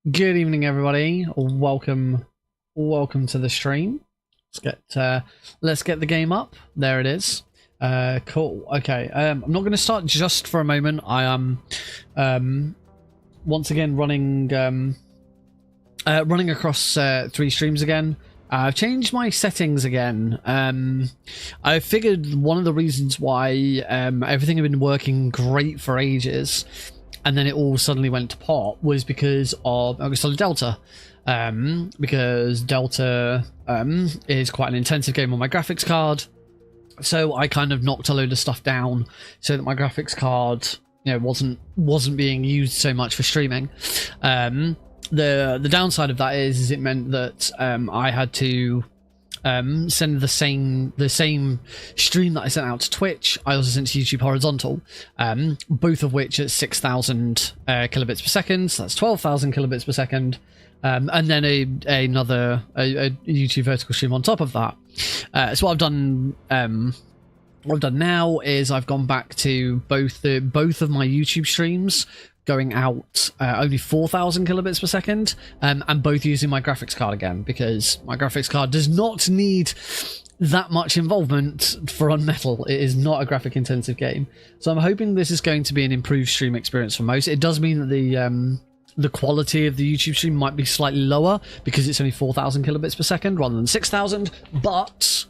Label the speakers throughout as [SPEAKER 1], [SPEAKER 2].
[SPEAKER 1] Good evening, everybody. Welcome to the stream. Let's get the game up. There it is. Cool. Okay. I'm not going to start just for a moment. I am once again running across 3 streams again. I've changed my settings again. I figured one of the reasons why everything had been working great for ages and then it all suddenly went to pot was because of Delta. Because Delta is quite an intensive game on my graphics card. So I kind of knocked a load of stuff down so that my graphics card, wasn't being used so much for streaming. The downside of that is it meant that I had to send the same stream that I sent out to Twitch. I also sent to YouTube horizontal, both of which at 6,000 kilobits per second. So that's 12,000 kilobits per second, and then another YouTube vertical stream on top of that. So what I've done. What I've done now is I've gone back to both of my YouTube streams going out only 4,000 kilobits per second, and both using my graphics card again, because my graphics card does not need that much involvement for UnMetal. It is not a graphic intensive game, so I'm hoping this is going to be an improved stream experience for most. It does mean that the quality of the YouTube stream might be slightly lower because it's only 4,000 kilobits per second rather than 6,000, but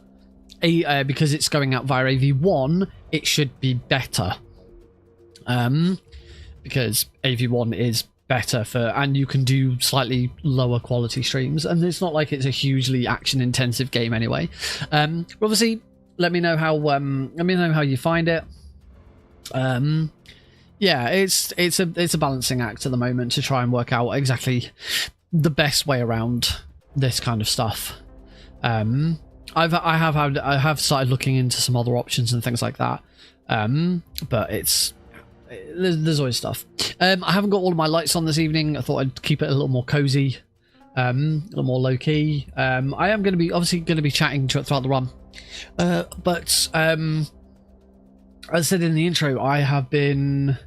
[SPEAKER 1] because it's going out via AV1, it should be better. Because AV1 is better and you can do slightly lower quality streams, and it's not like it's a hugely action intensive game anyway. Obviously, let me know how you find it. Yeah, it's a balancing act at the moment to try and work out exactly the best way around this kind of stuff. I have started looking into some other options and things like that, but there's always stuff. I haven't got all of my lights on this evening. I thought I'd keep it a little more cozy, a little more low key. I am going to be chatting throughout the run, but as I said in the intro, I've been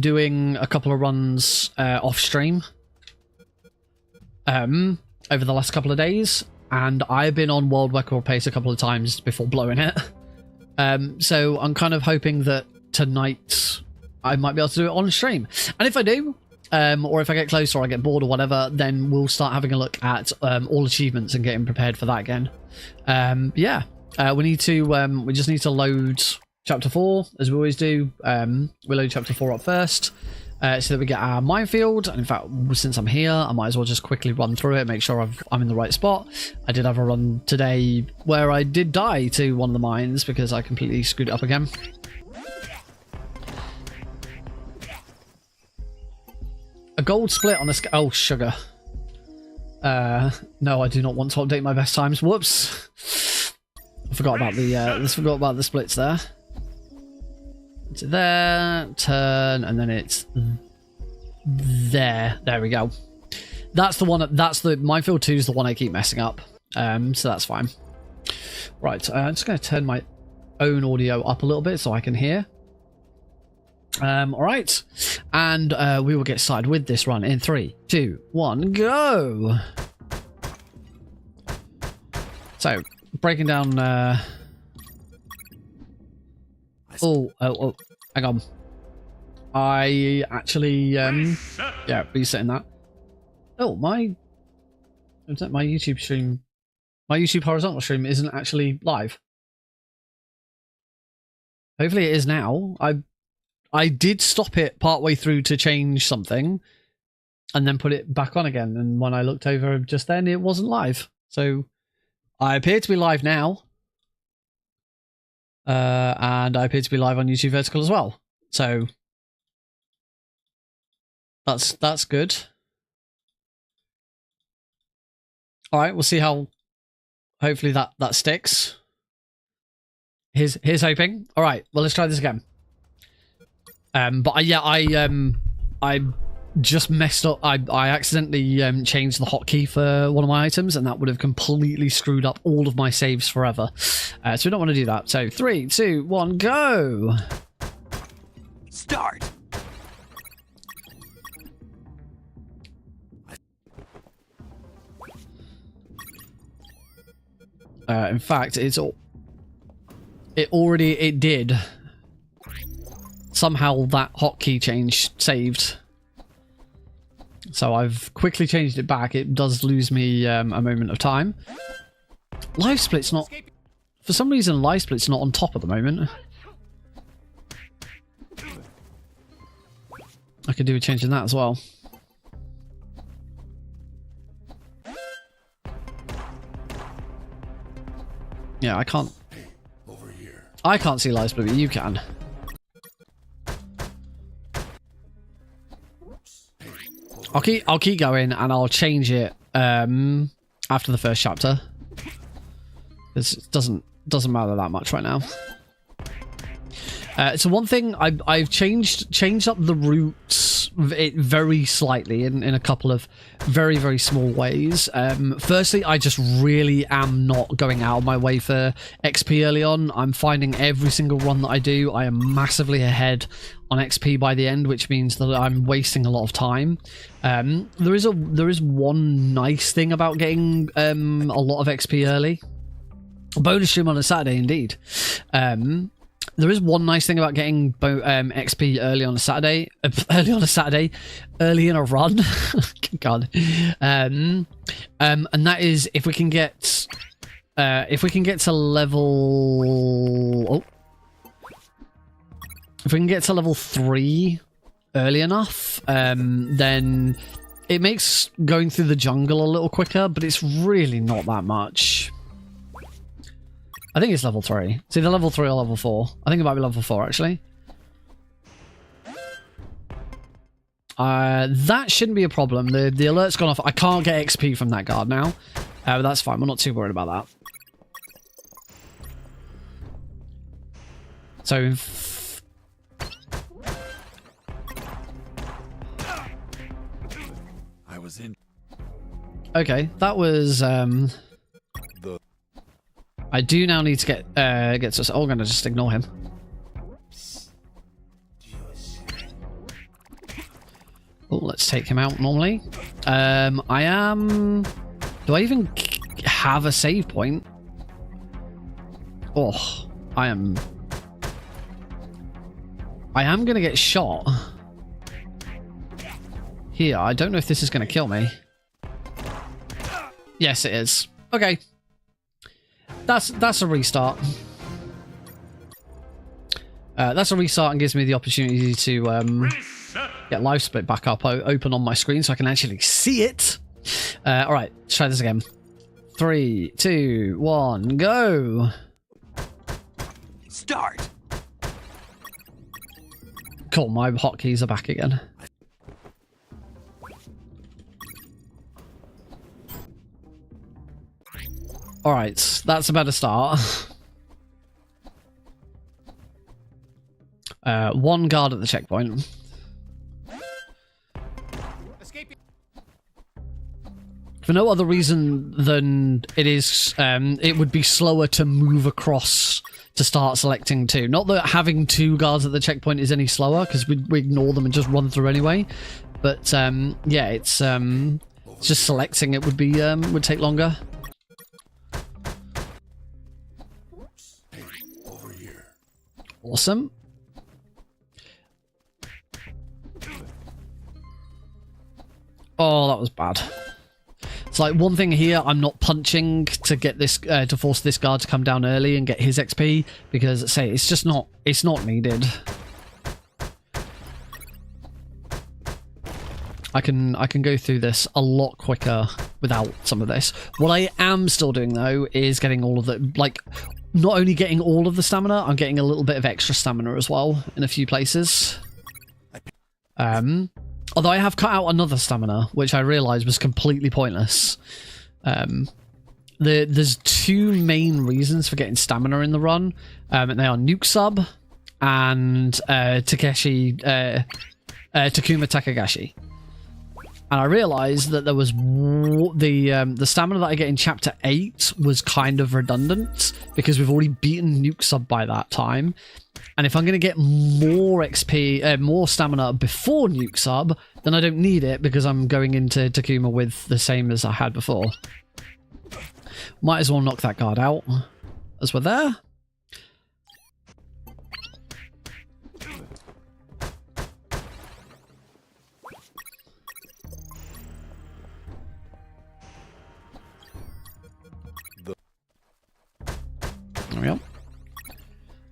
[SPEAKER 1] doing a couple of runs off stream over the last couple of days, and I've been on world record pace a couple of times before blowing it. So I'm kind of hoping that tonight I might be able to do it on stream, and if I do, or if I get close or I get bored or whatever, then we'll start having a look at all achievements and getting prepared for that again. We just need to load chapter 4 as we always do. We'll load chapter 4 up first, so that we get our minefield. And in fact, since I'm here, I might as well just quickly run through it, make sure I'm in the right spot. I did have a run today where I did die to one of the mines because I completely screwed it up again. A gold split on a oh, sugar. No, I do not want to update my best times. Whoops. I forgot about the splits there. It's there, turn, and then it's there. There we go. That's the one. That's the minefield 2 is the one I keep messing up. So that's fine. Right, I'm just going to turn my own audio up a little bit so I can hear. All right, and we will get started with this run in 3, 2, 1, go. So breaking down. Oh, hang on. I actually, yeah, resetting that. Oh, my YouTube stream, my YouTube horizontal stream isn't actually live. Hopefully it is now. I did stop it partway through to change something and then put it back on again. And when I looked over just then, it wasn't live. So I appear to be live now. And I appear to be live on YouTube Vertical as well. So that's good. All right, we'll see how. Hopefully that sticks. Here's hoping. All right, well, let's try this again. But I just messed up. I accidentally changed the hotkey for one of my items, and that would have completely screwed up all of my saves forever. So we don't want to do that. So 3, 2, 1, go.
[SPEAKER 2] Start.
[SPEAKER 1] In fact, it did. Somehow that hotkey change saved. So I've quickly changed it back. It does lose me a moment of time. Live split's not... For some reason, live split's not on top at the moment. I could do a change in that as well. Yeah, I can't... I can't see live split, but you can. I'll keep going, and I'll change it after the first chapter. It doesn't matter that much right now. So one thing I've changed up the routes very slightly in a couple of very small ways. Firstly, I just really am not going out of my way for XP early on. I'm finding every single run that I do, I am massively ahead on XP by the end, which means that I'm wasting a lot of time. There is one nice thing about getting a lot of XP early. A bonus stream on a Saturday, indeed. There is one nice thing about getting XP early on a Saturday. Early in a run. God. And that is if we can get to level. If we can get to level 3 early enough, then it makes going through the jungle a little quicker, but it's really not that much. I think it's level 3. It's either level 3 or level 4. I think it might be level 4, actually. That shouldn't be a problem. The alert's gone off. I can't get XP from that guard now. But that's fine. We're not too worried about that. So...
[SPEAKER 2] I was in...
[SPEAKER 1] Okay, that was... I do now need to get to... Oh, I'm going to just ignore him. Oh, let's take him out normally. I am... Do I even have a save point? Oh, I am going to get shot. Here, I don't know if this is going to kill me. Yes, it is. Okay. That's a restart. That's a restart and gives me the opportunity to get live split back up open on my screen so I can actually see it. All right, let's try this again. 3, 2, 1, go.
[SPEAKER 2] Start.
[SPEAKER 1] Cool, my hotkeys are back again. All right, that's a better start. One guard at the checkpoint. For no other reason than it would be slower to move across to start selecting 2. Not that having 2 guards at the checkpoint is any slower, because we ignore them and just run through anyway. But yeah, it's just selecting it would take longer. Awesome. Oh, that was bad. It's like one thing here, I'm not punching to get this to force this guard to come down early and get his XP because say it's not needed. I can go through this a lot quicker without some of this. What I am still doing though is getting all of the not only getting all of the stamina, I'm getting a little bit of extra stamina as well in a few places. Although I have cut out another stamina, which I realised was completely pointless. There's 2 main reasons for getting stamina in the run, and they are Nuke Sub and Takuma Takagashi. And I realised that there was the stamina that I get in Chapter 8 was kind of redundant because we've already beaten Nuke Sub by that time. And if I'm going to get more XP, more stamina before Nuke Sub, then I don't need it because I'm going into Takuma with the same as I had before. Might as well knock that guard out as we're there. There we go.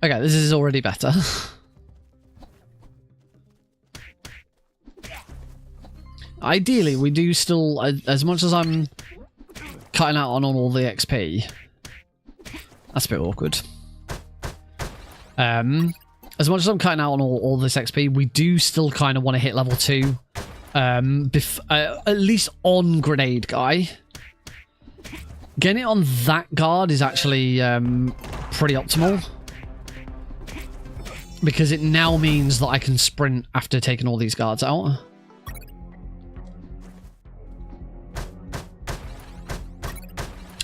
[SPEAKER 1] Okay, this is already better. Ideally, we do still, as much as I'm cutting out on all the XP. That's a bit awkward. As much as I'm cutting out on all this XP, we do still kind of want to hit level 2. At least on Grenade Guy. Getting it on that guard is actually pretty optimal. Because it now means that I can sprint after taking all these guards out.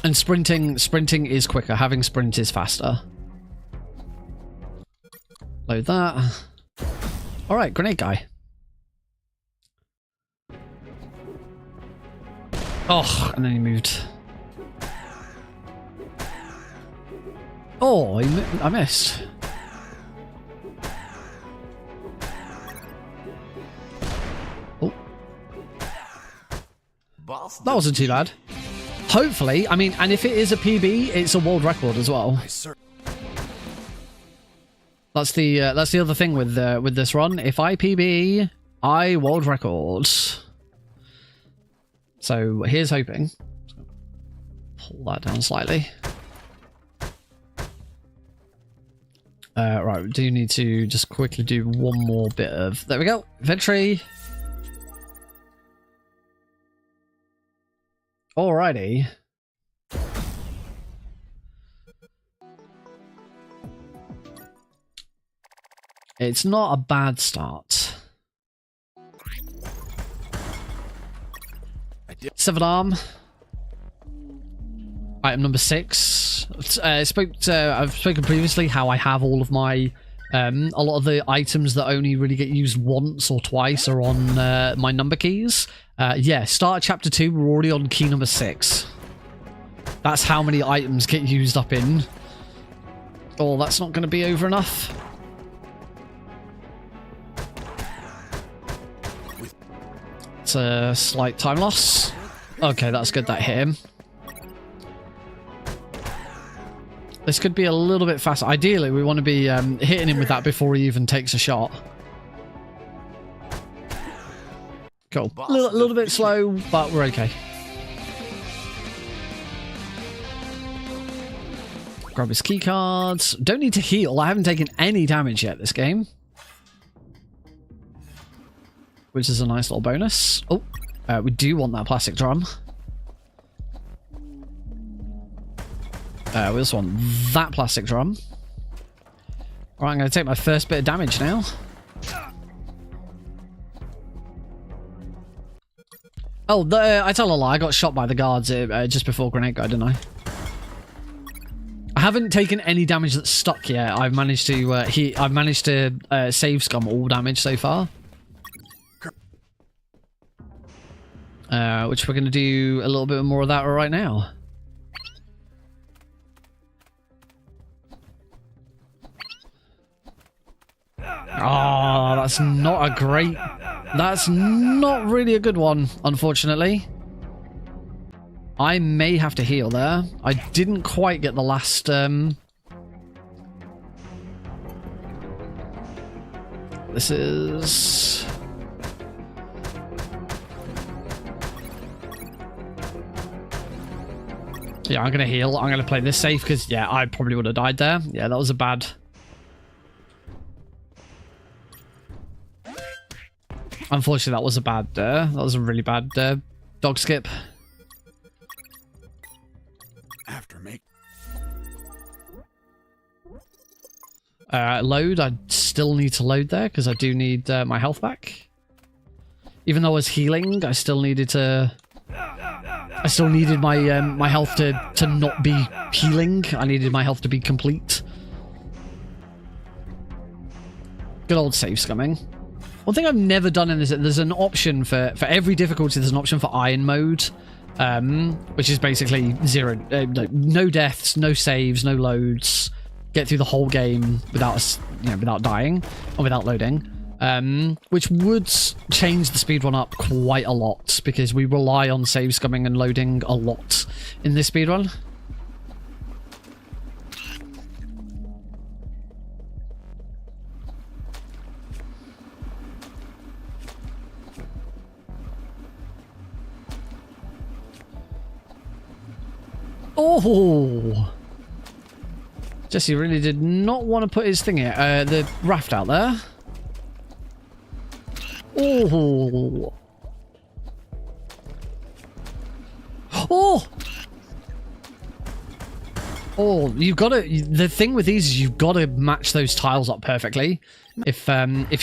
[SPEAKER 1] And sprinting is quicker. Having sprint is faster. Load that. Alright, Grenade Guy. Oh, and then he moved. Oh, I missed. Oh. That wasn't too bad. Hopefully, I mean, and if it is a PB, it's a world record as well. That's the other thing with this run. If I PB, I world record. So here's hoping. Pull that down slightly. Right, we do need to just quickly do one more bit of... There we go. Victory. Alrighty. It's not a bad start. 7 arm. Item number 6. I've spoken previously how I have all of my a lot of the items that only really get used once or twice are on my number keys. Yeah, start chapter 2, we're already on key number 6. That's how many items get used up in. Oh, that's not going to be over enough. It's a slight time loss. Okay, that's good, that hit him. This could be a little bit faster. Ideally, we want to be hitting him with that before he even takes a shot. Cool. A little bit slow, but we're okay. Grab his key cards. Don't need to heal. I haven't taken any damage yet this game. Which is a nice little bonus. Oh, we do want that plastic drum. We also want that plastic drum. Alright, I'm going to take my first bit of damage now. Oh, I tell a lie. I got shot by the guards just before Grenade Guy, didn't I? I haven't taken any damage that's stuck yet. I've managed to save scum all damage so far. Which we're going to do a little bit more of that right now. Oh, that's not a great... That's not really a good one, unfortunately. I may have to heal there. I didn't quite get the last... This is... Yeah, I'm going to heal. I'm going to play this safe because, yeah, I probably would have died there. Yeah, that was a bad... Unfortunately, that was a bad... that was a really bad dog skip.
[SPEAKER 2] After me.
[SPEAKER 1] Load. I still need to load there because I do need my health back. Even though I was healing, I still needed to... I still needed my my health to not be healing. I needed my health to be complete. Good old save scumming. One thing I've never done in this, there's an option for every difficulty, there's an option for iron mode. which is basically zero, no deaths, no saves, no loads. Get through the whole game without, without dying or without loading. Which would change the speedrun up quite a lot because we rely on saves coming and loading a lot in this speedrun. Oh! Jesse really did not want to put his thing here, the raft out there. Oh! Oh! Oh, you've got to... The thing with these is you've got to match those tiles up perfectly. If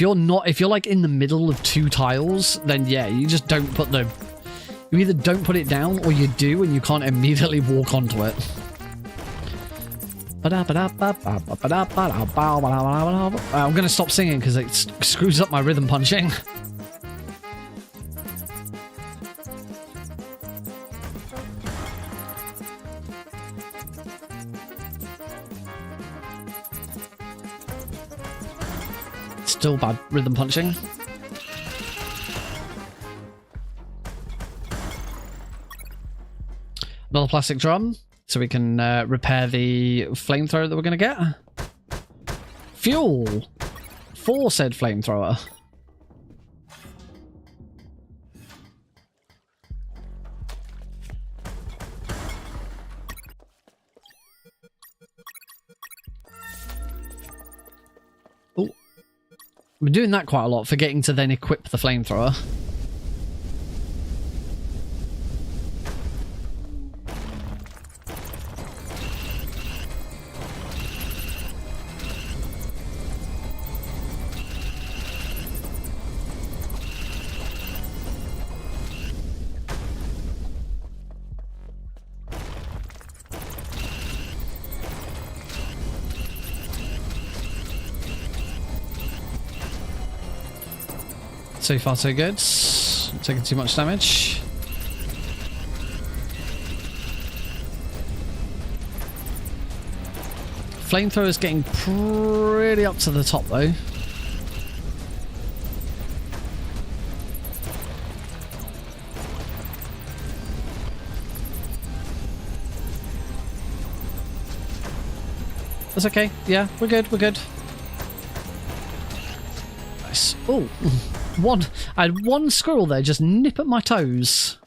[SPEAKER 1] you're like in the middle of two tiles, then yeah, you just don't put the... You either don't put it down or you do and you can't immediately walk onto it. I'm going to stop singing because it screws up my rhythm punching. Still bad rhythm punching. Another plastic drum, so we can repair the flamethrower that we're going to get. Fuel for said flamethrower. Oh, we're doing that quite a lot, forgetting to then equip the flamethrower. So far so good. Not taking too much damage. Flamethrower's getting pretty up to the top though. That's okay. Yeah, we're good. We're good. Nice. Oh. I had one squirrel there just nip at my toes.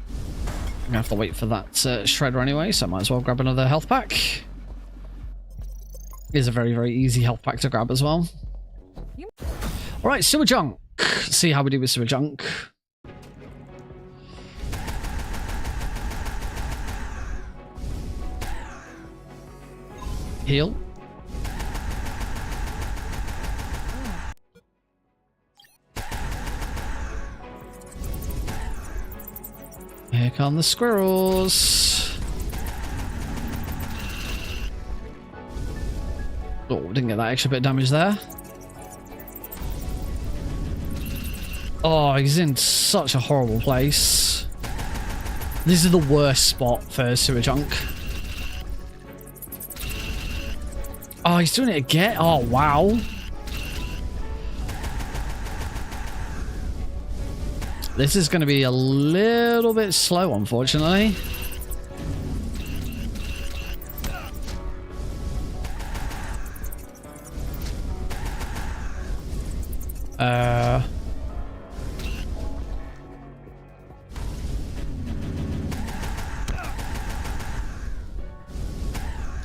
[SPEAKER 1] I'm gonna have to wait for that shredder anyway, so I might as well grab another health pack. It is a very, very easy health pack to grab as well. Alright, sewer junk. See how we do with sewer junk. Heal. Here come the squirrels. Oh, didn't get that extra bit of damage there. Oh, he's in such a horrible place. This is the worst spot for sewer junk. Oh, he's doing it again. Oh, wow. This is going to be a little bit slow, unfortunately.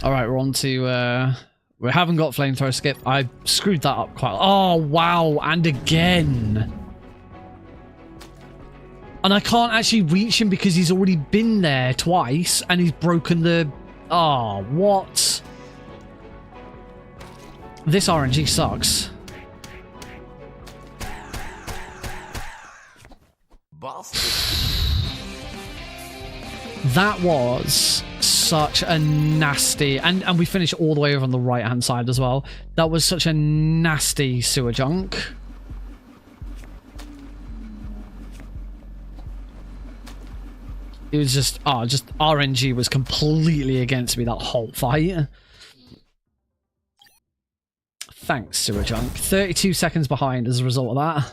[SPEAKER 1] Alright, we're on to... we haven't got flamethrower skip. I screwed that up quite... Oh, wow. And again. And I can't actually reach him because he's already been there twice and he's broken the... Oh, what? This RNG sucks. That was such a nasty... And we finished all the way over on the right-hand side as well. That was such a nasty sewer junk. It was just RNG was completely against me that whole fight. Thanks, Sewer Junk. 32 seconds behind as a result of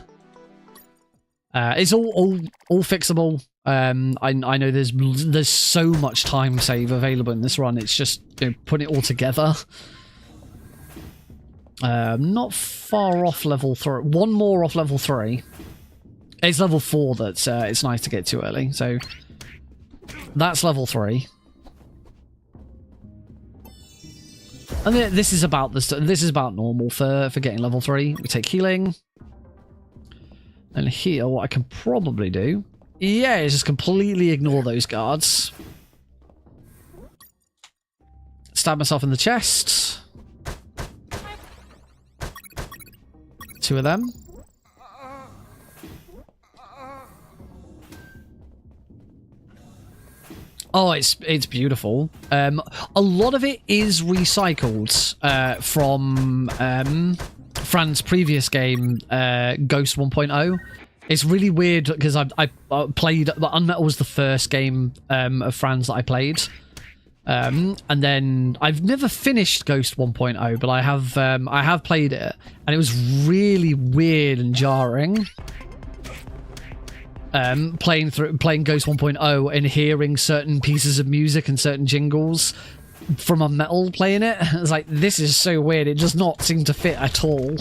[SPEAKER 1] that. It's all fixable. I know there's so much time save available in this run. It's just, you know, putting it all together. Not far off level 3. One more off level 3. It's level 4 that's it's nice to get to early. So that's level 3. And this is about this is about normal for getting level 3. We take healing. And here, what I can probably do, yeah, is just completely ignore those guards. Stab myself in the chest. 2 of them. Oh, it's beautiful. A lot of it is recycled from Fran's previous game, Ghost 1.0. It's really weird because I played, UnMetal was the first game of Fran's that I played. And then I've never finished Ghost 1.0, but I have played it, and it was really weird and jarring. Playing Ghost 1.0 and hearing certain pieces of music and certain jingles from UnMetal playing it. It's like, this is so weird. It does not seem to fit at all.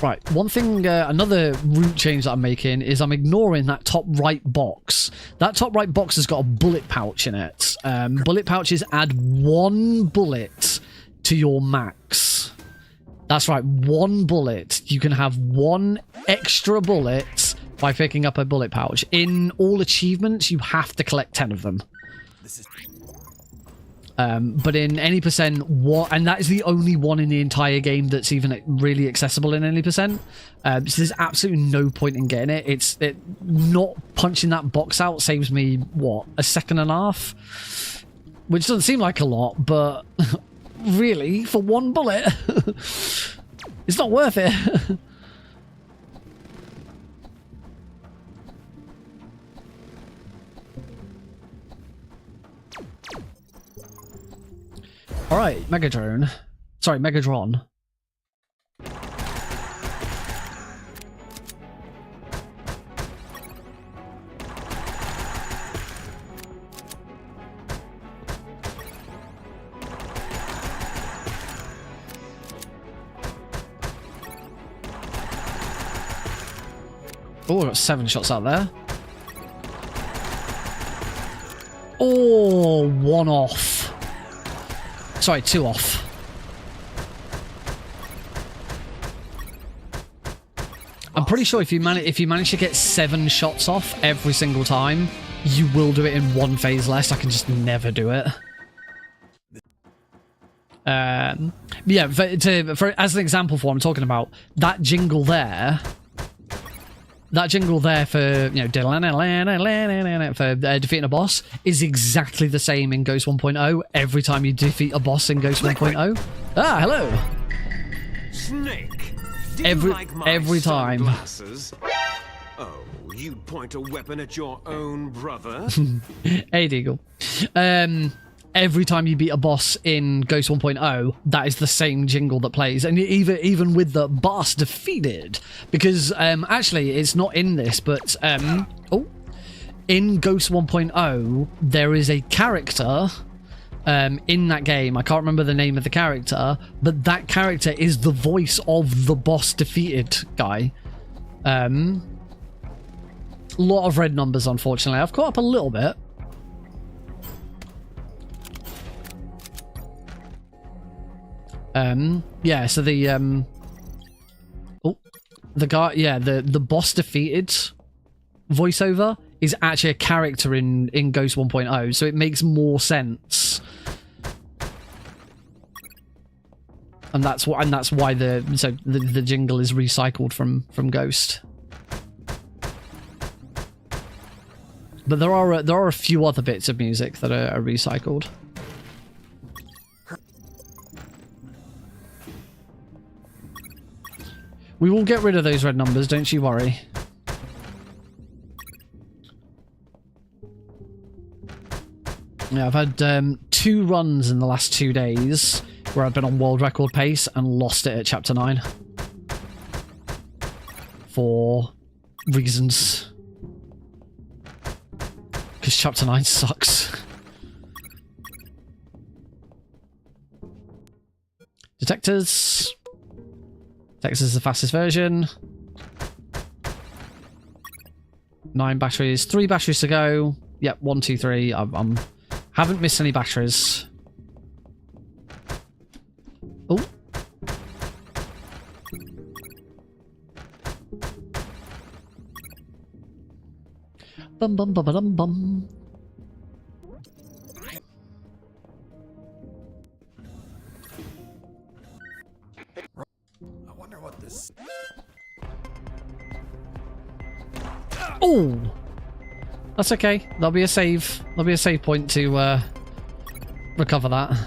[SPEAKER 1] Right, one thing, another route change that I'm making is I'm ignoring that top right box. That top right box has got a bullet pouch in it. Bullet pouches add 1 bullet to your max. That's right, 1 bullet. You can have 1 extra bullet by picking up a bullet pouch. In all achievements, you have to collect 10 of them. But in any percent, and that is the only one in the entire game that's even really accessible in any percent. So there's absolutely no point in getting it. Not punching that box out saves me, what, a second and a half? Which doesn't seem like a lot, but really, for 1 bullet, it's not worth it. Alright, Megadron. Sorry, Megadron. Oh, I got 7 shots out there. Oh, 1 off. Sorry, 2 off. I'm pretty sure if you manage to get 7 shots off every single time, you will do it in 1 phase less. I can just never do it. Yeah, for as an example for what I'm talking about, that jingle there for, you know, for defeating a boss is exactly the same in Ghost 1.0 every time you defeat a boss in Ghost 1.0. Ah, hello.
[SPEAKER 3] Snake,
[SPEAKER 1] every time.
[SPEAKER 3] Sunglasses? Oh, you'd point a weapon at your own brother?
[SPEAKER 1] Hey, Deagle. Every time you beat a boss in Ghost 1.0, that is the same jingle that plays, and even with the boss defeated, because actually it's not in this, but in Ghost 1.0 there is a character in that game. I can't remember the name of the character, but that character is the voice of the boss defeated guy. Lot of red numbers, unfortunately. I've caught up a little bit. Yeah, so the guy, yeah, the boss defeated voiceover is actually a character in Ghost 1.0, so it makes more sense. And that's why the jingle is recycled from Ghost. But there are a few other bits of music that are recycled. We will get rid of those red numbers, don't you worry. Yeah, I've had 2 runs in the last 2 days where I've been on world record pace and lost it at chapter 9. For reasons. Because chapter 9 sucks. Detectors. Detectors is the fastest version. 9 batteries. 3 batteries to go. Yep, 1, 2, 3. I'm haven't missed any batteries. Oh. Bum bum bum bum bum.
[SPEAKER 2] I wonder what this.
[SPEAKER 1] Oh, that's okay. There'll be a save. There'll be a save point to recover that.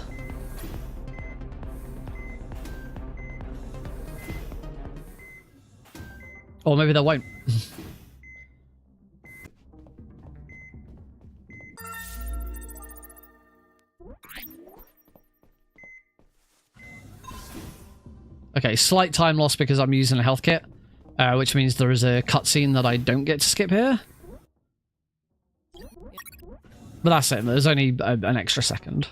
[SPEAKER 1] Or maybe there won't. Okay, slight time loss because I'm using a health kit, which means there is a cutscene that I don't get to skip here. But that's it, there's only an extra second.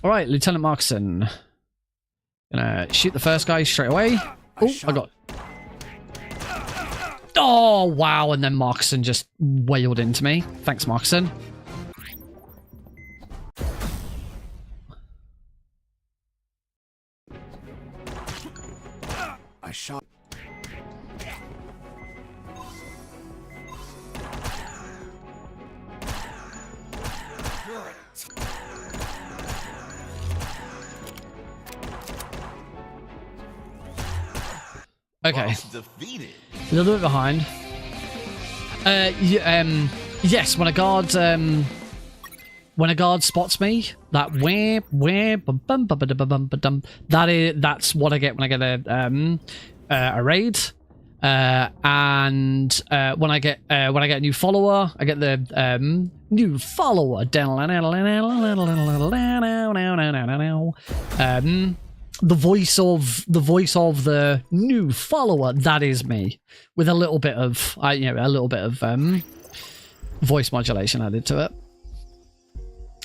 [SPEAKER 1] Alright, Lieutenant Markson. Gonna shoot the first guy straight away. Oh, I got... Oh, wow, and then Markson just wailed into me. Thanks, Markson.
[SPEAKER 2] I shot.
[SPEAKER 1] Okay.
[SPEAKER 3] Defeated.
[SPEAKER 1] A little bit behind. Yes, when a guard spots me, that that's what I get when I get a raid. And when I get a new follower, I get the new follower. The voice of the new follower, that is me, with a little bit of voice modulation added to it.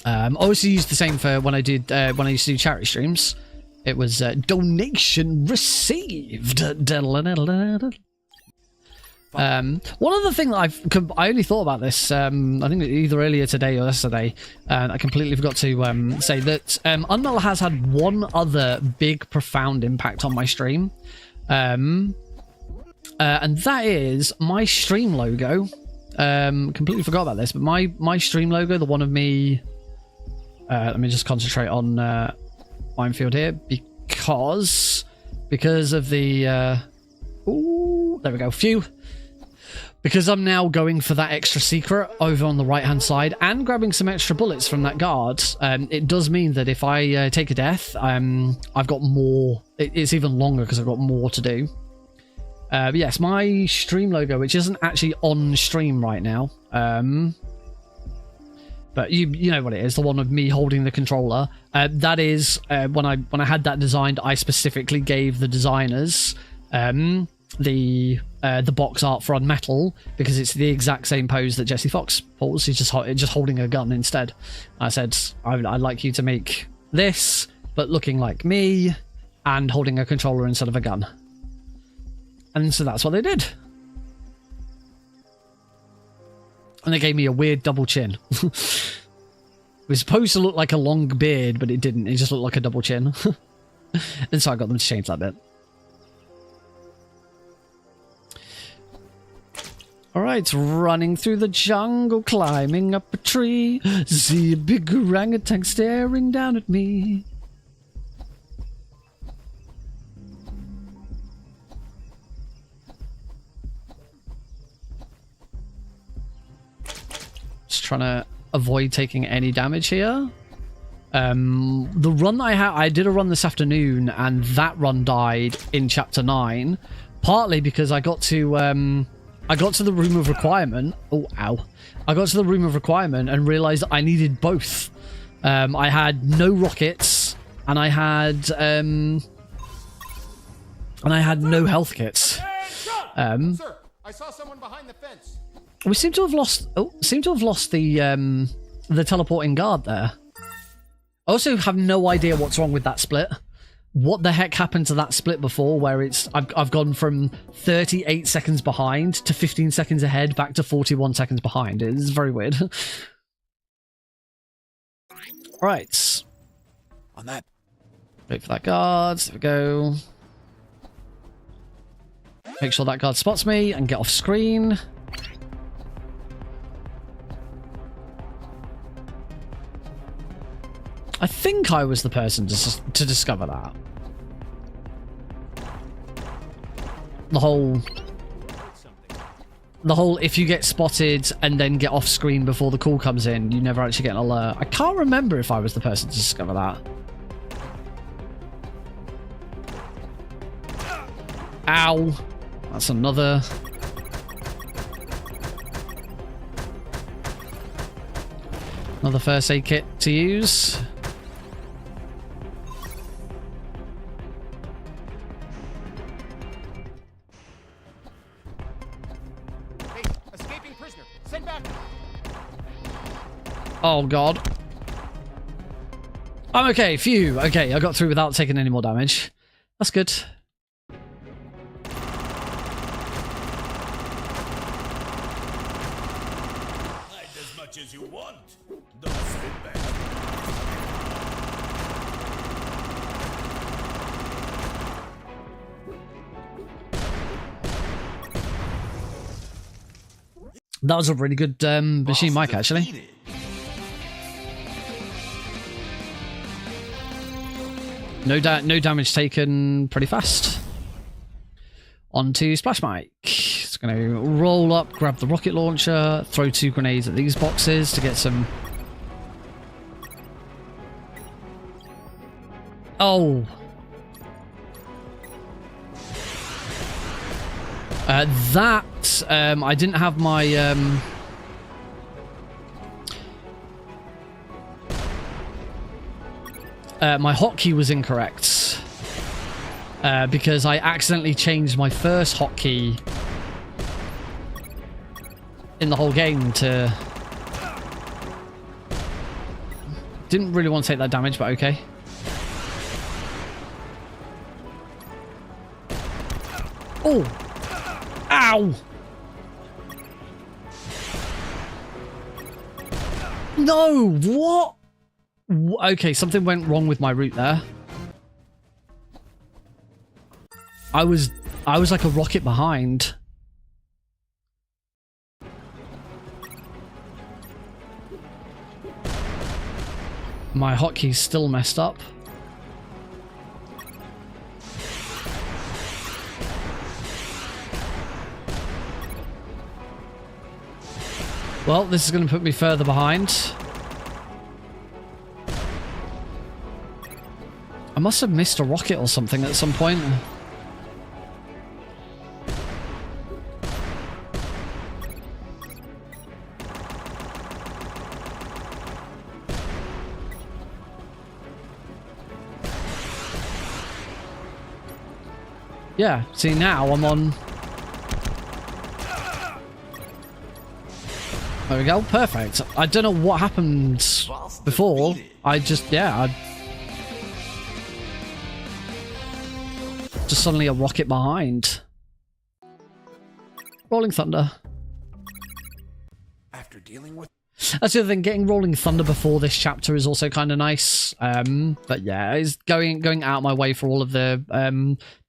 [SPEAKER 1] I also used the same for when I used to do charity streams. It was donation received. One other thing that I only thought about this, I think either earlier today or yesterday, and I completely forgot to say that UnMetal has had one other big, profound impact on my stream, and that is my stream logo. Completely forgot about this, but my stream logo, the one of me. Let me just concentrate on Minefield here because of the. Ooh, there we go. Phew. Because I'm now going for that extra secret over on the right-hand side and grabbing some extra bullets from that guard, it does mean that if I take a death, I've got more... It's even longer because I've got more to do. But yes, my stream logo, which isn't actually on stream right now, but you know what it is, the one of me holding the controller. That is, when I had that designed, I specifically gave the designers... the box art for UnMetal because it's the exact same pose that Jesse Fox pulls. He's just holding a gun instead. I said I'd like you to make this, but looking like me and holding a controller instead of a gun. And so that's what they did. And they gave me a weird double chin. It was supposed to look like a long beard, but it didn't. It just looked like a double chin. And so I got them to change that bit. Alright, running through the jungle, climbing up a tree. See a big orangutan staring down at me. Just trying to avoid taking any damage here. The run that I did a run this afternoon, and that run died in chapter 9. Partly because I got to... I got to the room of requirement. Oh, ow. I got to the room of requirement and realized I needed both. I had no rockets and I had no health kits.
[SPEAKER 2] Sir, I saw someone behind the fence.
[SPEAKER 1] We seem to have lost the teleporting guard there. I also have no idea what's wrong with that split. What the heck happened to that split before where I've gone from 38 seconds behind to 15 seconds ahead back to 41 seconds behind. It's very weird. Right.
[SPEAKER 2] On that.
[SPEAKER 1] Wait for that guard. There we go. Make sure that guard spots me and get off screen. I think I was the person to discover that. The whole if you get spotted and then get off screen before the call comes in, you never actually get an alert. I can't remember if I was the person to discover that. Ow. That's another. Another first aid kit to use.
[SPEAKER 2] Hey, escaping prisoner. Send back.
[SPEAKER 1] Oh god. I'm okay, phew. Okay, I got through without taking any more damage. That's good.
[SPEAKER 4] As much as you want. Don't sit back.
[SPEAKER 1] That was a really good machine mic, actually. No damage taken pretty fast. On to Splash Mike. It's going to roll up, grab the rocket launcher, throw 2 grenades at these boxes to get some... Oh! I didn't have my... my hotkey was incorrect. Because I accidentally changed my first hotkey in the whole game to... Didn't really want to take that damage, but okay. Oh! Ow! No! What? Okay, something went wrong with my route there. I was like a rocket behind. My hotkey's still messed up. Well, this is going to put me further behind. I must have missed a rocket or something at some point. Yeah, see now I'm on... There we go, perfect. I don't know what happened before. I just, yeah, just suddenly a rocket behind. Rolling Thunder.
[SPEAKER 2] After dealing with...
[SPEAKER 1] That's the other thing, getting Rolling Thunder before this chapter is also kind of nice. But yeah, it's going out my way for all of the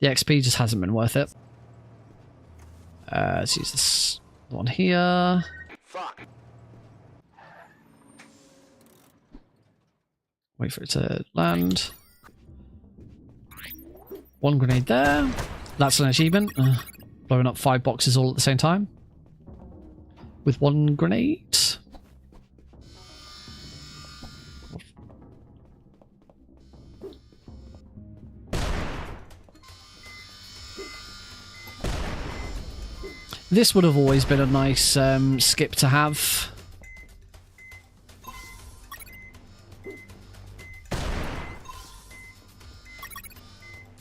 [SPEAKER 1] XP just hasn't been worth it. Let's use this one here.
[SPEAKER 3] Fuck.
[SPEAKER 1] Wait for it to land. 1 grenade there. That's an achievement. Blowing up 5 boxes all at the same time. With 1 grenade. This would have always been a nice skip to have.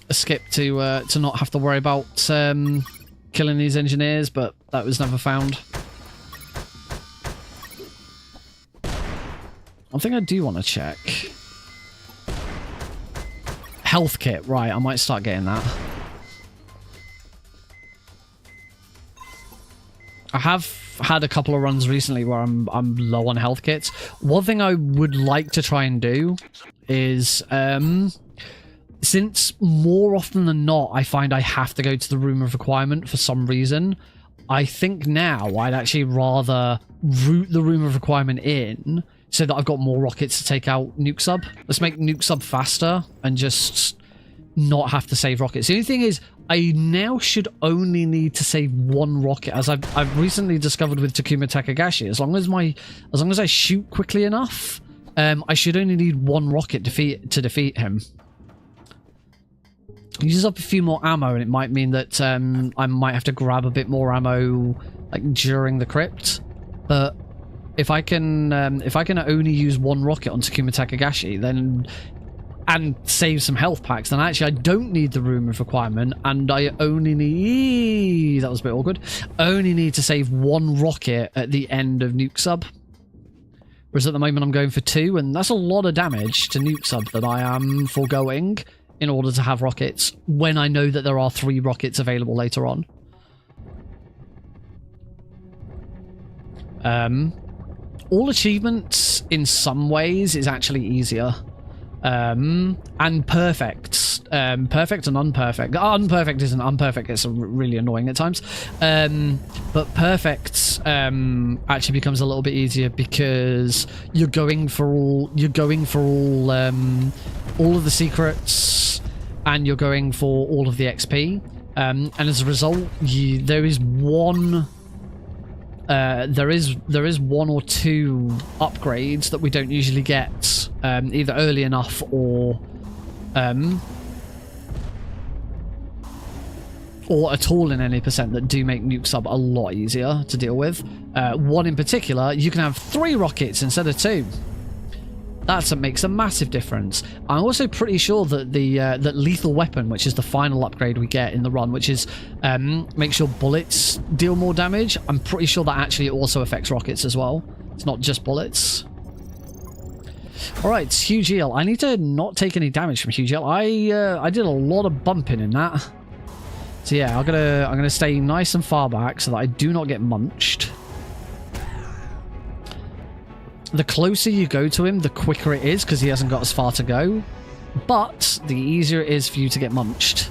[SPEAKER 1] A skip to not have to worry about killing these engineers, but that was never found. One thing I do want to check. Health kit, right, I might start getting that. I have had a couple of runs recently where I'm low on health kits. One thing I would like to try and do is, since more often than not I find I have to go to the room of requirement for some reason, I think now I'd actually rather route the room of requirement in so that I've got more rockets to take out Nuke Sub. Let's make Nuke Sub faster and just not have to save rockets. The only thing is, I now should only need to save one rocket, as I've recently discovered with Takuma Takagashi. As long as I shoot quickly enough, I should only need one rocket to defeat him. Uses up a few more ammo, and it might mean that I might have to grab a bit more ammo like during the crypt. But if I can only use one rocket on Takuma Takagashi, then and save some health packs, then actually I don't need the room of requirement, and I only need, that was a bit awkward, only need to save one rocket at the end of Nuke Sub. Whereas at the moment I'm going for 2, and that's a lot of damage to Nuke Sub that I am foregoing in order to have rockets when I know that there are 3 rockets available later on. All achievements in some ways is actually easier. And perfect. Perfect and unperfect. Unperfect isn't unperfect, it's really annoying at times. But perfect actually becomes a little bit easier because you're going for all of the secrets, and you're going for all of the XP. And as a result, there is one or two upgrades that we don't usually get either early enough or at all in any percent that do make Nuke Sub a lot easier to deal with. One in particular, you can have 3 rockets instead of 2. That makes a massive difference. I'm also pretty sure that that lethal weapon, which is the final upgrade we get in the run, which is make sure bullets deal more damage, I'm pretty sure that actually also affects rockets as well. It's not just bullets. Alright, Huge Eel. I need to not take any damage from Huge Eel. I did a lot of bumping in that. So yeah, I'm gonna stay nice and far back so that I do not get munched. The closer you go to him, the quicker it is, because he hasn't got as far to go. But the easier it is for you to get munched.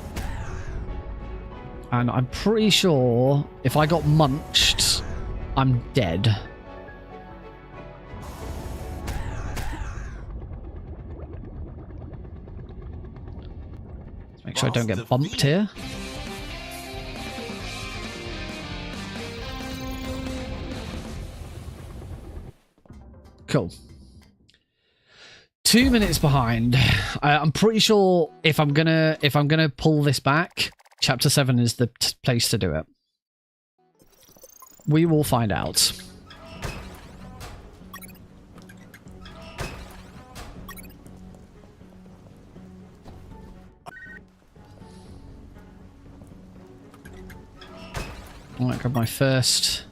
[SPEAKER 1] And I'm pretty sure if I got munched, I'm dead. Let's make sure I don't get bumped here. Cool. 2 minutes behind. I'm pretty sure if I'm gonna pull this back, Chapter 7 is the place to do it. We will find out. I might grab my first.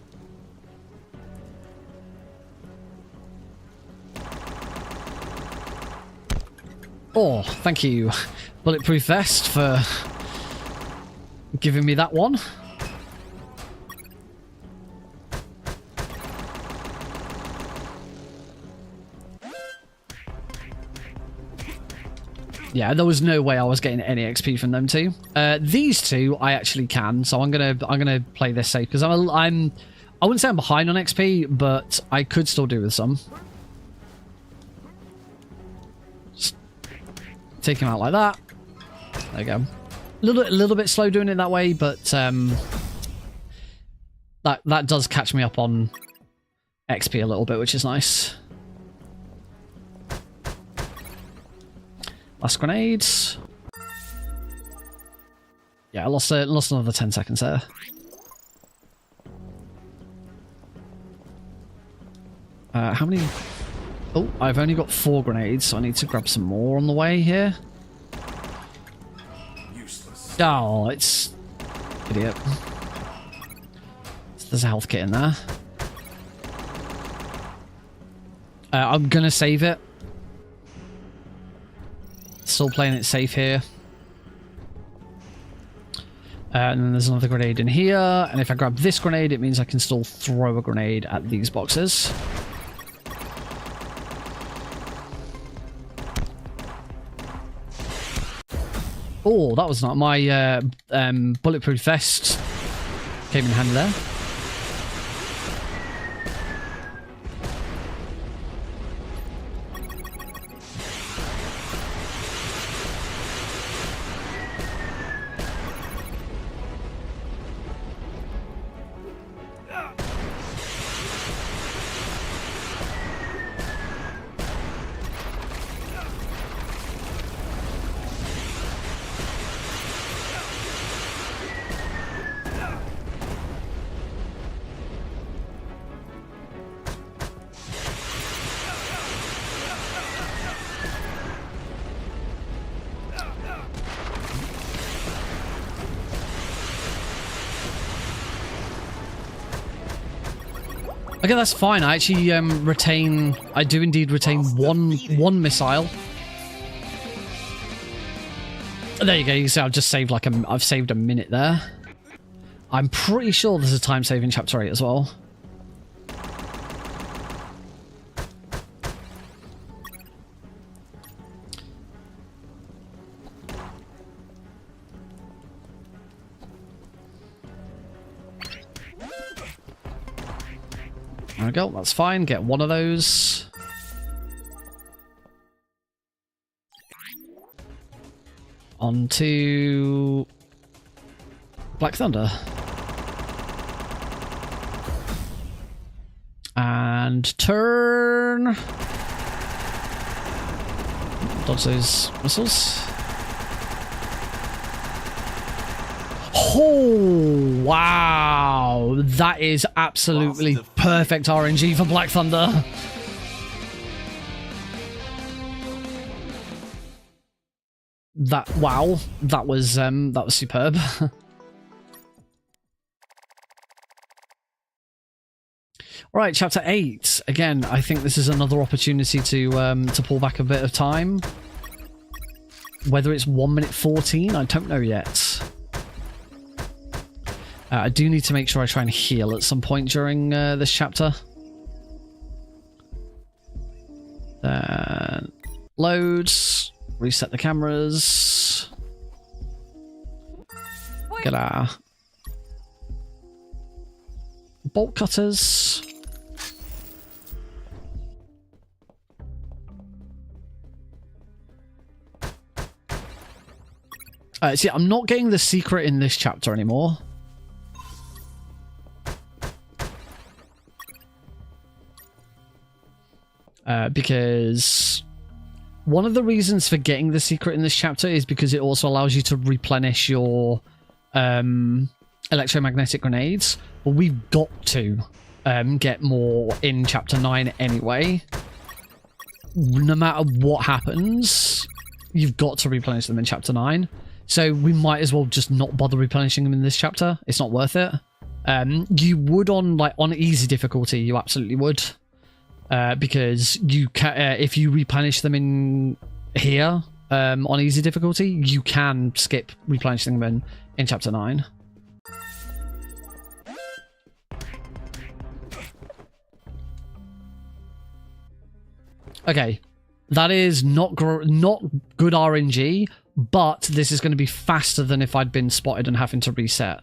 [SPEAKER 1] Oh, thank you, Bulletproof Vest, for giving me that one. Yeah, there was no way I was getting any XP from them two. These two I actually can, so I'm gonna play this safe because I wouldn't say I'm behind on XP, but I could still do with some. Take him out like that. There you go. A little bit slow doing it that way, but that does catch me up on XP a little bit, which is nice. Last grenades. Yeah, I lost another 10 seconds there. How many? Oh, I've only got 4 grenades, so I need to grab some more on the way here.
[SPEAKER 4] Useless.
[SPEAKER 1] Oh, it's... Idiot. There's a health kit in there. I'm gonna save it. Still playing it safe here. And then there's another grenade in here, and if I grab this grenade, it means I can still throw a grenade at these boxes. Oh, that was not my bulletproof vest. Came in handy there. Okay, that's fine. I actually retain... I do indeed retain one missile. There you go. You can see I've just saved like I've saved a minute there. I'm pretty sure there's a time save in Chapter 8 as well. There we go, that's fine. Get one of those. On to Black Thunder. And turn. Dodge those missiles. Oh, wow. That is absolutely perfect RNG for Black Thunder. Wow. That was superb. Right, Chapter 8. Again, I think this is another opportunity to pull back a bit of time. Whether it's 1 minute 14, I don't know yet. I do need to make sure I try and heal at some point during this chapter. Loads. Reset the cameras. Get our bolt cutters. See, I'm not getting the secret in this chapter anymore. Because one of the reasons for getting the secret in this chapter is because it also allows you to replenish your electromagnetic grenades. But we've got to get more in Chapter 9 anyway. No matter what happens, you've got to replenish them in Chapter 9. So we might as well just not bother replenishing them in this chapter. It's not worth it. You would on easy difficulty, you absolutely would. Because you can, if you replenish them in here on easy difficulty, you can skip replenishing them in Chapter 9. Okay, that is not good RNG, but this is going to be faster than if I'd been spotted and having to reset.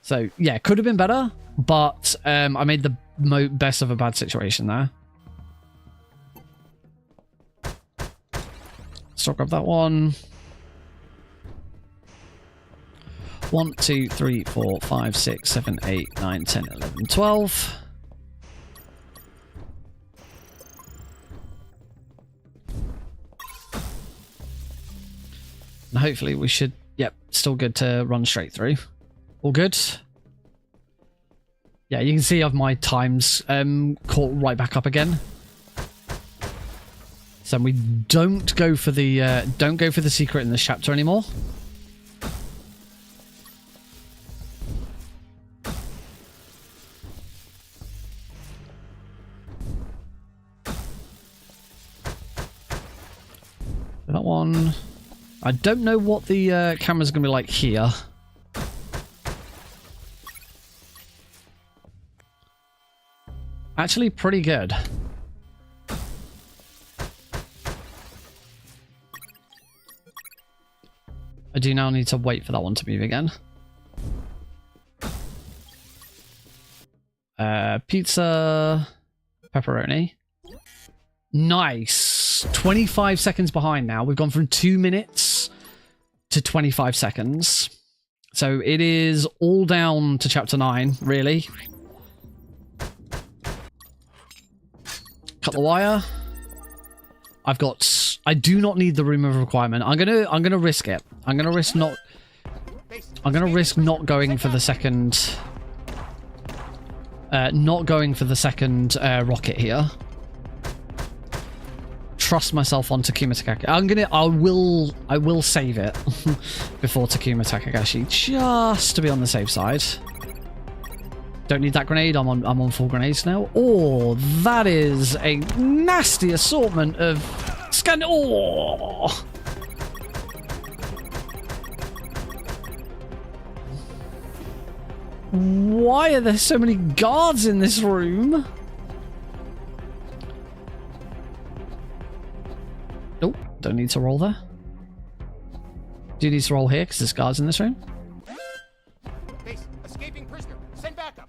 [SPEAKER 1] So yeah, could have been better. But I made the best of a bad situation there. Still grab that one. 1, 2, 3, 4, 5, 6, 7, 8, 9, 10, 11, 12. And hopefully we should... Yep, still good to run straight through. All good. Yeah, you can see my times caught right back up again. So we don't go for the secret in this chapter anymore. That one. I don't know what the camera's going to be like here. Actually, pretty good. I do now need to wait for that one to move again. Pizza, pepperoni. Nice. 25 seconds behind now. We've gone from 2 minutes to 25 seconds. So it is all down to chapter 9, really. Cut the wire. I do not need the room of requirement. I'm gonna risk it. I'm gonna risk not going for the second rocket here. Trust myself on Takuma Takakashi. I will save it before Takuma Takakashi, just to be on the safe side. Don't need that grenade. I'm on full grenades now. Oh, that is a nasty assortment of scan. Oh. Why are there so many guards in this room? Nope, don't need to roll there. Do you need to roll here because there's guards in this room?
[SPEAKER 2] Base, escaping prisoner. Send backup.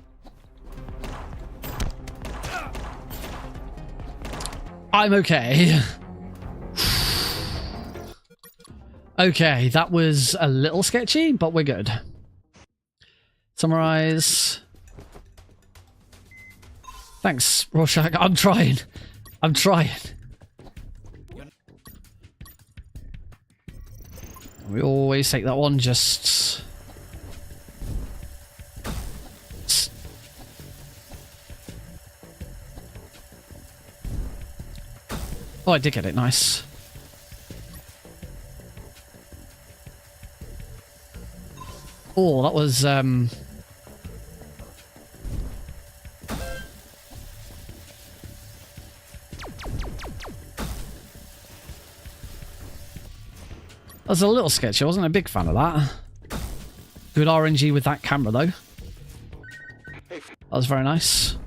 [SPEAKER 1] I'm okay. Okay, that was a little sketchy, but we're good. Summarize. Thanks, Rorschach. I'm trying. I'm trying. We always take that one, just... Oh, I did get it. Nice. Oh, that was, That was a little sketchy. I wasn't a big fan of that. Good RNG with that camera, though. That was very nice.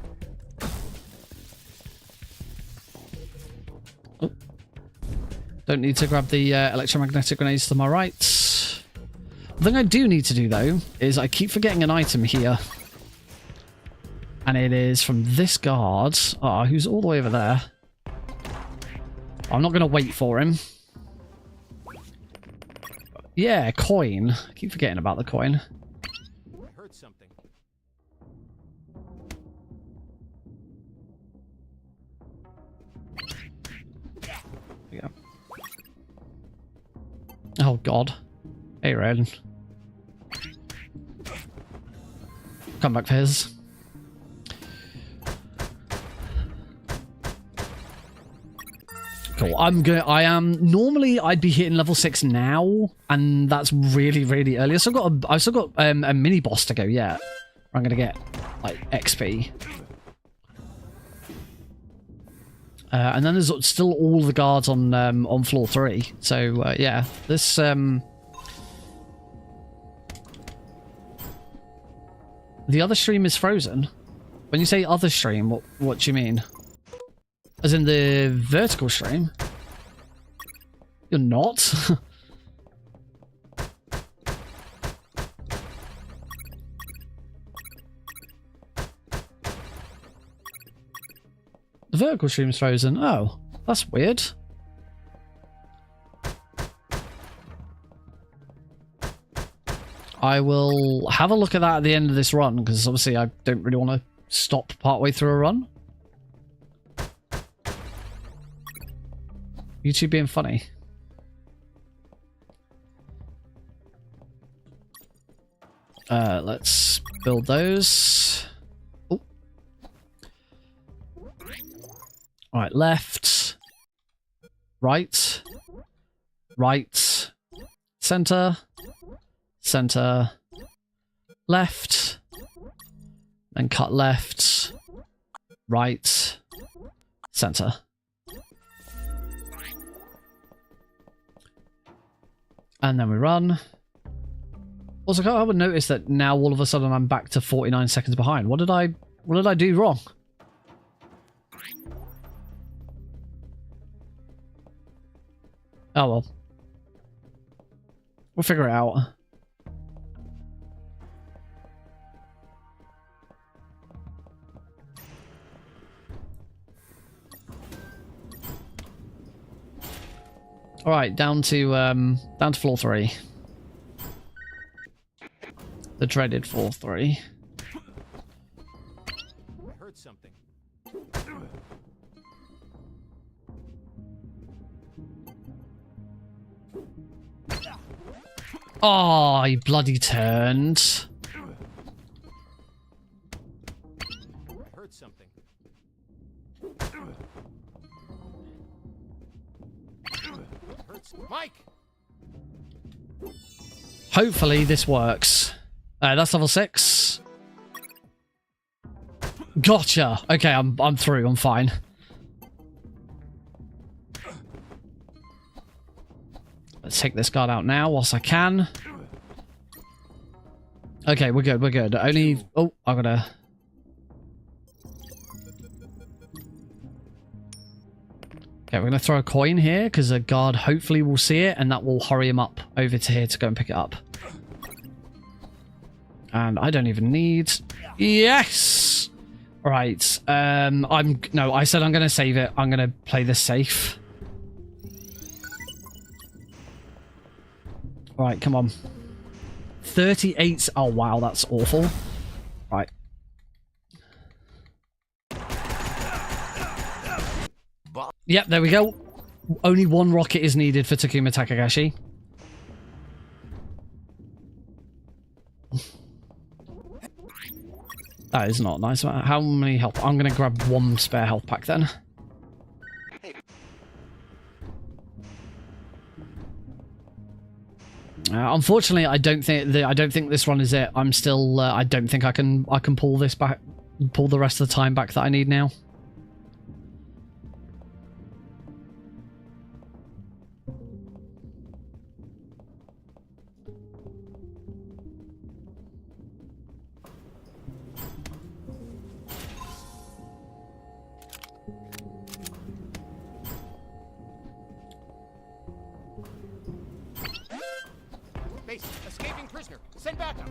[SPEAKER 1] Oh. Don't need to grab the electromagnetic grenades to my right. The thing I do need to do, though, is I keep forgetting an item here. And it is from this guard. Oh, who's all the way over there. I'm not going to wait for him. Yeah, coin. I keep forgetting about the coin.
[SPEAKER 2] I heard something.
[SPEAKER 1] There we go. Oh, God. Hey, Red. Come back for his. Cool. Normally I'd be hitting level 6 now, and that's really, really early. I've still got a mini boss to go yet. I'm gonna get like XP. And then there's still all the guards on floor 3. So yeah, this the other stream is frozen. When you say other stream, what do you mean? As in the vertical stream? You're not? The vertical stream's frozen. Oh, that's weird. I will have a look at that at the end of this run, because obviously I don't really want to stop partway through a run. YouTube being funny. Let's build those. Alright, left, right, right, center, center, left, then cut left, right, center. And then we run. Also, I haven't noticed that now all of a sudden I'm back to 49 seconds behind. What did I do wrong? Oh well. We'll figure it out. All right, down to floor 3. The dreaded floor 3.
[SPEAKER 2] I heard something.
[SPEAKER 1] Oh, he bloody turned.
[SPEAKER 2] I heard something. Mike!
[SPEAKER 1] Hopefully this works. That's level 6. Gotcha. Okay, I'm through. I'm fine. Let's take this guard out now whilst I can. Okay, we're good. We're good. Only... Oh, I gotta... Okay, we're gonna throw a coin here because a guard hopefully will see it and that will hurry him up over to here to go and pick it up. And I don't even need... Yes! Right. No, I said I'm gonna save it. I'm gonna play this safe. Right, come on. 38. Oh, wow, that's awful. Right. Yep, there we go. Only 1 rocket is needed for Takuma Takagashi. That is not nice. How many health? I'm going to grab 1 spare health pack then. Unfortunately, I don't think this run is it. I'm still. I don't think I can pull this back, pull the rest of the time back that I need now.
[SPEAKER 2] Base, escaping prisoner. Send backup.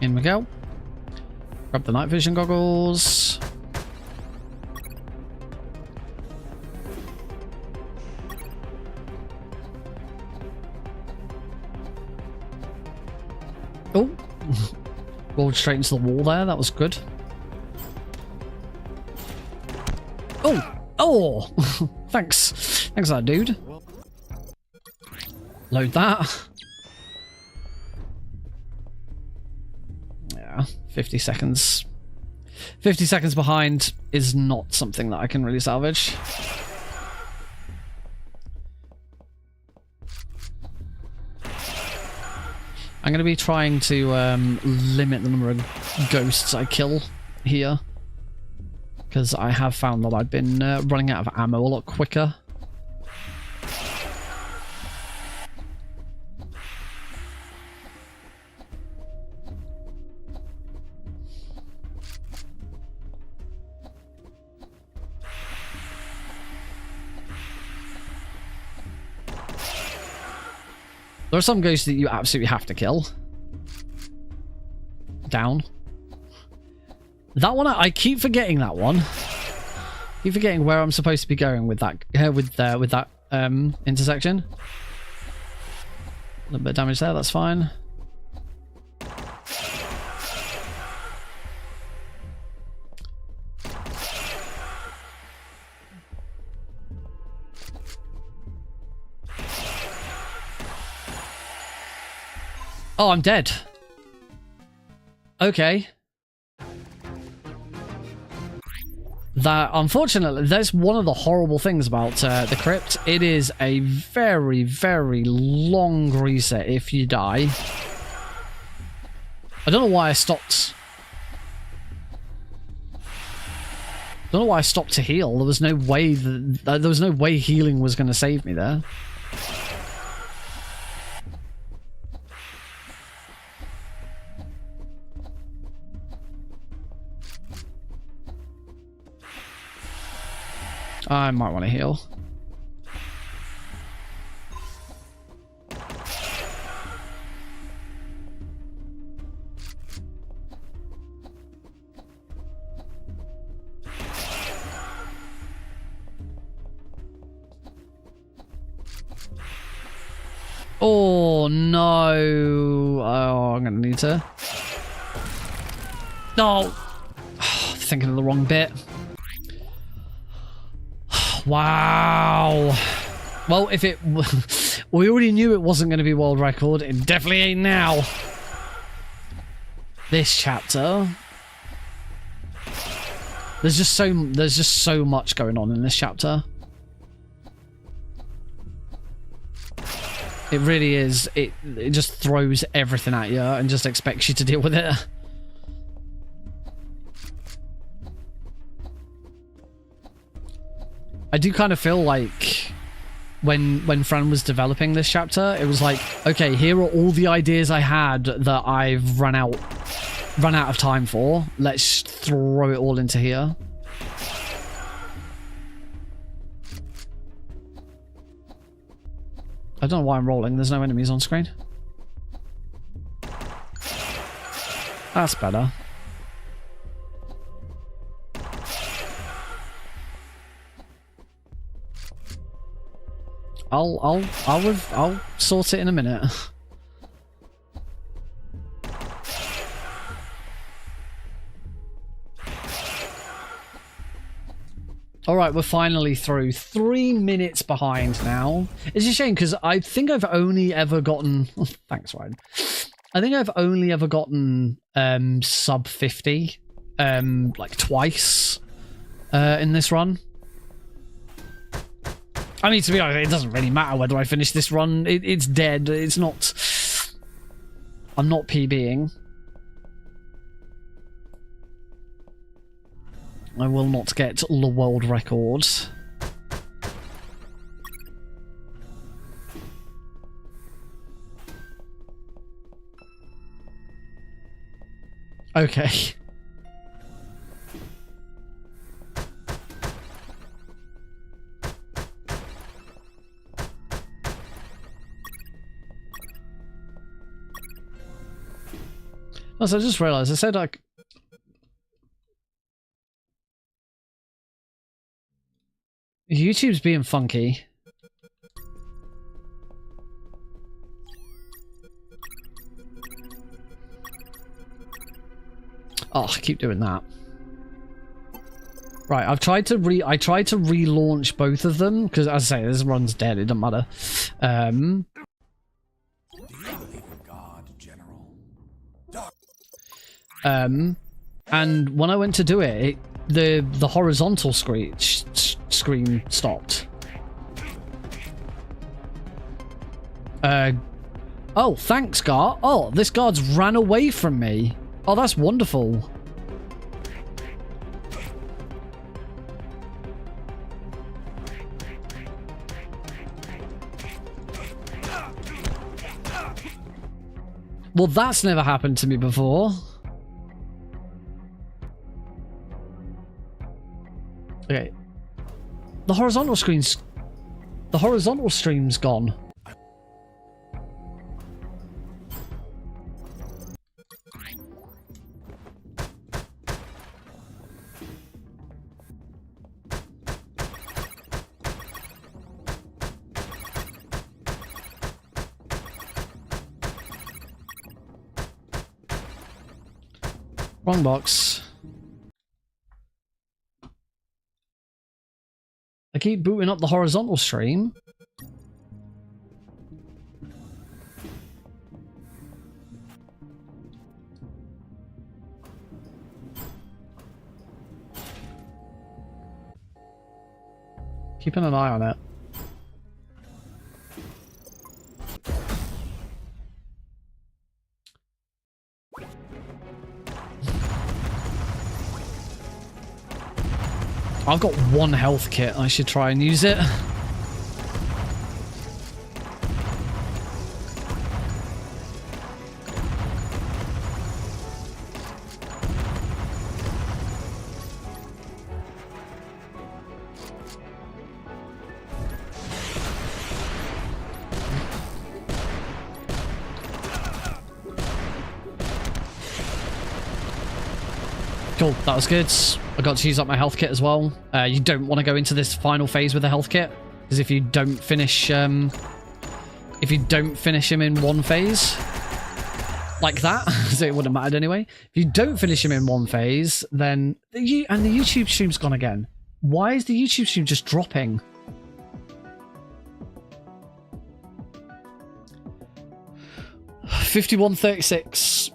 [SPEAKER 1] In we go. Grab the night vision goggles. Oh, rolled straight into the wall there. That was good. Oh, oh, thanks. Thanks for that, dude. Load that. Yeah, 50 seconds. 50 seconds behind is not something that I can really salvage. I'm going to be trying to limit the number of ghosts I kill here, because I have found that I've been running out of ammo a lot quicker. There are some ghosts that you absolutely have to kill. Down. That one, I keep forgetting that one. Keep forgetting where I'm supposed to be going with that intersection. A little bit of damage there, that's fine. Oh, I'm dead. Okay. that unfortunately, that's one of the horrible things about the crypt. It is a very, very long reset if you die. I don't know why I stopped. Don't know why I stopped to heal. There was no way there was no way healing was going to save me there. I might want to heal. Oh no! Oh, I'm gonna need to. No, thinking of the wrong bit. Wow. Well, if it... we already knew it wasn't going to be world record. It definitely ain't now. This chapter... There's just so much going on in this chapter. It really is. It just throws everything at you and just expects you to deal with it. I do kind of feel like when Fran was developing this chapter, it was like, okay, here are all the ideas I had that I've run out of time for. Let's throw it all into here. I don't know why I'm rolling. There's no enemies on screen. That's better. I'll sort it in a minute. All right, we're finally through. 3 minutes behind now. It's a shame because I think I've only ever gotten... Thanks, Ryan. I think I've only ever gotten sub 50 like twice in this run. I mean, to be honest, it doesn't really matter whether I finish this run. It's dead. It's not... I'm not PBing. I will not get the world record. Okay. Also, I just realized I said like... YouTube's being funky. Oh, I keep doing that. Right, I tried to relaunch both of them because, as I say, this run's dead. It doesn't matter.
[SPEAKER 4] Do you believe in God, General?
[SPEAKER 1] And when I went to do it, the horizontal screen stopped. Oh, thanks, guard. Oh, this guard's ran away from me. Oh, that's wonderful. Well, that's never happened to me before. Okay. The horizontal stream's gone. Wrong box. I keep booting up the horizontal stream. Keeping an eye on it. I've got one health kit. I should try and use it. Cool, that was good. I got to use up my health kit as well. You don't want to go into this final phase with a health kit, because if you don't finish him in one phase, like that, so it wouldn't have mattered anyway. If you don't finish him in one phase, then the YouTube stream's gone again. Why is the YouTube stream just dropping? $51.36.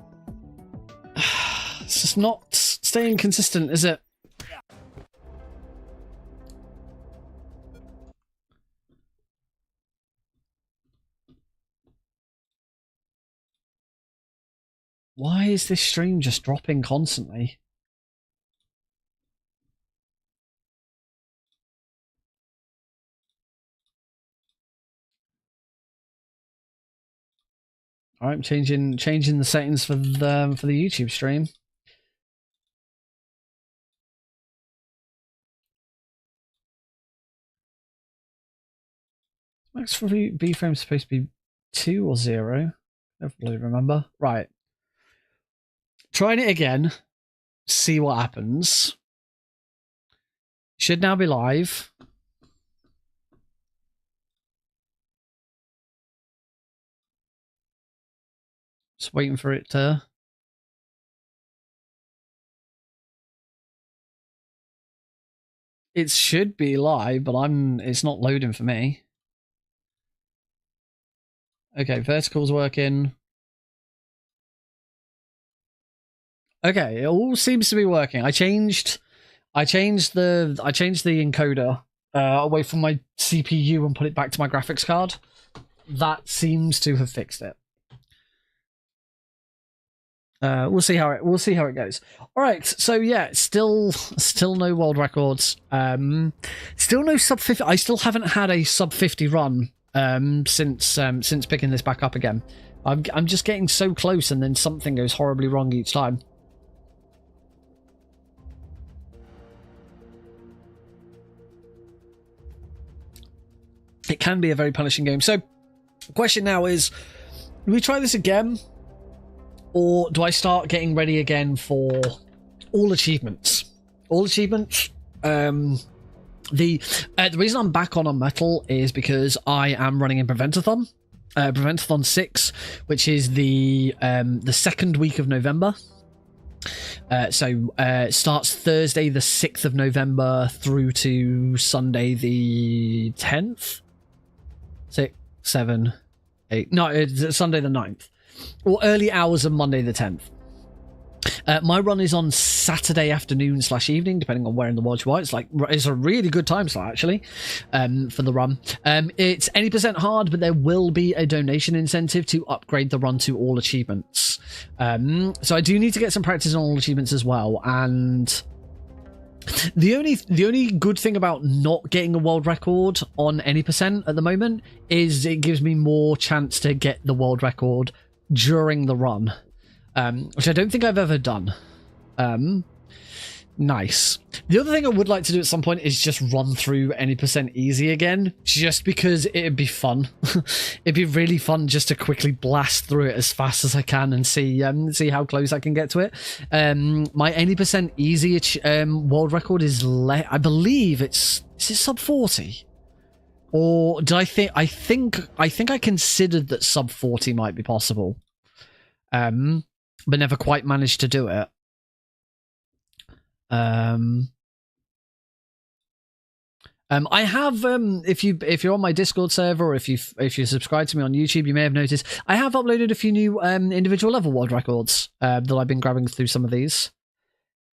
[SPEAKER 1] It's just not staying consistent, is it? Why is this stream just dropping constantly? All right, I'm changing the settings for the YouTube stream. Max for B frame is supposed to be 2 or 0. I don't really remember. Right. Trying it again. See what happens. Should now be live. Just waiting for it to... It should be live, but it's not loading for me. Okay, vertical's working. Okay, it all seems to be working. I changed the encoder away from my CPU and put it back to my graphics card. That seems to have fixed it. We'll see how it goes. All right, so yeah, still no world records. Still no sub 50. I still haven't had a sub 50 run since picking this back up again. I'm just getting so close, and then something goes horribly wrong each time. It can be a very punishing game. So, the question now is, do we try this again? Or do I start getting ready again for all achievements? All achievements. The reason I'm back on UnMetal is because I am running in Prevent-A-Thon. Prevent-A-Thon 6, which is the second week of November. So it starts Thursday the 6th of November through to Sunday the 10th? 6, 7, 8. No, it's Sunday the 9th. Or early hours of Monday the 10th. My run is on Saturday afternoon / evening, depending on where in the world you are. It's a really good time slot, actually, for the run. It's any % hard, but there will be a donation incentive to upgrade the run to all achievements. So I do need to get some practice on all achievements as well. And the only good thing about not getting a world record on any % at the moment is it gives me more chance to get the world record during the run. Which I don't think I've ever done. Nice. The other thing I would like to do at some point is just run through any % easy again, just because it'd be fun. It'd be really fun just to quickly blast through it as fast as I can and see how close I can get to it. My any % easy world record is I believe is it sub 40? Or did I think I considered that sub 40 might be possible. But never quite managed to do it. I have if you're on my Discord server, or if you subscribe to me on YouTube, you may have noticed I have uploaded a few new individual level world records that I've been grabbing through some of these.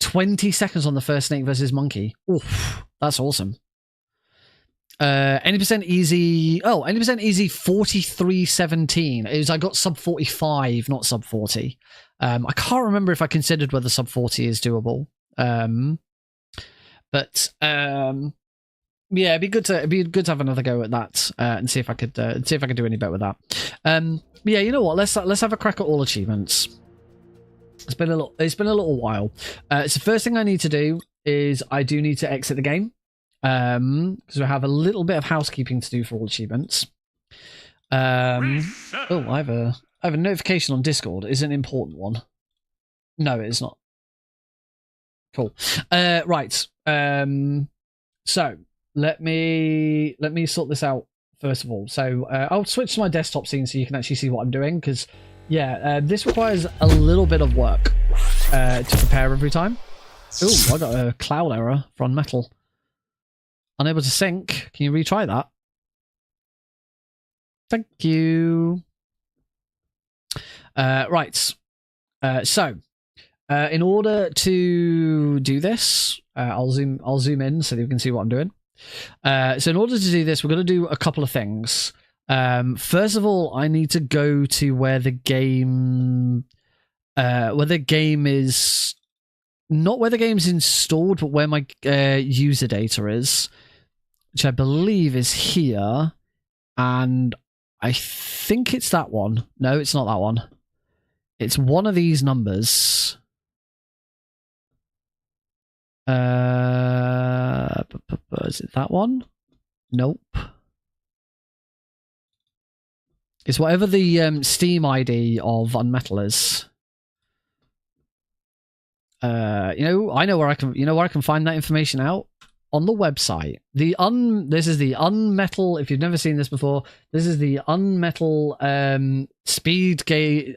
[SPEAKER 1] 20 seconds on the first snake versus monkey. Oof, that's awesome. Any percent easy. Oh, any percent easy 4317. It was I got sub 45, not sub 40. I can't remember if I considered whether sub 40 is doable. But yeah, it'd be good to have another go at that and see if I could do any better with that. Yeah, you know what? Let's have a crack at all achievements. It's been a little while. So the first thing I need to do is I do need to exit the game. Because we have a little bit of housekeeping to do for all achievements. Oh, I have a notification on Discord. Is it an important one? No, it is not. Cool. Right. So let me sort this out first of all. So I'll switch to my desktop scene so you can actually see what I'm doing. Because yeah, this requires a little bit of work to prepare every time. Oh, I got a cloud error from UnMetal. Unable to sync. Can you retry that? Thank you. Right. So, in order to do this, I'll zoom in so that you can see what I'm doing. So in order to do this, we're going to do a couple of things. First of all, I need to go to where the game is, not where the game's installed, but where my user data is, which I believe is here, and I think it's that one. No, it's not that one. It's one of these numbers. Is it that one? Nope. It's whatever the Steam ID of UnMetal is. I know where I can find that information out. On the website, this is the UnMetal. If you've never seen this before, this is the UnMetal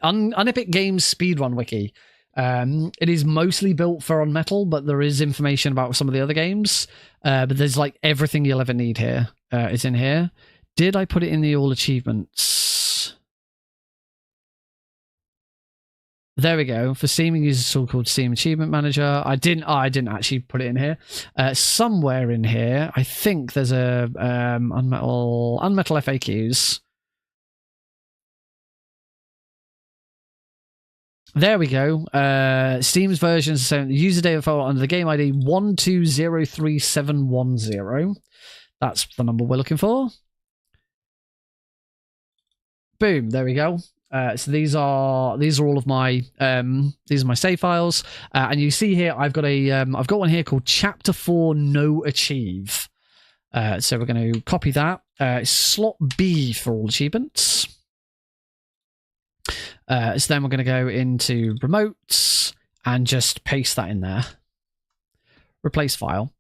[SPEAKER 1] Unepic Games speedrun wiki. It is mostly built for UnMetal, but there is information about some of the other games. But there's like everything you'll ever need here. Is in here. Did I put it in the all achievements? There we go. For Steam, use a tool called Steam Achievement Manager. I didn't actually put it in here. Somewhere in here, I think there's a UnMetal FAQs. There we go. Steam's version is the user data file under the game ID 1203710. That's the number we're looking for. Boom. There we go. So these are all of my save files, and you see here I've got one here called Chapter 4 No Achieve. So we're going to copy that. Slot B for all achievements. So then we're going to go into remotes and just paste that in there. Replace file.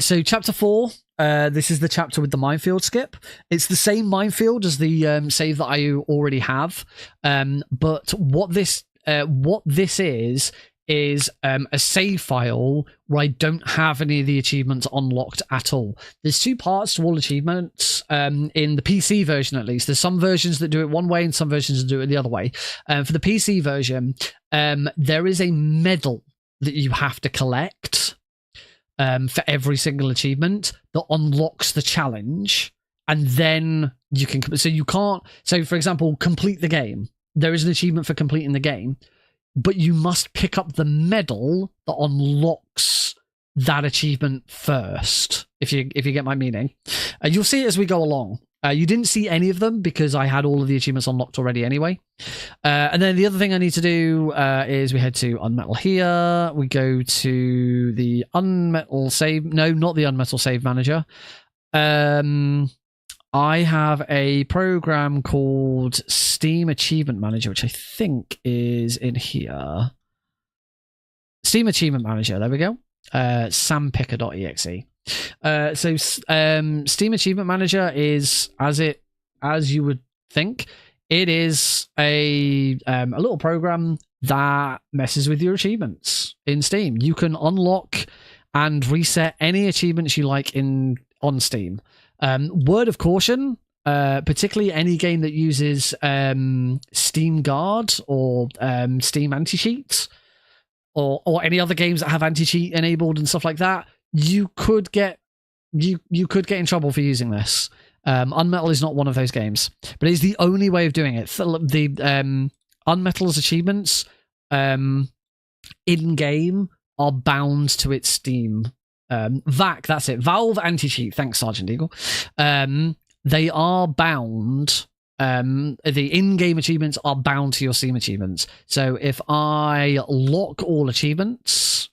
[SPEAKER 1] So chapter 4. This is the chapter with the minefield skip. It's the same minefield as the save that I already have. But what this is a save file where I don't have any of the achievements unlocked at all. There's two parts to all achievements in the PC version, at least. There's some versions that do it one way and some versions that do it the other way. For the PC version, there is a medal that you have to collect for every single achievement that unlocks the challenge, and then you can. So for example, complete the game. There is an achievement for completing the game, but you must pick up the medal that unlocks that achievement first. If you get my meaning, you'll see it as we go along. You didn't see any of them because I had all of the achievements unlocked already anyway. And then the other thing I need to do is we head to UnMetal here. We go to the UnMetal save. No, not the UnMetal save manager. I have a program called Steam Achievement Manager, which I think is in here. Steam Achievement Manager. There we go. sampicker.exe. So Steam Achievement Manager is as you would think. It is a little program that messes with your achievements in Steam. You can unlock and reset any achievements you like on Steam. Word of caution, particularly any game that uses Steam Guard or Steam Anti-Cheat or any other games that have anti-cheat enabled and stuff like that. You could get you could get in trouble for using this. UnMetal is not one of those games, but it's the only way of doing it. The UnMetal's achievements in-game are bound to its Steam. VAC, that's it. Valve Anti-Cheat. Thanks, Sergeant Eagle. They are bound. The in-game achievements are bound to your Steam achievements. So if I lock all achievements,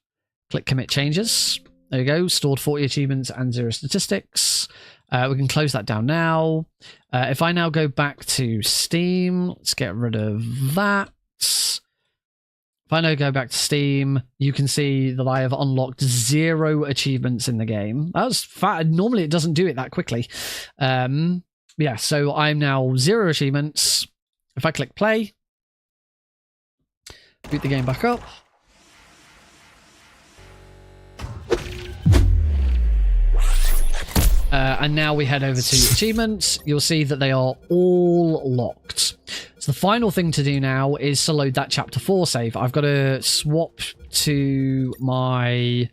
[SPEAKER 1] click commit changes. There you go. Stored 40 achievements and 0 statistics. We can close that down now. If I now go back to Steam, let's get rid of that. If I now go back to Steam, you can see that I have unlocked 0 achievements in the game. That was fat. Normally it doesn't do it that quickly. Yeah, so I'm now 0 achievements. If I click play, boot the game back up. And now we head over to achievements. You'll see that they are all locked. So the final thing to do now is to load that chapter 4 save. I've got to swap to my...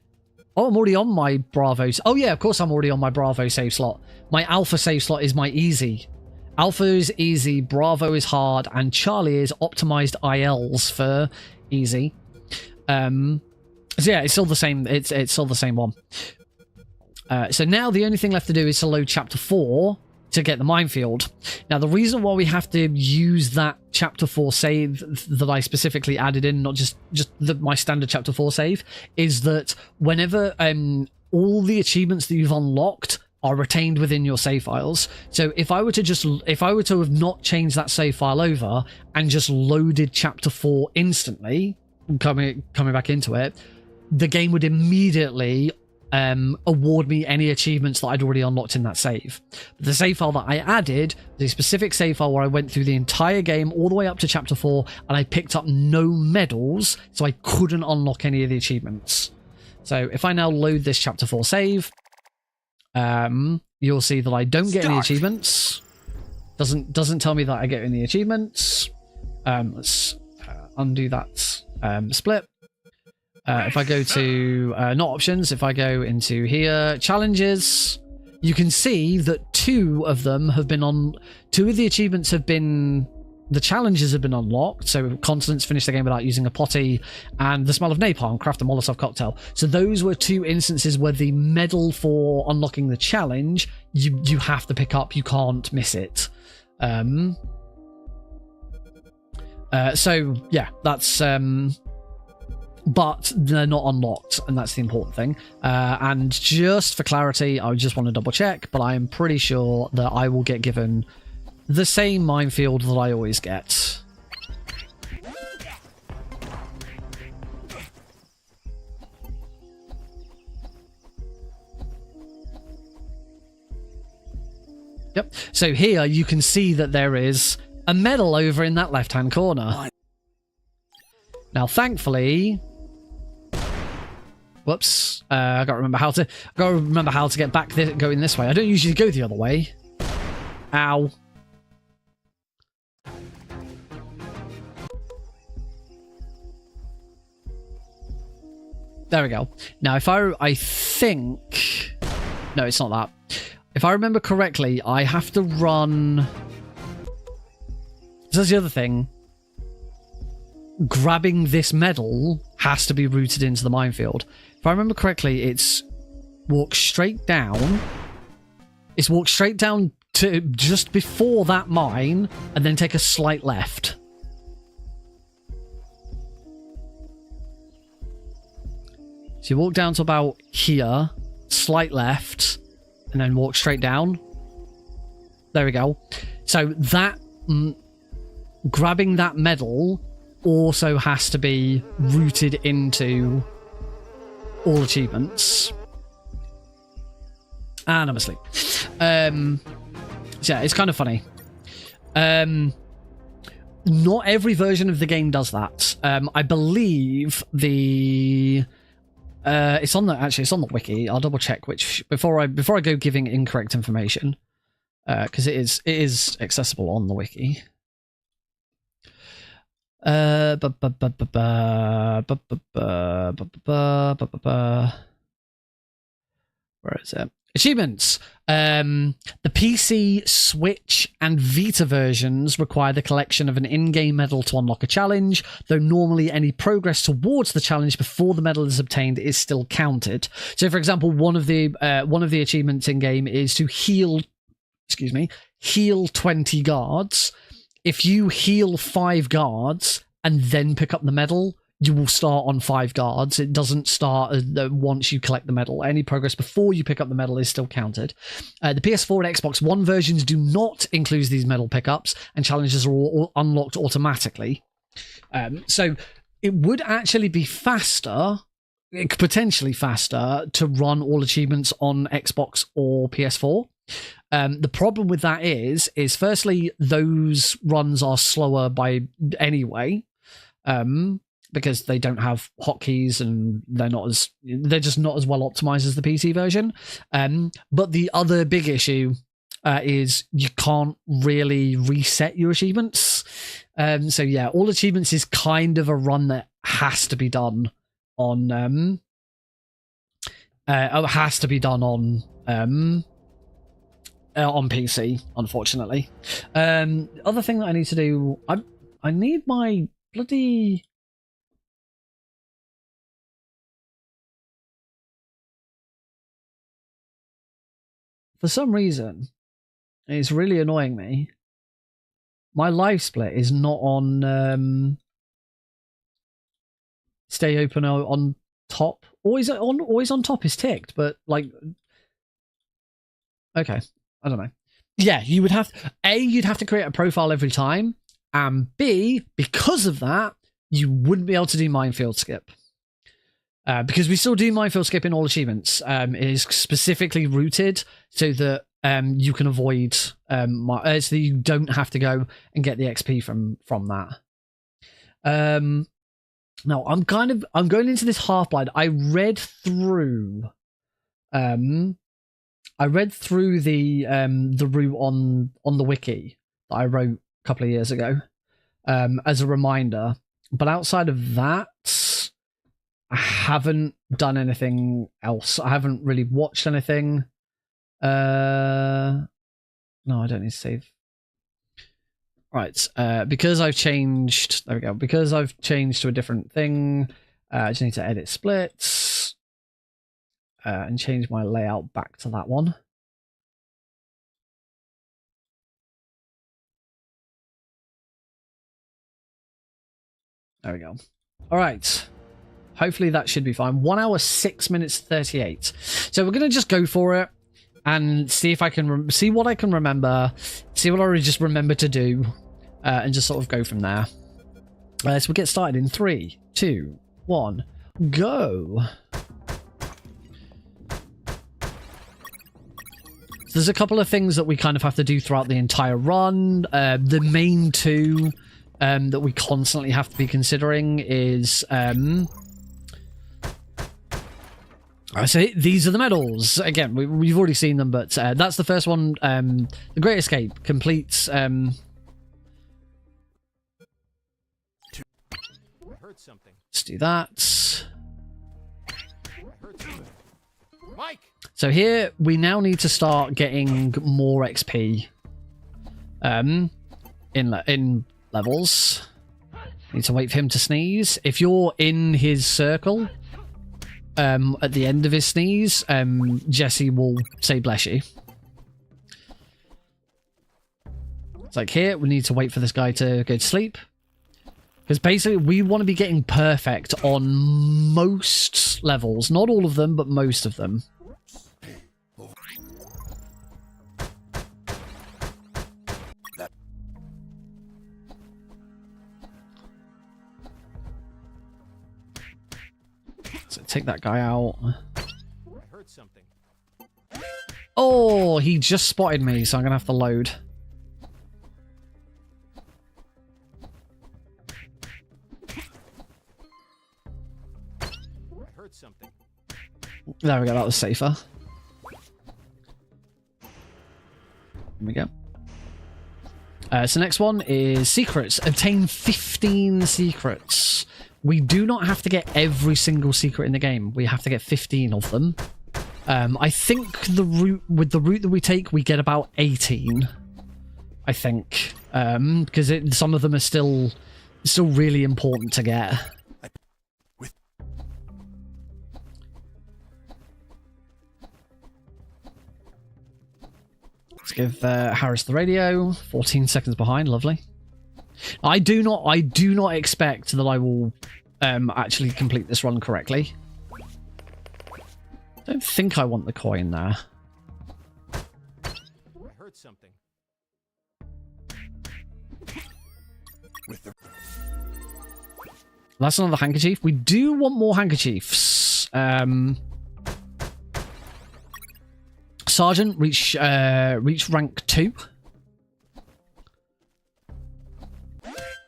[SPEAKER 1] Oh, I'm already on my Bravo. Oh yeah, of course I'm already on my Bravo save slot. My Alpha save slot is my easy. Alpha is easy, Bravo is hard, and Charlie is optimized ILs for easy. So yeah, it's still the same. It's still the same one. So now the only thing left to do is to load chapter 4 to get the minefield. Now the reason why we have to use that chapter 4 save that I specifically added in, not just my standard chapter 4 save, is that whenever all the achievements that you've unlocked are retained within your save files. So if I were to have not changed that save file over and just loaded chapter 4 instantly, coming back into it, the game would immediately award me any achievements that I'd already unlocked in that save. But the save file that I added, the specific save file where I went through the entire game all the way up to chapter 4, and I picked up no medals, so I couldn't unlock any of the achievements. So if I now load this chapter 4 save, you'll see that I don't get any achievements. Doesn't tell me that I get any achievements. Let's undo that split. If I go to not options, if I go into here, challenges, you can see that 2 of them have been on. 2 of the achievements have been. The challenges have been unlocked. So Constance finished the game without using a potty, and the smell of napalm, craft a Molotov cocktail. So those were 2 instances where the medal for unlocking the challenge you have to pick up. You can't miss it. So yeah, that's. But they're not unlocked, and that's the important thing. And just for clarity, I just want to double check, but I am pretty sure that I will get given the same minefield that I always get. Yep. So here you can see that there is a medal over in that left-hand corner. Now, thankfully... Whoops. I gotta remember how to get back going this way. I don't usually go the other way. Ow. There we go. Now, if I think... No, it's not that. If I remember correctly, I have to run... That's the other thing. Grabbing this medal has to be routed into the minefield. If I remember correctly, it's walk straight down. It's walk straight down to just before that mine, and then take a slight left. So you walk down to about here, slight left, and then walk straight down. There we go. So that grabbing that medal also has to be routed into all achievements. And I'm asleep. So yeah, it's kind of funny. Not every version of the game does that. I believe the it's on the wiki. I'll double check which before I go giving incorrect information, because it is accessible on the wiki. Where is it? Achievements. The PC, Switch, and Vita versions require the collection of an in-game medal to unlock a challenge, though normally any progress towards the challenge before the medal is obtained is still counted. So, for example, one of the achievements in-game is to heal 20 guards. If you heal 5 guards and then pick up the medal, you will start on 5 guards. It doesn't start once you collect the medal. Any progress before you pick up the medal is still counted. The PS4 and Xbox One versions do not include these medal pickups, and challenges are all unlocked automatically. So it would actually be faster, potentially faster, to run all achievements on Xbox or PS4. The problem with that is firstly, those runs are slower by anyway. Because they don't have hotkeys and they're just not as well optimized as the PC version. But the other big issue is you can't really reset your achievements. So yeah, all achievements is kind of a run that has to be done on PC, unfortunately. Other thing that I need to do, I need my bloody... For some reason, it's really annoying me. My live split is not on stay open on top. Always on top is ticked, but like, okay, I don't know. Yeah, you would have you'd have to create a profile every time, and B, because of that, you wouldn't be able to do minefield skip. Because we still do minefield skip in all achievements. It is specifically routed so that you can avoid so that you don't have to go and get the XP from that. Now I'm going into this half-blind. I read through the route on the wiki that I wrote a couple of years ago as a reminder, but outside of that, I haven't done anything else. I haven't really watched anything. No, I don't need to save. Right, because I've changed... There we go. Because I've changed to a different thing, I just need to edit splits and change my layout back to that one. There we go. All right. Hopefully that should be fine. 1 hour, 6 minutes, 38. So we're going to just go for it and see if I can see what I can remember, see what I just remember to do, and just sort of go from there. So we'll get started in 3, 2, 1, go. There's a couple of things that we kind of have to do throughout the entire run. The main two that we constantly have to be considering is... So these are the medals. Again, we've already seen them, but that's the first one. The Great Escape completes...
[SPEAKER 2] I heard something.
[SPEAKER 1] Let's do that.
[SPEAKER 2] I heard something. Mike!
[SPEAKER 1] So here, we now need to start getting more XP in levels. Need to wait for him to sneeze. If you're in his circle... at the end of his sneeze, Jesse will say bless you. It's like here, we need to wait for this guy to go to sleep. Because basically, we want to be getting perfect on most levels. Not all of them, but most of them. So take that guy out.
[SPEAKER 2] I heard something.
[SPEAKER 1] Oh, he just spotted me, so I'm going to have to load.
[SPEAKER 2] I heard something.
[SPEAKER 1] There we go, that was safer. Here we go. So next one is secrets. Obtain 15 secrets. We do not have to get every single secret in the game. We have to get 15 of them. I think the route that we take, we get about 18. I think, because some of them are still really important to get. Let's give Harris the radio. 14 seconds behind. Lovely. I do not expect that I will actually complete this run correctly. I don't think I want the coin there.
[SPEAKER 2] I heard something.
[SPEAKER 1] That's another handkerchief. We do want more handkerchiefs. Sergeant, reach rank 2.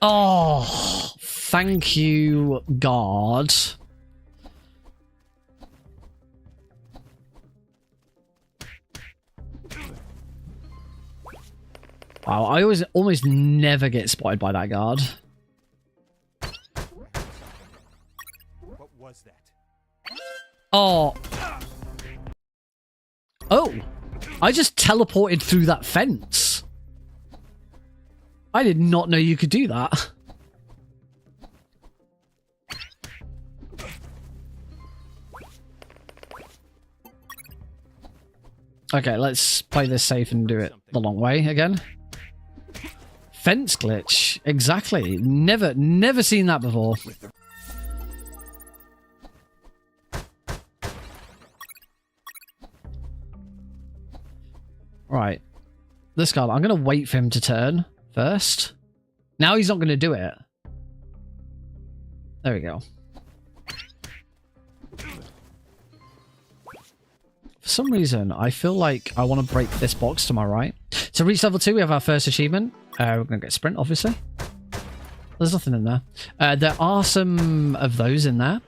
[SPEAKER 1] Oh, thank you, guard. Wow, I almost never get spotted by that guard.
[SPEAKER 2] What was that?
[SPEAKER 1] Oh. Oh. I just teleported through that fence. I did not know you could do that. Okay, let's play this safe and do it the long way again. Fence glitch. Exactly. Never seen that before. Right. This guy, I'm going to wait for him to turn first. Now he's not going to do it. There we go. For some reason, I feel like I want to break this box to my right. To reach level 2, we have our first achievement. We're going to get sprint, obviously. There's nothing in there. There are some of those in there.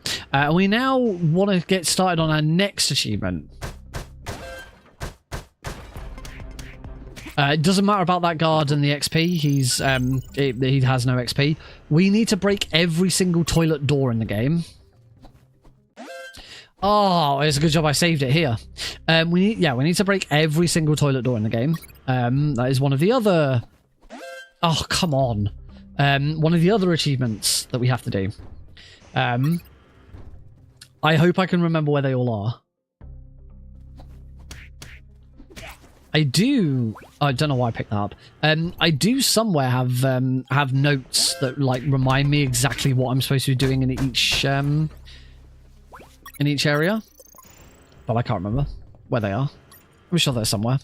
[SPEAKER 1] We now want to get started on our next achievement. It doesn't matter about that guard and the XP. He has no XP. We need to break every single toilet door in the game. Oh, it's a good job I saved it here. We need to break every single toilet door in the game. That is one of the other... Oh, come on. One of the other achievements that we have to do. I hope I can remember where they all are. I don't know why I picked that up. I do somewhere have notes that like remind me exactly what I'm supposed to be doing in each area, but I can't remember where they are. I'm sure they're somewhere.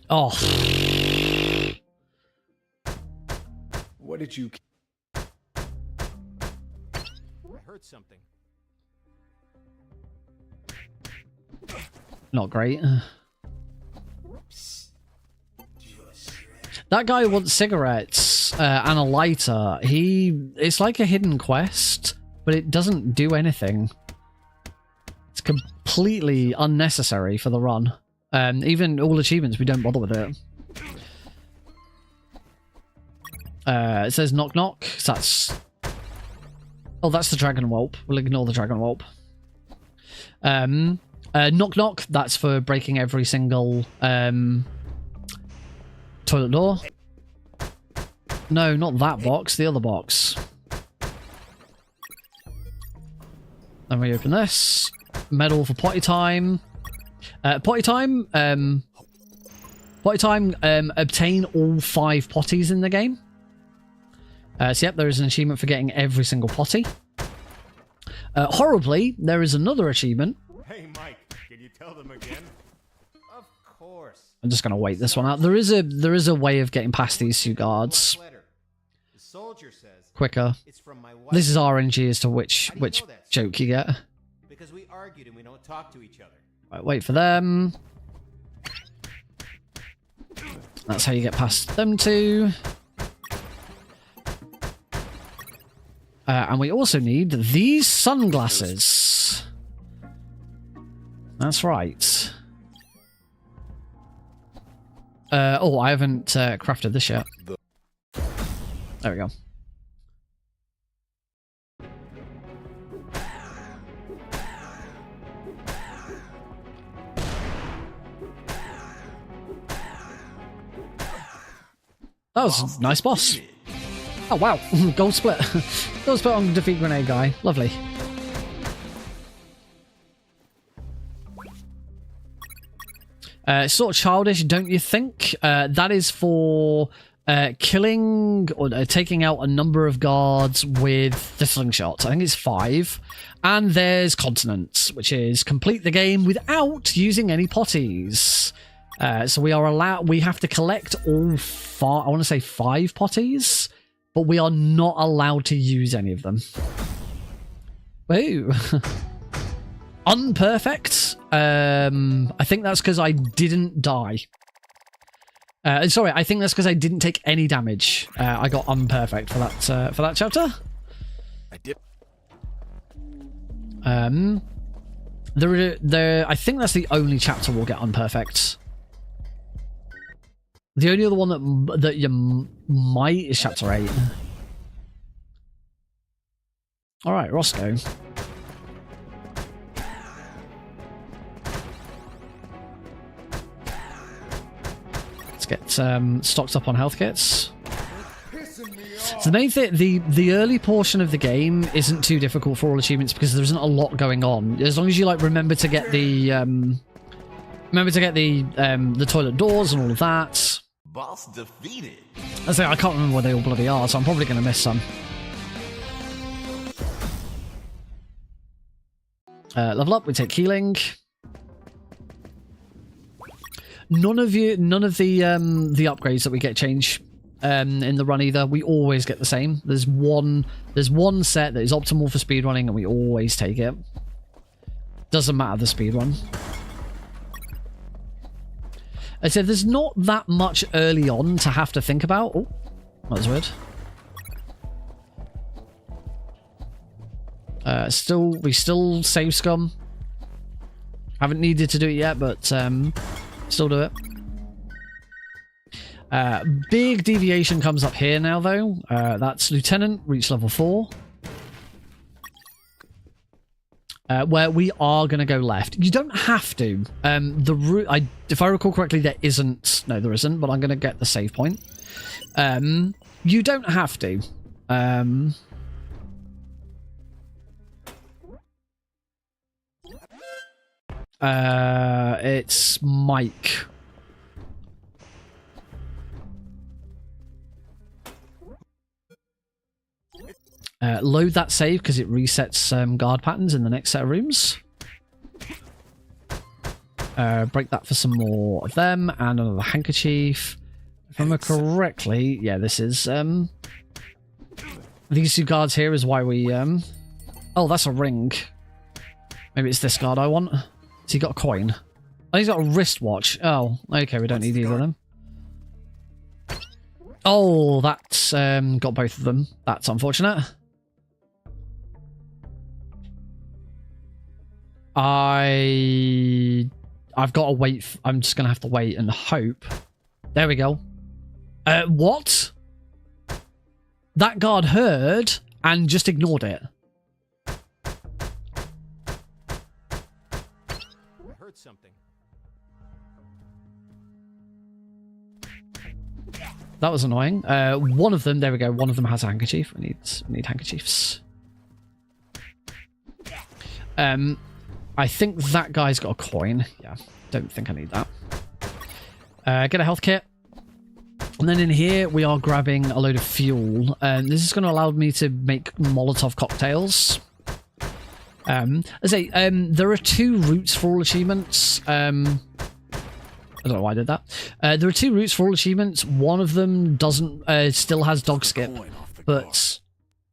[SPEAKER 1] Oh.
[SPEAKER 2] What did you... I heard something.
[SPEAKER 1] Not great. That guy wants cigarettes and a lighter. It's like a hidden quest, but it doesn't do anything. It's completely unnecessary for the run. Even all achievements, we don't bother with it. It says knock knock. So that's... Oh, that's the dragon whelp. We'll ignore the dragon whelp. Knock knock, that's for breaking every single toilet door. No, not that box, the other box. Then we open this. Medal for potty time. Potty time, obtain all 5 potties in the game. So yep, there is an achievement for getting every single potty. Horribly, there is another achievement.
[SPEAKER 2] Hey, Mike, can you tell them again? Of course.
[SPEAKER 1] I'm just gonna wait this one out. There is a way of getting past these 2 guards
[SPEAKER 2] The soldier says
[SPEAKER 1] quicker.
[SPEAKER 2] it's from my wife.
[SPEAKER 1] This is RNG as to which joke you get.
[SPEAKER 2] Because we argued and we don't talk to each other.
[SPEAKER 1] Right, wait for them. That's how you get past them 2. And we also need these sunglasses. That's right. Oh, I haven't crafted this yet. There we go. That was a nice boss. Oh wow, gold split. Gold split on defeat grenade guy. Lovely. Sort of childish, don't you think? That is for killing or taking out a number of guards with the slingshot. I think it's 5. And there's continents, which is complete the game without using any potties. So we have to collect all 5, I want to say 5 potties, but we are not allowed to use any of them. Woo. Unperfect. I think that's because I didn't die. Sorry, I think that's because I didn't take any damage. I got unperfect for that chapter.
[SPEAKER 4] I did.
[SPEAKER 1] I think that's the only chapter we'll get unperfect. The only other one that you might is chapter 8. All right, Roscoe. Let's get stocked up on health kits. So the main thing, the early portion of the game isn't too difficult for all achievements because there isn't a lot going on. As long as you like remember to get the toilet doors and all of that.
[SPEAKER 4] Boss defeated.
[SPEAKER 1] I say I can't remember where they all bloody are, so I'm probably going to miss some. Level up. We take healing. None of the upgrades that we get change in the run either. We always get the same. There's one set that is optimal for speedrunning, and we always take it. Doesn't matter the speedrun. I said there's not that much early on to have to think about. Oh, that was weird. We still save scum. Haven't needed to do it yet, but still do it. Big deviation comes up here now, though. That's Lieutenant, reach level 4. Where we are going to go left. You don't have to. The route, if I recall correctly, there isn't. No, there isn't, but I'm going to get the save point. You don't have to. It's Mike. Load that save because it resets guard patterns in the next set of rooms. Break that for some more of them and another handkerchief. If I remember correctly, yeah, this is these 2 guards here is why we oh, that's a ring. Maybe it's this guard I want. So he got a coin. Oh, he's got a wristwatch. Oh, okay, we don't need either of them. Oh, that's got both of them. That's unfortunate. I've got to wait. I'm just going to have to wait and hope. There we go. What? That guard heard and just ignored it.
[SPEAKER 2] I heard something.
[SPEAKER 1] That was annoying. One of them, there we go. One of them has a handkerchief. We need handkerchiefs. I think that guy's got a coin. Yeah, don't think I need that. Get a health kit. And then in here, we are grabbing a load of fuel. This is going to allow me to make Molotov cocktails. I say, there are 2 routes for all achievements. I don't know why I did that. There are 2 routes for all achievements. One of them doesn't still has dog skip, but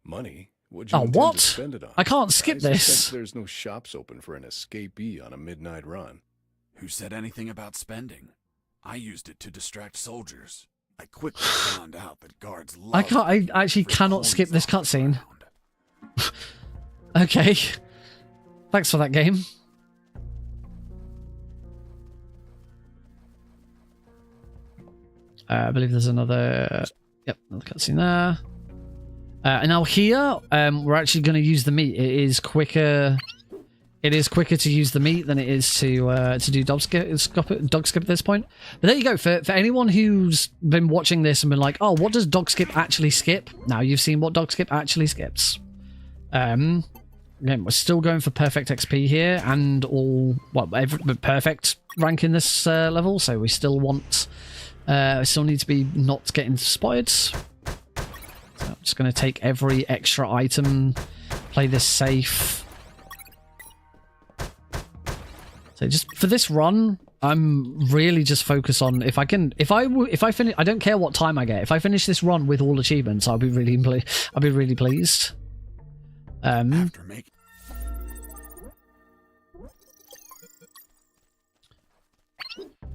[SPEAKER 5] money. Would you
[SPEAKER 1] what?
[SPEAKER 5] Spend it on?
[SPEAKER 1] I can't skip this.
[SPEAKER 5] There's no shops open for an escapee on a midnight run.
[SPEAKER 4] Who said anything about spending? I used it to distract soldiers. I quickly found out that guards love
[SPEAKER 1] I actually cannot skip this cutscene. Okay. Thanks for that game. I believe there's another... Yep, another cutscene there. And now here, we're actually going to use the meat. It is quicker It is quicker to use the meat than it is to do dog skip at this point. But there you go. For anyone who's been watching this and been like, oh, what does dog skip actually skip? Now you've seen what dog skip actually skips. Again, we're still going for perfect XP here and all perfect rank in this level. So we still want, still need to be not getting spotted. So I'm just going to take every extra item, play this safe. So just for this run, I'm really just focused on if I finish. I don't care what time I get. If I finish this run with all achievements, I'll be really pleased.
[SPEAKER 4] After making.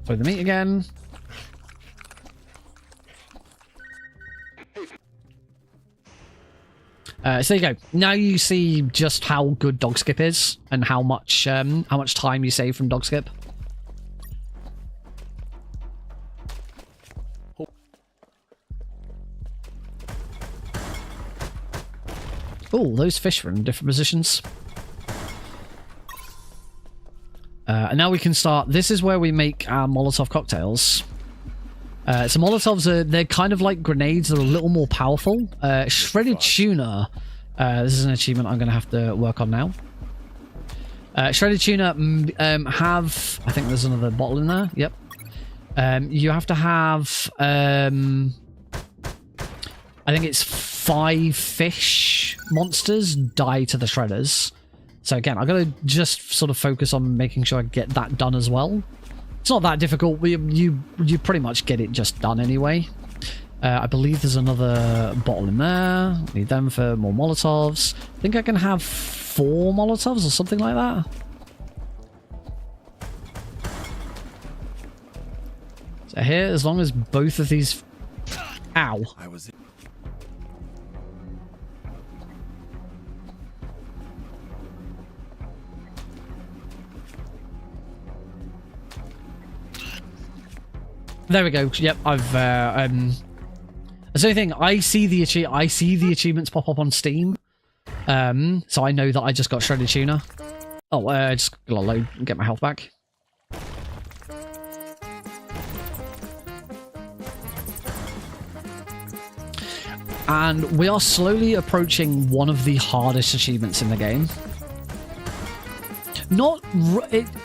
[SPEAKER 1] Throw the meat again. So there you go. Now you see just how good dog skip is and how much time you save from dog skip. Oh, those fish are in different positions. And now we can start. This is where we make our Molotov cocktails. So Molotovs they're kind of like grenades. They're a little more powerful. Shredded tuna. This is an achievement I'm going to have to work on now. Shredded tuna have... I think there's another bottle in there. Yep. You have to have... I think it's 5 fish monsters die to the shredders. So again, I've got to just sort of focus on making sure I get that done as well. It's not that difficult. You pretty much get it just done anyway. I believe there's another bottle in there. Need them for more Molotovs. I think I can have 4 Molotovs or something like that. So here, as long as both of these... Ow. There we go. Yep, I've that's the only thing. I see the achievements pop up on Steam. So I know that I just got shredded tuna. Oh, just gotta load and get my health back. And we are slowly approaching one of the hardest achievements in the game.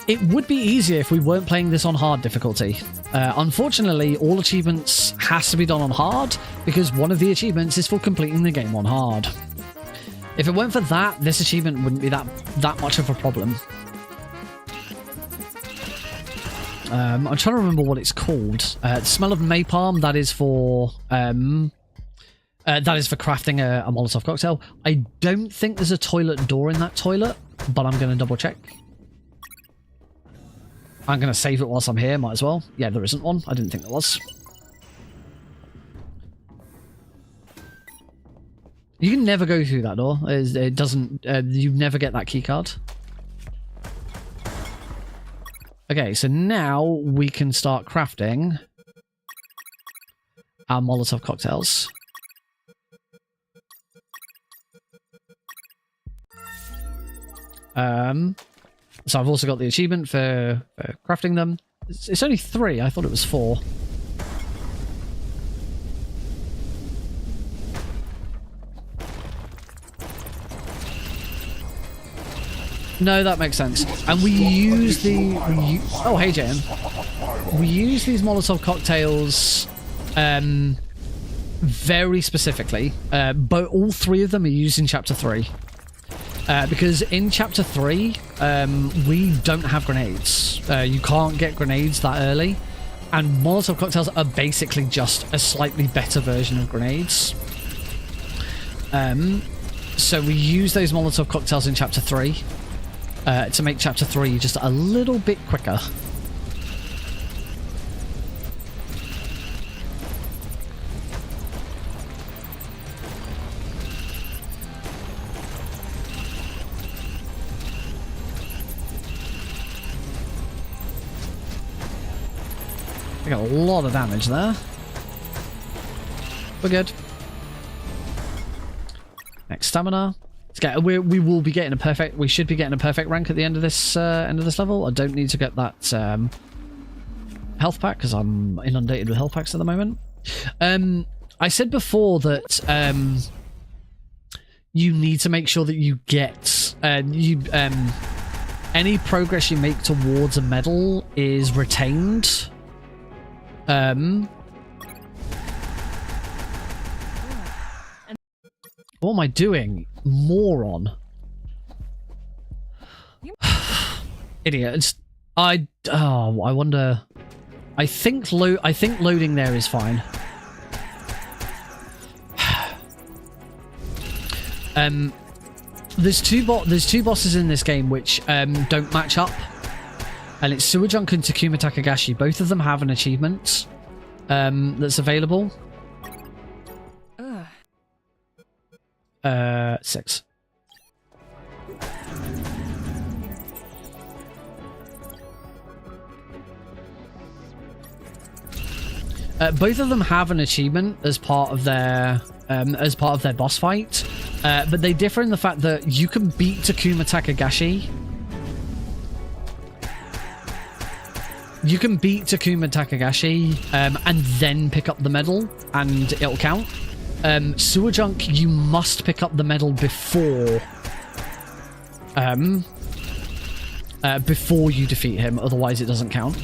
[SPEAKER 1] It would be easier if we weren't playing this on hard difficulty. Unfortunately, all achievements has to be done on hard because one of the achievements is for completing the game on hard. If it weren't for that, this achievement wouldn't be that much of a problem. I'm trying to remember what it's called. Smell of napalm. That is for crafting a Molotov cocktail. I don't think there's a toilet door in that toilet, but I'm going to double check. I'm going to save it whilst I'm here, might as well. Yeah, there isn't one. I didn't think there was. You can never go through that door. It doesn't... you never get that key card. Okay, so now we can start crafting our Molotov cocktails. So I've also got the achievement for crafting them. It's only 3. I thought it was 4. No, that makes sense. And we use the... oh, hey, Jan. We use these Molotov cocktails very specifically. But all 3 of them are used in Chapter 3. Because in Chapter 3, we don't have grenades. You can't get grenades that early. And Molotov cocktails are basically just a slightly better version of grenades. So we use those Molotov cocktails in Chapter 3 to make Chapter 3 just a little bit quicker. I got a lot of damage there. We're good. Next stamina. We will be getting a perfect. We should be getting a perfect rank at the end of this level. I don't need to get that health pack because I'm inundated with health packs at the moment. I said before that you need to make sure that you get any progress you make towards a medal is retained. What am I doing? Moron. Idiots. I wonder. I think loading there is fine. There's two bosses in this game which don't match up, and it's Sewer Junk and Takuma Takagashi. Both of them have an achievement that's available. 6. Both of them have an achievement as part of their boss fight, but they differ in the fact that you can beat Takuma Takagashi. You can beat Takuma Takagashi and then pick up the medal, and it'll count. Sewer Junk, you must pick up the medal before you defeat him, otherwise it doesn't count.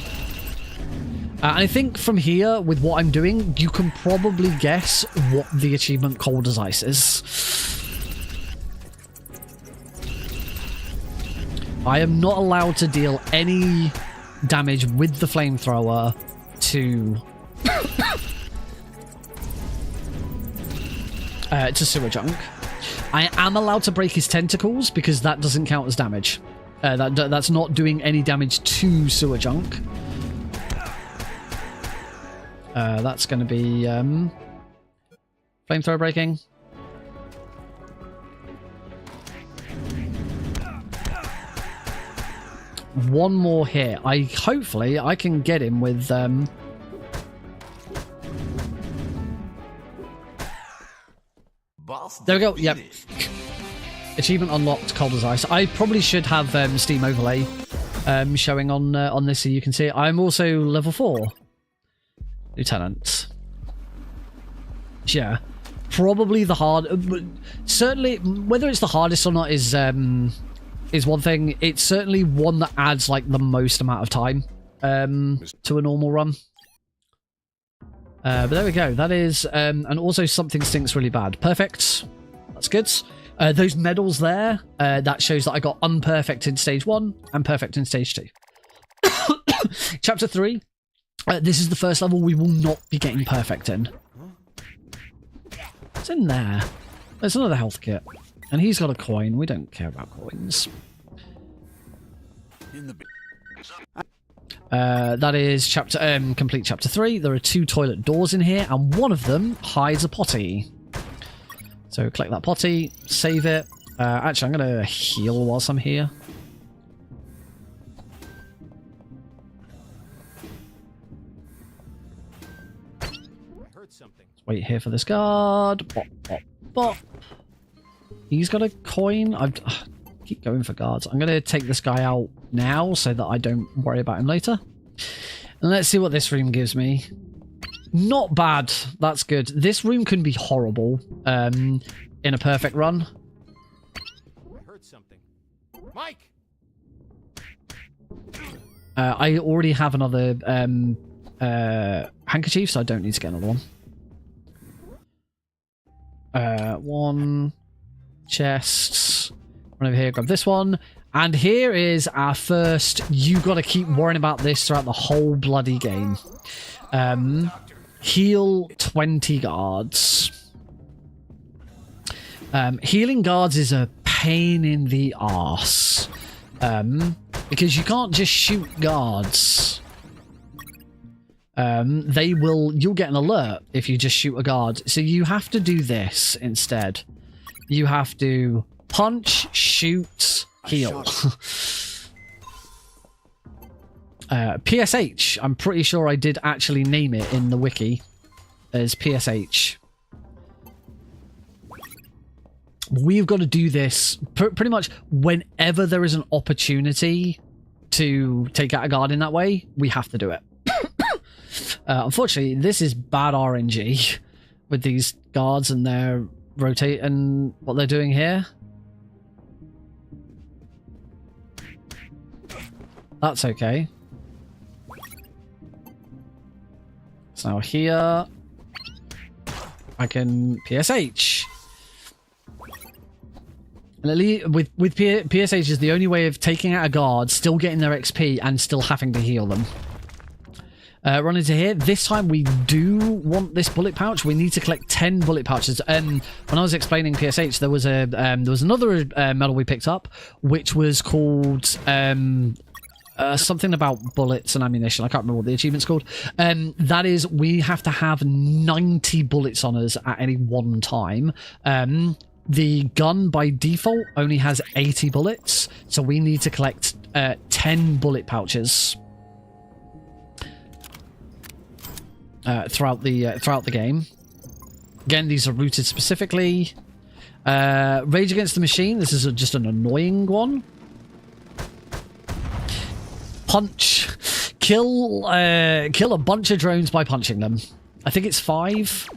[SPEAKER 1] I think from here, with what I'm doing, you can probably guess what the achievement Cold as Ice is. I am not allowed to deal any damage with the flamethrower to Sewer Junk. I am allowed to break his tentacles because that doesn't count as damage. That's not doing any damage to Sewer Junk. That's going to be flamethrower breaking. One more hit. Hopefully I can get him with there we go. Yep. Achievement unlocked, Cold as Ice. I probably should have Steam overlay showing on this so you can see it. I'm also level 4. Lieutenant. Yeah. Probably the hard... certainly, whether it's the hardest or not is one thing. It's certainly one that adds, like, the most amount of time to a normal run. But there we go. That is... and also something stinks really bad. Perfect. That's good. Those medals there, that shows that I got unperfect in stage 1 and perfect in stage 2. Chapter 3. This is the first level we will not be getting perfect in. It's in there. There's another health kit. And he's got a coin. We don't care about coins. That is complete chapter 3. There are 2 toilet doors in here, and one of them hides a potty. So collect that potty, save it. Actually, I'm going to heal whilst I'm here. Wait here for this guard. Bop, bop, bop. He's got a coin. I keep going for guards. I'm going to take this guy out now so that I don't worry about him later. And let's see what this room gives me. Not bad. That's good. This room can be horrible in a perfect run.
[SPEAKER 2] I heard something. Mike!
[SPEAKER 1] I already have another handkerchief, so I don't need to get another one. One chest. Run over here, grab this one. And here is our first. You got to keep worrying about this throughout the whole bloody game. Heal 20 guards. Healing guards is a pain in the arse. Because you can't just shoot guards. You'll get an alert if you just shoot a guard. So you have to do this instead. You have to punch, shoot, heal. PSH. I'm pretty sure I did actually name it in the wiki as PSH. We've got to do this pretty much whenever there is an opportunity to take out a guard in that way. We have to do it. Unfortunately, this is bad RNG with these guards and their rotate and what they're doing here. That's okay. So now here I can PSH. And with PSH is the only way of taking out a guard, still getting their XP, and still having to heal them. Run into here. This time we do want this bullet pouch. We need to collect 10 bullet pouches. When I was explaining PSH, there was another medal we picked up, which was called something about bullets and ammunition. I can't remember what the achievement's called. That is, we have to have 90 bullets on us at any one time. The gun by default only has 80 bullets, so we need to collect 10 bullet pouches throughout the game. Again, these are routed specifically. Rage Against the Machine. This is just an annoying one. Punch. Kill a bunch of drones by punching them. I think it's 5.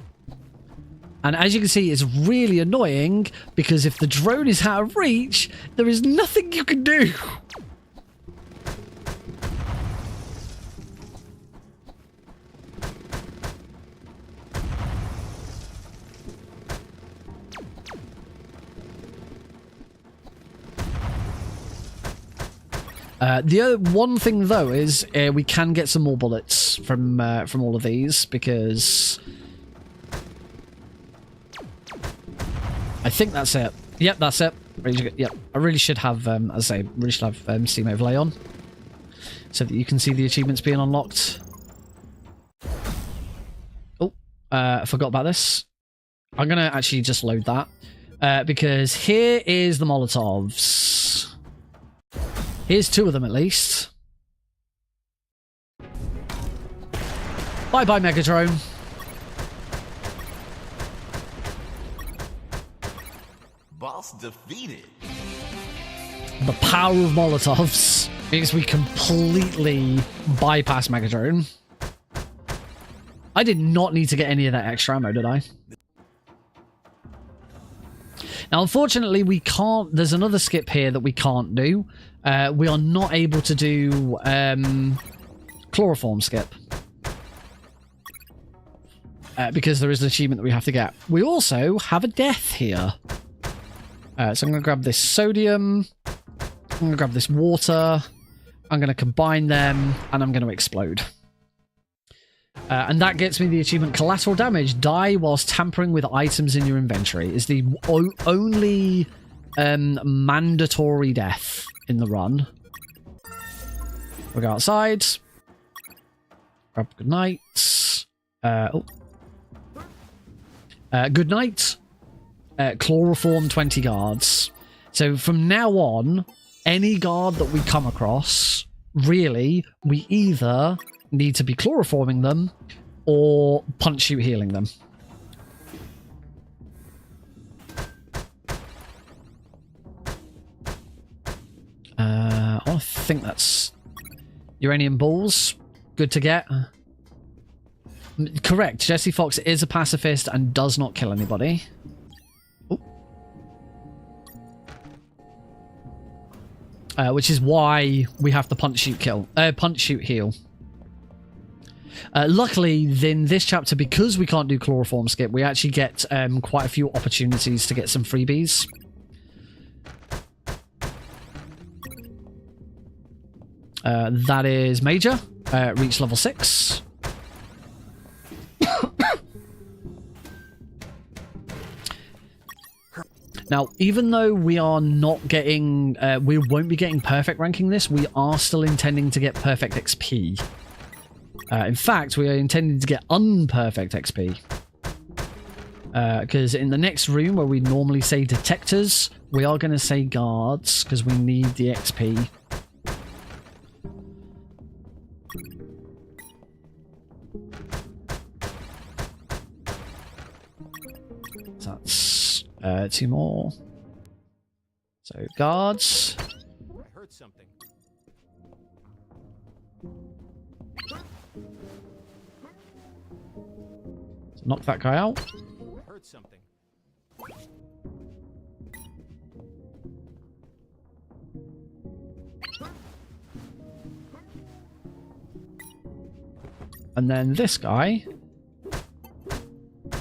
[SPEAKER 1] And as you can see, it's really annoying because if the drone is out of reach, there is nothing you can do. The other one thing though is we can get some more bullets from all of these, because I think that's it. Yep, that's it. Yep, I really should have, as I say, really should have Steam Overlay on so that you can see the achievements being unlocked. Oh, I forgot about this. I'm gonna actually just load that because here is the Molotovs. Here's 2 of them at least. Bye bye, Megadrone.
[SPEAKER 6] Boss defeated.
[SPEAKER 1] The power of Molotovs means we completely bypass Megadrone. I did not need to get any of that extra ammo, did I? Now, unfortunately, we can't... There's another skip here that we can't do. We are not able to do chloroform skip. Because there is an achievement that we have to get. We also have a death here. So I'm going to grab this sodium. I'm going to grab this water. I'm going to combine them. And I'm going to explode. And that gets me the achievement Collateral Damage. Die whilst tampering with items in your inventory. Is the only mandatory death in the run. We'll go outside. Grab good night. Good night. Chloroform 20 guards. So from now on, any guard that we come across, really, we either need to be chloroforming them or punch shoot healing them. I think that's uranium balls. Good to get. Correct. Jesse Fox is a pacifist and does not kill anybody. Which is why we have to punch shoot heal. Luckily, in this chapter, because we can't do chloroform skip, we actually get quite a few opportunities to get some freebies. That is Major. Reach level 6. Now, even though we are not getting... we won't be getting perfect ranking this, we are still intending to get perfect XP. In fact, we are intending to get unperfect XP. Because in the next room where we normally say detectors, we are going to say guards, because we need the XP. That's 2 more. So guards.
[SPEAKER 2] I heard something.
[SPEAKER 1] So knock that guy out.
[SPEAKER 2] I heard something.
[SPEAKER 1] And then this guy.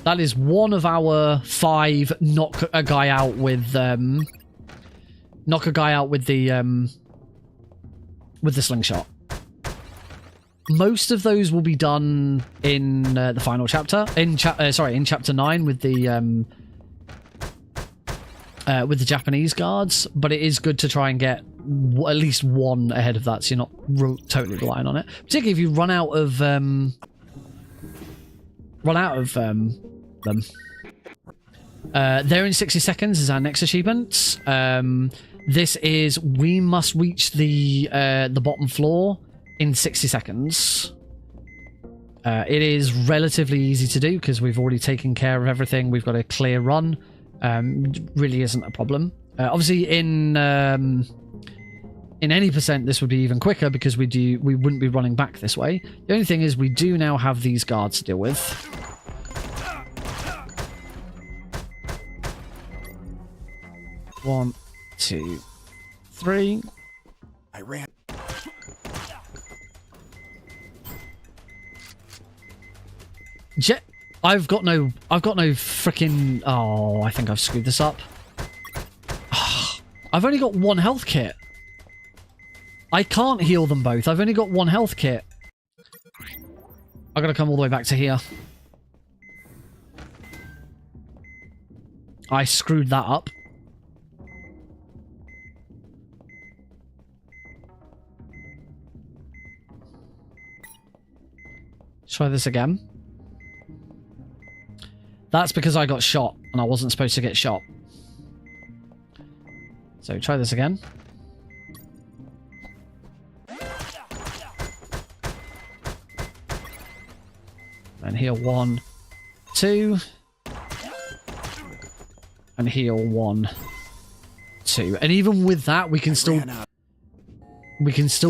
[SPEAKER 1] That is one of our 5 knock a guy out with the slingshot. Most of those will be done in the final chapter. In chapter 9 with the Japanese guards, but it is good to try and get at least one ahead of that, so you're not totally relying on it. Particularly if you run out of them. They're in 60 seconds is our next achievement. This is we must reach the bottom floor in 60 seconds. It is relatively easy to do because we've already taken care of everything. We've got a clear run. Really isn't a problem. Obviously, in any percent, this would be even quicker because we wouldn't be running back this way. The only thing is we do now have these guards to deal with. 1, 2, 3.
[SPEAKER 4] I ran.
[SPEAKER 1] I've got no freaking. Oh, I think I've screwed this up. I've only got 1 health kit. I can't heal them both. I've only got 1 health kit. I gotta come all the way back to here. I screwed that up. Try this again. That's because I got shot and I wasn't supposed to get shot. So try this again. And heal 1, 2. And heal 1, 2. And even with that, we can still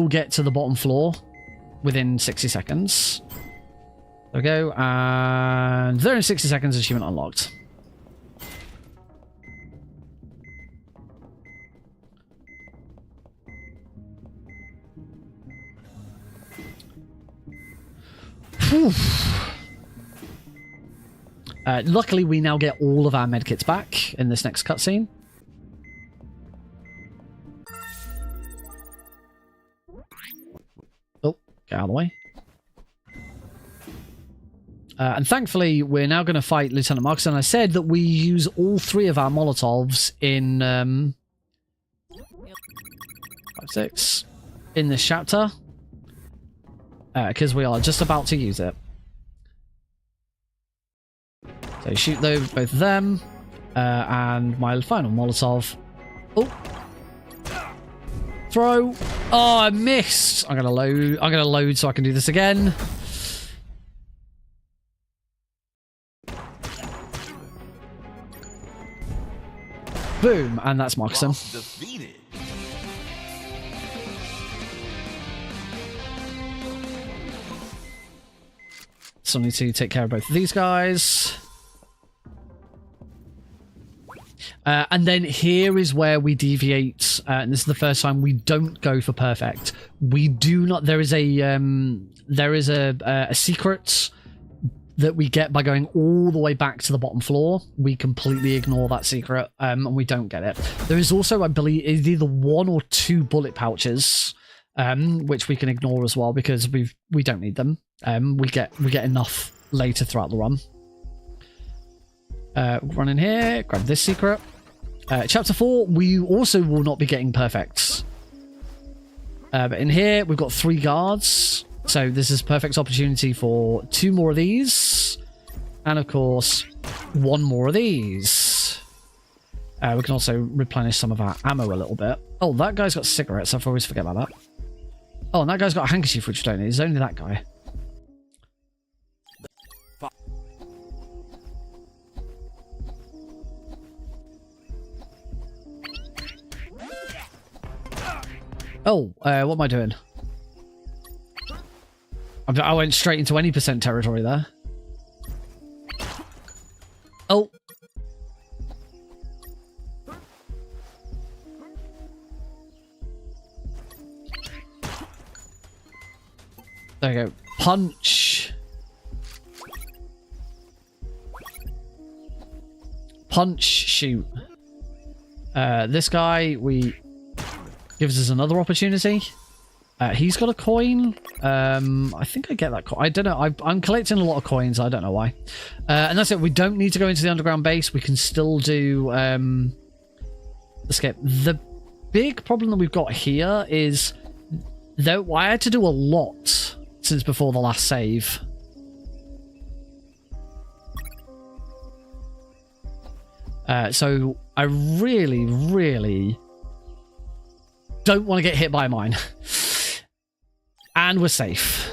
[SPEAKER 1] get to the bottom floor within 60 seconds. There we go, and there in 60 seconds, achievement unlocked. Luckily, we now get all of our medkits back in this next cutscene. Oh, get out of the way. And thankfully, we're now going to fight Lieutenant Marcus. And I said that we use all 3 of our Molotovs in 5, 6 in this chapter, because we are just about to use it. So shoot both of them, and my final Molotov. Oh, throw! Oh, I missed. I'm gonna load so I can do this again. Boom, and that's Markson.
[SPEAKER 6] Boss defeated.
[SPEAKER 1] So I need to take care of both of these guys. And then here is where we deviate, and this is the first time we don't go for perfect. We do not. There is a secret that we get by going all the way back to the bottom floor. We completely ignore that secret, and we don't get it. There is also, I believe, is either 1 or 2 bullet pouches, which we can ignore as well because we don't need them. We get enough later throughout the run. Run in here, grab this secret. Chapter 4, we also will not be getting perfects. But in here, we've got 3 guards. So this is a perfect opportunity for 2 more of these. And of course, 1 more of these. We can also replenish some of our ammo a little bit. Oh, that guy's got cigarettes. I always forget about that. Oh, and that guy's got a handkerchief, which I don't need. It's only that guy. Oh, what am I doing? I went straight into any percent territory there. Oh. There you go. Punch. Punch, shoot. This guy, gives us another opportunity. He's got a coin. I think I get that coin. I don't know. I'm collecting a lot of coins. I don't know why. And that's it. We don't need to go into the underground base. We can still do escape. The big problem that we've got here is that I had to do a lot since before the last save. So I really, really don't want to get hit by mine. And we're safe.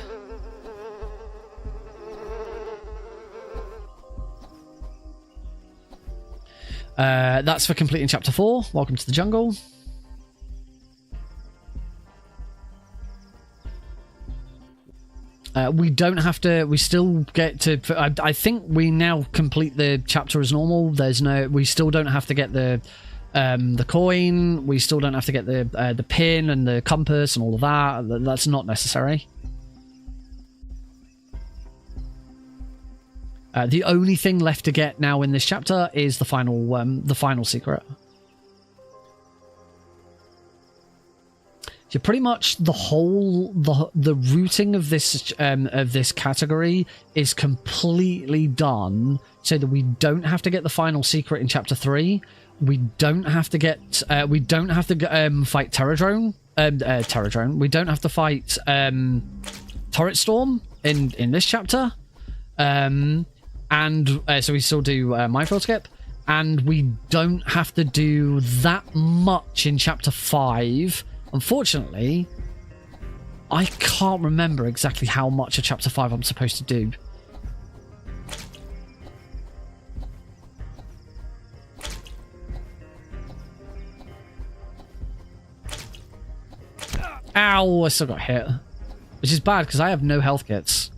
[SPEAKER 1] That's for completing chapter 4. Welcome to the jungle. We don't have to. We still get to. I think we now complete the chapter as normal. There's no. We still don't have to get the coin. We still don't have to get the pin and the compass and all of that. That's not necessary. The only thing left to get now in this chapter is the final secret. So pretty much the whole the routing of this category is completely done, so that we don't have to get the final secret in chapter 3. We don't have to get fight Terradrone. We don't have to fight Turret Storm in this chapter. So we still do Minefield Skip, and we don't have to do that much in chapter 5. Unfortunately, I can't remember exactly how much of chapter 5 I'm supposed to do. Ow, I still got hit. Which is bad because I have no health kits.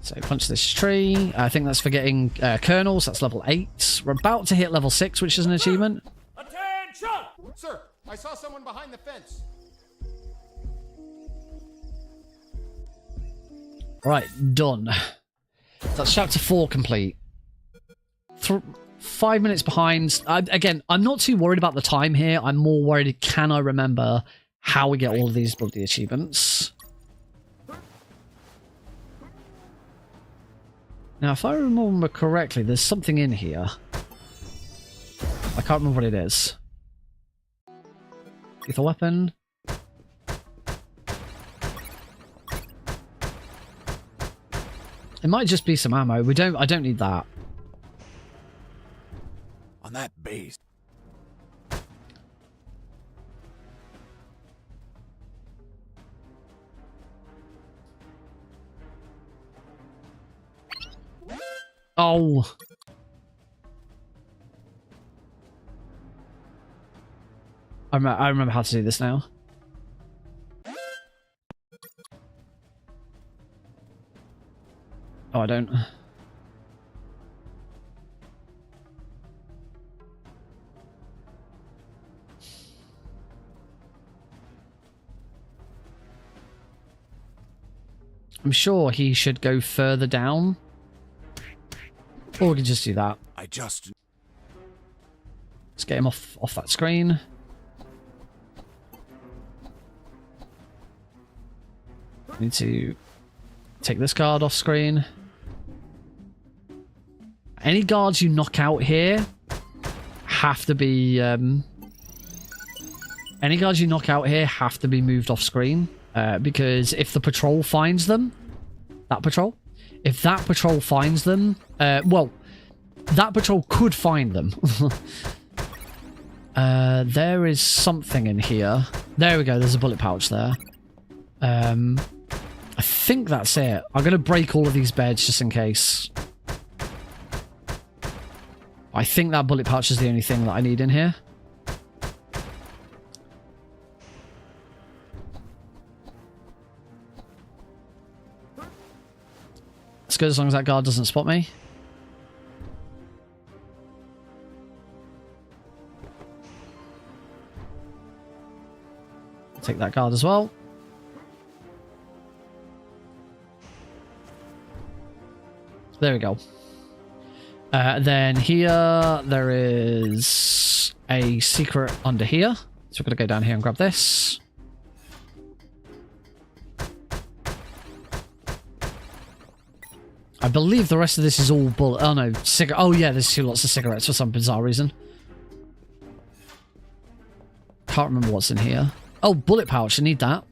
[SPEAKER 1] So punch this tree. I think that's for getting kernels. That's level 8. We're about to hit level 6, which is an achievement.
[SPEAKER 2] Attention! Sir, I saw someone behind the fence.
[SPEAKER 1] Right, done. That's chapter 4 complete. 5 minutes behind. Again, I'm not too worried about the time here. I'm more worried, can I remember how we get all of these bloody achievements? Now, if I remember correctly, there's something in here. I can't remember what it is. Lethal weapon. It might just be some ammo. I don't need that.
[SPEAKER 4] On that base.
[SPEAKER 1] Oh. I remember how to do this now. Oh, I don't. I'm sure he should go further down. Or we can just do that.
[SPEAKER 4] Let's
[SPEAKER 1] get him off that screen. Need to take this guard off screen. Any guards you knock out here have to be moved off screen, because if the patrol finds them, if that patrol finds them, well, that patrol could find them. There is something in here. There we go. There's a bullet pouch there. I think that's it. I'm going to break all of these beds just in case. I think that bullet pouch is the only thing that I need in here. good as long as that guard doesn't spot me. Take that guard as well. There we go. Then here, there is a secret under here. So we're going to go down here and grab this. I believe the rest of this is all bullet. Oh no, oh yeah, there's lots of cigarettes for some bizarre reason. Can't remember what's in here. Oh, bullet pouch, I need that.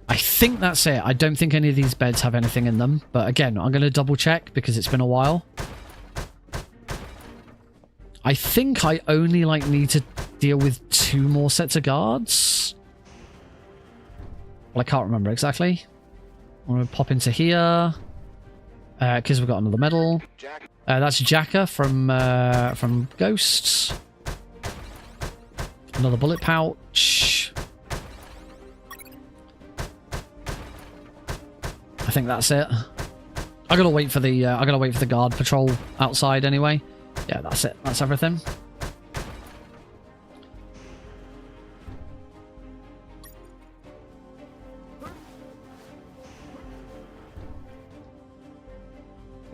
[SPEAKER 1] I think that's it. I don't think any of these beds have anything in them. But again, I'm going to double check because it's been a while. I think I only like need to deal with 2 more sets of guards. Well, I can't remember exactly. I'm going to pop into here. Because we've got another medal. That's Jacker from Ghosts. Another bullet pouch. I think that's it. I gotta wait for the guard patrol outside anyway. Yeah, that's it. That's everything.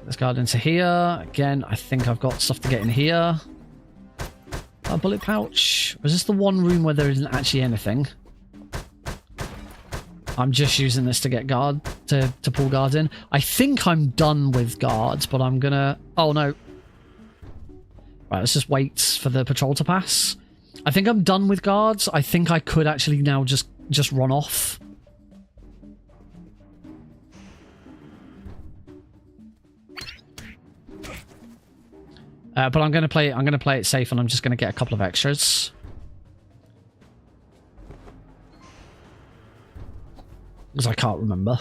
[SPEAKER 1] This guard into here. Again, I think I've got stuff to get in here. A bullet pouch. Was this the one room where there isn't actually anything? I'm just using this to get guard to pull guards in. I think I'm done with guards, but I'm gonna... Oh no. Right, let's just wait for the patrol to pass. I think I'm done with guards. I think I could actually now just run off. But I'm gonna play it safe, and I'm just gonna get a couple of extras. Because I can't remember.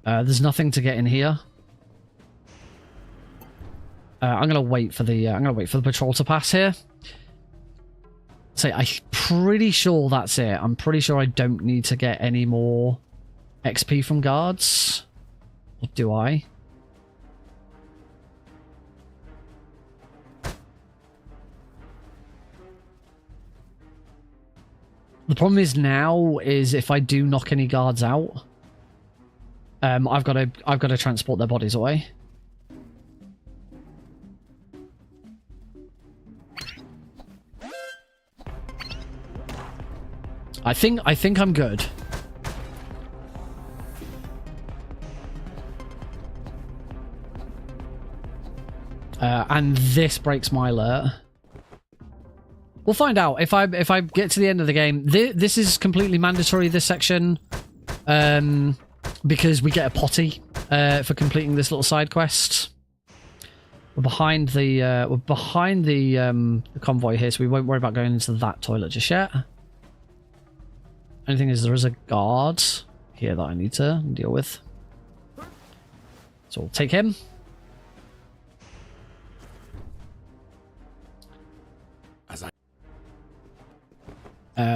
[SPEAKER 1] There's nothing to get in here. I'm gonna wait for the patrol to pass here. So I'm pretty sure that's it. I'm pretty sure I don't need to get any more XP from guards. Or do I? The problem is now is if I do knock any guards out, I've got to transport their bodies away. I think I'm good. And this breaks my alert. We'll find out if I get to the end of the game. This is completely mandatory, this section, because we get a potty for completing this little side quest. We're behind the convoy here, so we won't worry about going into that toilet just yet. Only thing is, there is a guard here that I need to deal with, so we'll take him.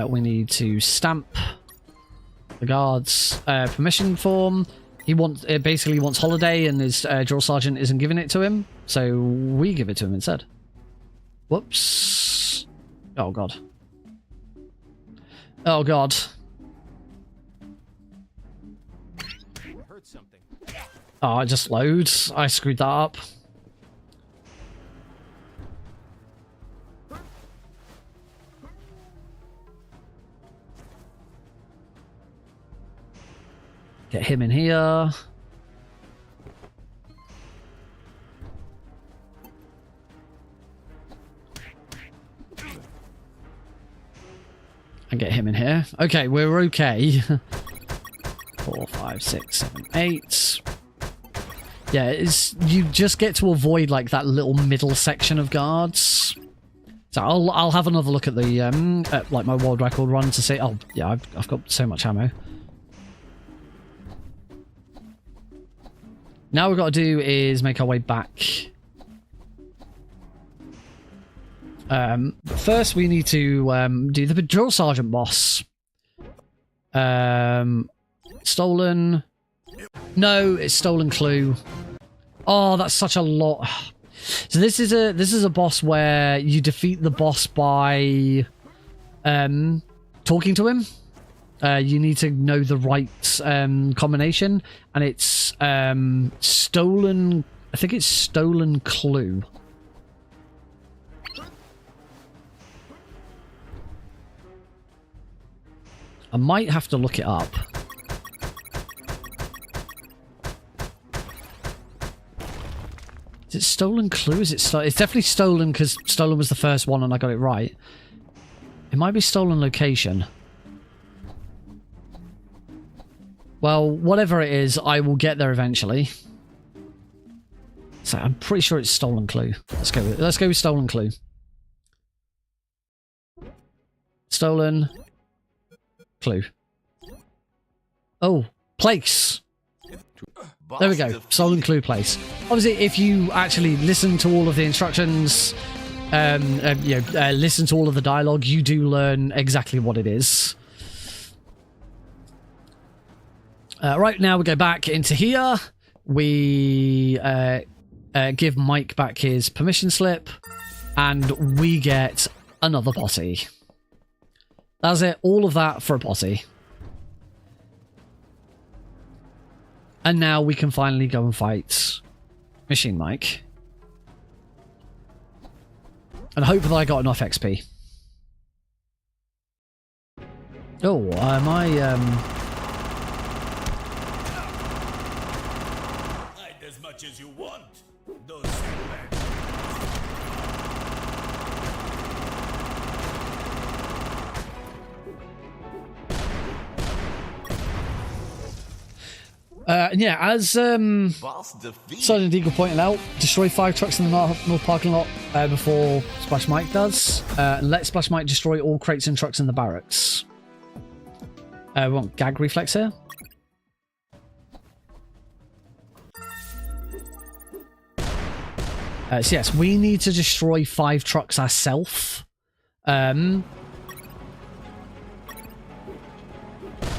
[SPEAKER 1] We need to stamp the guard's permission form. He basically wants holiday, and his drill sergeant isn't giving it to him, so we give it to him instead. Whoops! Oh god! Oh god!
[SPEAKER 2] Heard something.
[SPEAKER 1] Oh, it just loads. I screwed that up. Get him in here. And get him in here. Okay, we're okay. 4, 5, 6, 7, 8. Yeah, you just get to avoid like that little middle section of guards. So I'll have another look at the at, like my world record run to see. Oh yeah, I've got so much ammo. Now we've got to do is make our way back. But first, we need to do the drill sergeant boss. Stolen. No, it's stolen clue. Oh, that's such a lot. So this is a boss where you defeat the boss by talking to him. You need to know the right combination, and it's stolen. I think it's stolen clue. I might have to look it up. Is it stolen clue? Is it it's definitely stolen because stolen was the first one and I got it right. It might be stolen location. Well, whatever it is, I will get there eventually. So I'm pretty sure it's stolen clue. Let's go with stolen clue. Stolen clue. Oh, place. There we go. Stolen clue place. Obviously, if you actually listen to all of the instructions, listen to all of the dialogue, you do learn exactly what it is. Right now, we go back into here. We give Mike back his permission slip, and we get another potty. That's it. All of that for a potty. And now we can finally go and fight Machine Mike. And hope that I got enough XP. Oh,
[SPEAKER 6] Hide as much as you want. Those
[SPEAKER 1] yeah, as
[SPEAKER 6] boss defeated.
[SPEAKER 1] Sergeant Eagle pointed out, destroy 5 trucks in the north parking lot before Splash Mike does. And let Splash Mike destroy all crates and trucks in the barracks. We want gag reflex here. So yes, we need to destroy 5 trucks ourselves. I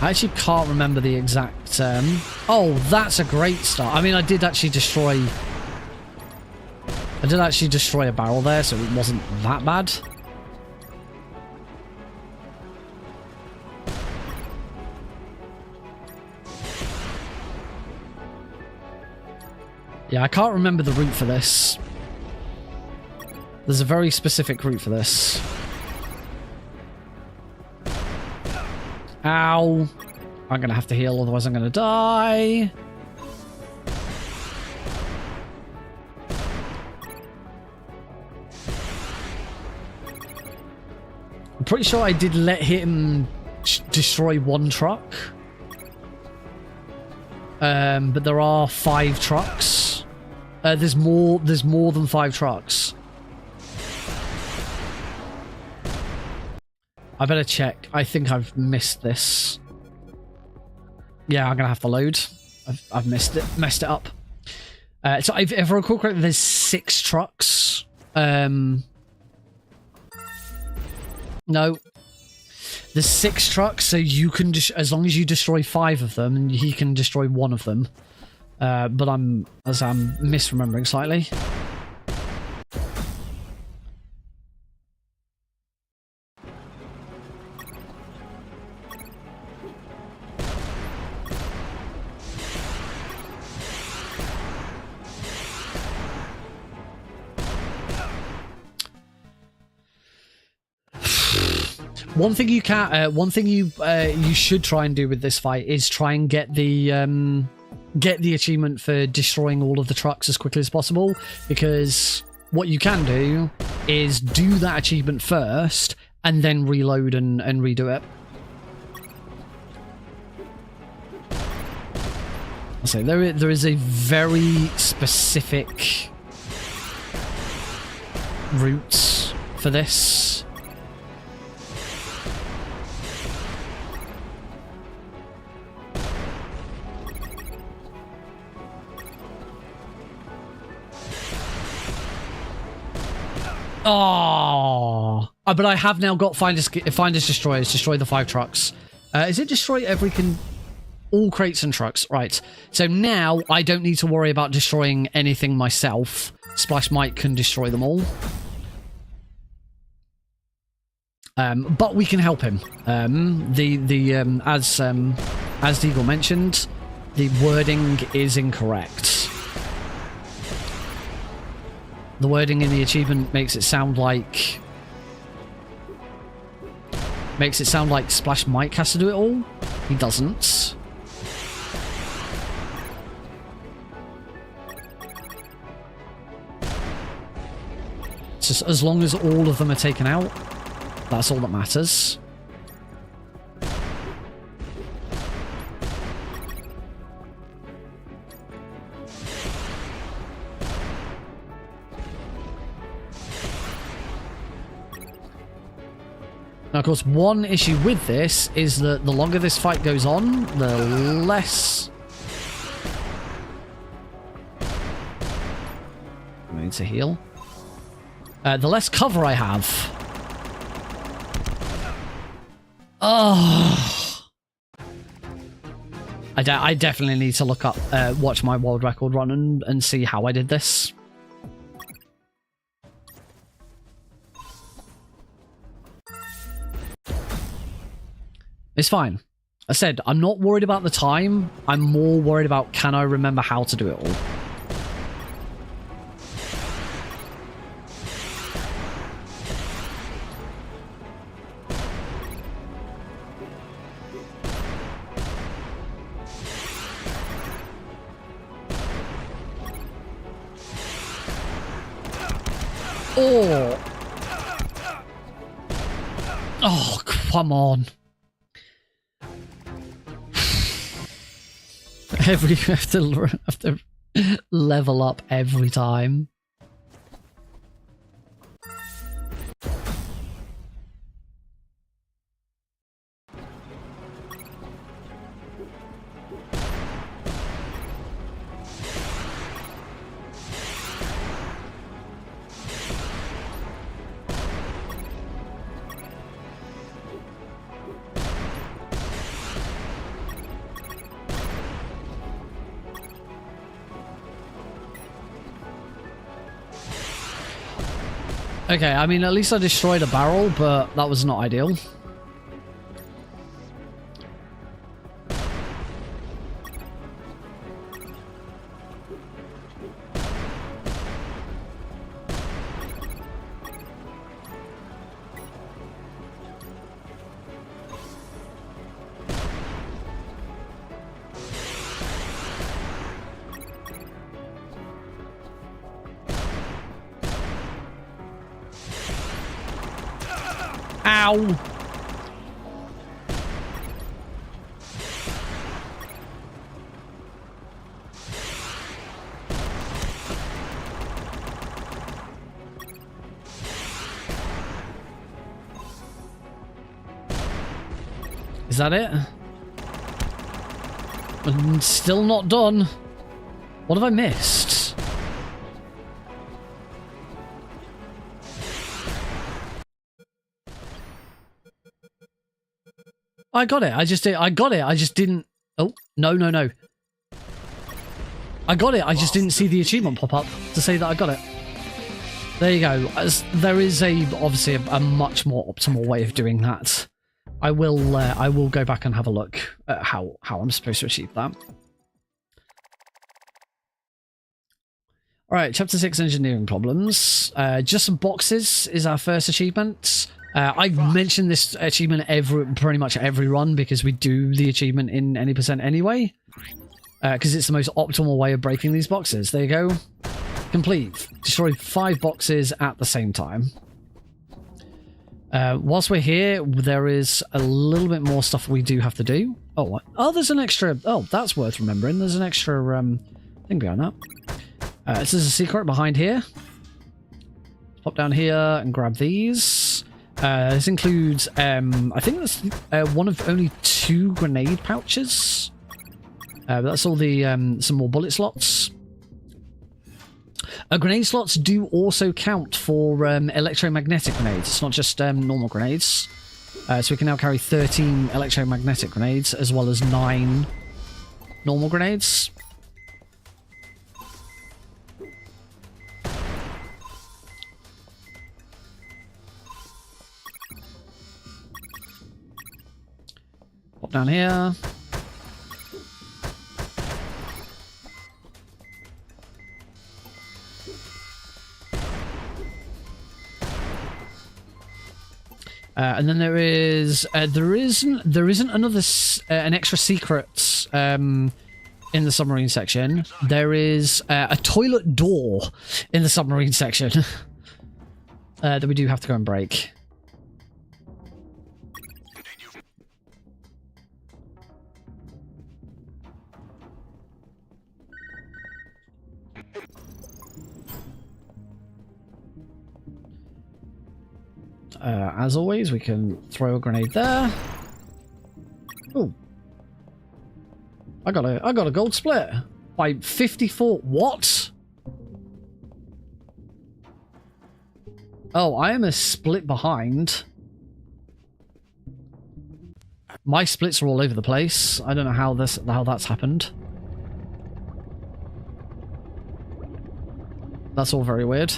[SPEAKER 1] actually can't remember the exact... Oh, that's a great start. I mean, I did actually destroy a barrel there, so it wasn't that bad. Yeah, I can't remember the route for this. There's a very specific route for this. Ow. I'm going to have to heal, otherwise I'm going to die. I'm pretty sure I did let him destroy 1 truck. But there are 5 trucks. There's more than 5 trucks. I better check. I think I've missed this. Yeah, I'm gonna have to load. I've messed it up. So if I recall correctly, there's 6 trucks. No, there's 6 trucks. So you can as long as you destroy 5 of them, and he can destroy 1 of them. But I'm misremembering slightly. One thing you should try and do with this fight is try and get the achievement for destroying all of the trucks as quickly as possible, because what you can do is do that achievement first and then reload and redo it. So there is a very specific route for this. Oh, but I have now got finders destroyers. Destroy the 5 trucks. Is it destroy all crates and trucks? Right. So now I don't need to worry about destroying anything myself. Splash Mike can destroy them all. But we can help him. As Deagle mentioned, the wording is incorrect. The wording in the achievement makes it sound like Splash Mike has to do it all. He doesn't. It's just as long as all of them are taken out, that's all that matters. Now, of course, one issue with this is that the longer this fight goes on, the less... I need to heal. The less cover I have. Oh. I definitely need to look up, watch my world record run and see how I did this. It's fine. I said, I'm not worried about the time. I'm more worried about, can I remember how to do it all? Oh. Oh, come on. You have to level up every time. Okay, I mean, at least I destroyed a barrel, but that was not ideal. Ow! Is that it? I'm still not done. What have I missed? I got it. I got it. I just didn't... Oh, no. I got it. I just didn't see the achievement pop up to say that I got it. There you go. There is obviously a much more optimal way of doing that. I will go back and have a look at how I'm supposed to achieve that. All right, Chapter 6 Engineering Problems. Just some boxes is our first achievement. I mentioned this achievement pretty much every run because we do the achievement in any percent anyway. Because it's the most optimal way of breaking these boxes. There you go. Complete. Destroy 5 boxes at the same time. Whilst we're here, there is a little bit more stuff we do have to do. Oh, what? Oh, there's an extra... Oh, that's worth remembering. There's an extra thing behind that. This is a secret behind here. Pop down here and grab these. This includes, I think that's one of only 2 grenade pouches. But that's all the, some more bullet slots. Grenade slots do also count for electromagnetic grenades. It's not just normal grenades. So we can now carry 13 electromagnetic grenades as well as 9 normal grenades. Pop down here. And then there isn't another an extra secret in the submarine section. There is a toilet door in the submarine section that we do have to go and break. As always, we can throw a grenade there. Oh, I got a gold split by 54. What? Oh, I am a split behind. My splits are all over the place. I don't know how that's happened. That's all very weird.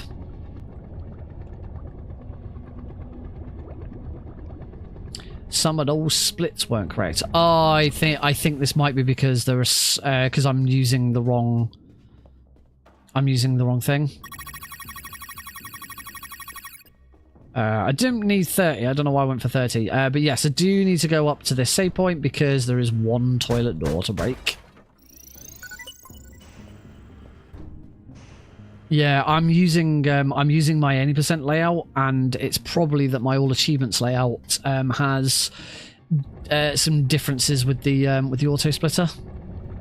[SPEAKER 1] Some of those splits weren't correct. Oh, I think this might be because there's because I'm using the wrong thing. I didn't need 30. I don't know why I went for 30. But yes, I do need to go up to this save point because there is one toilet door to break. Yeah, I'm using my any % layout, and it's probably that my all achievements layout has some differences with the auto splitter.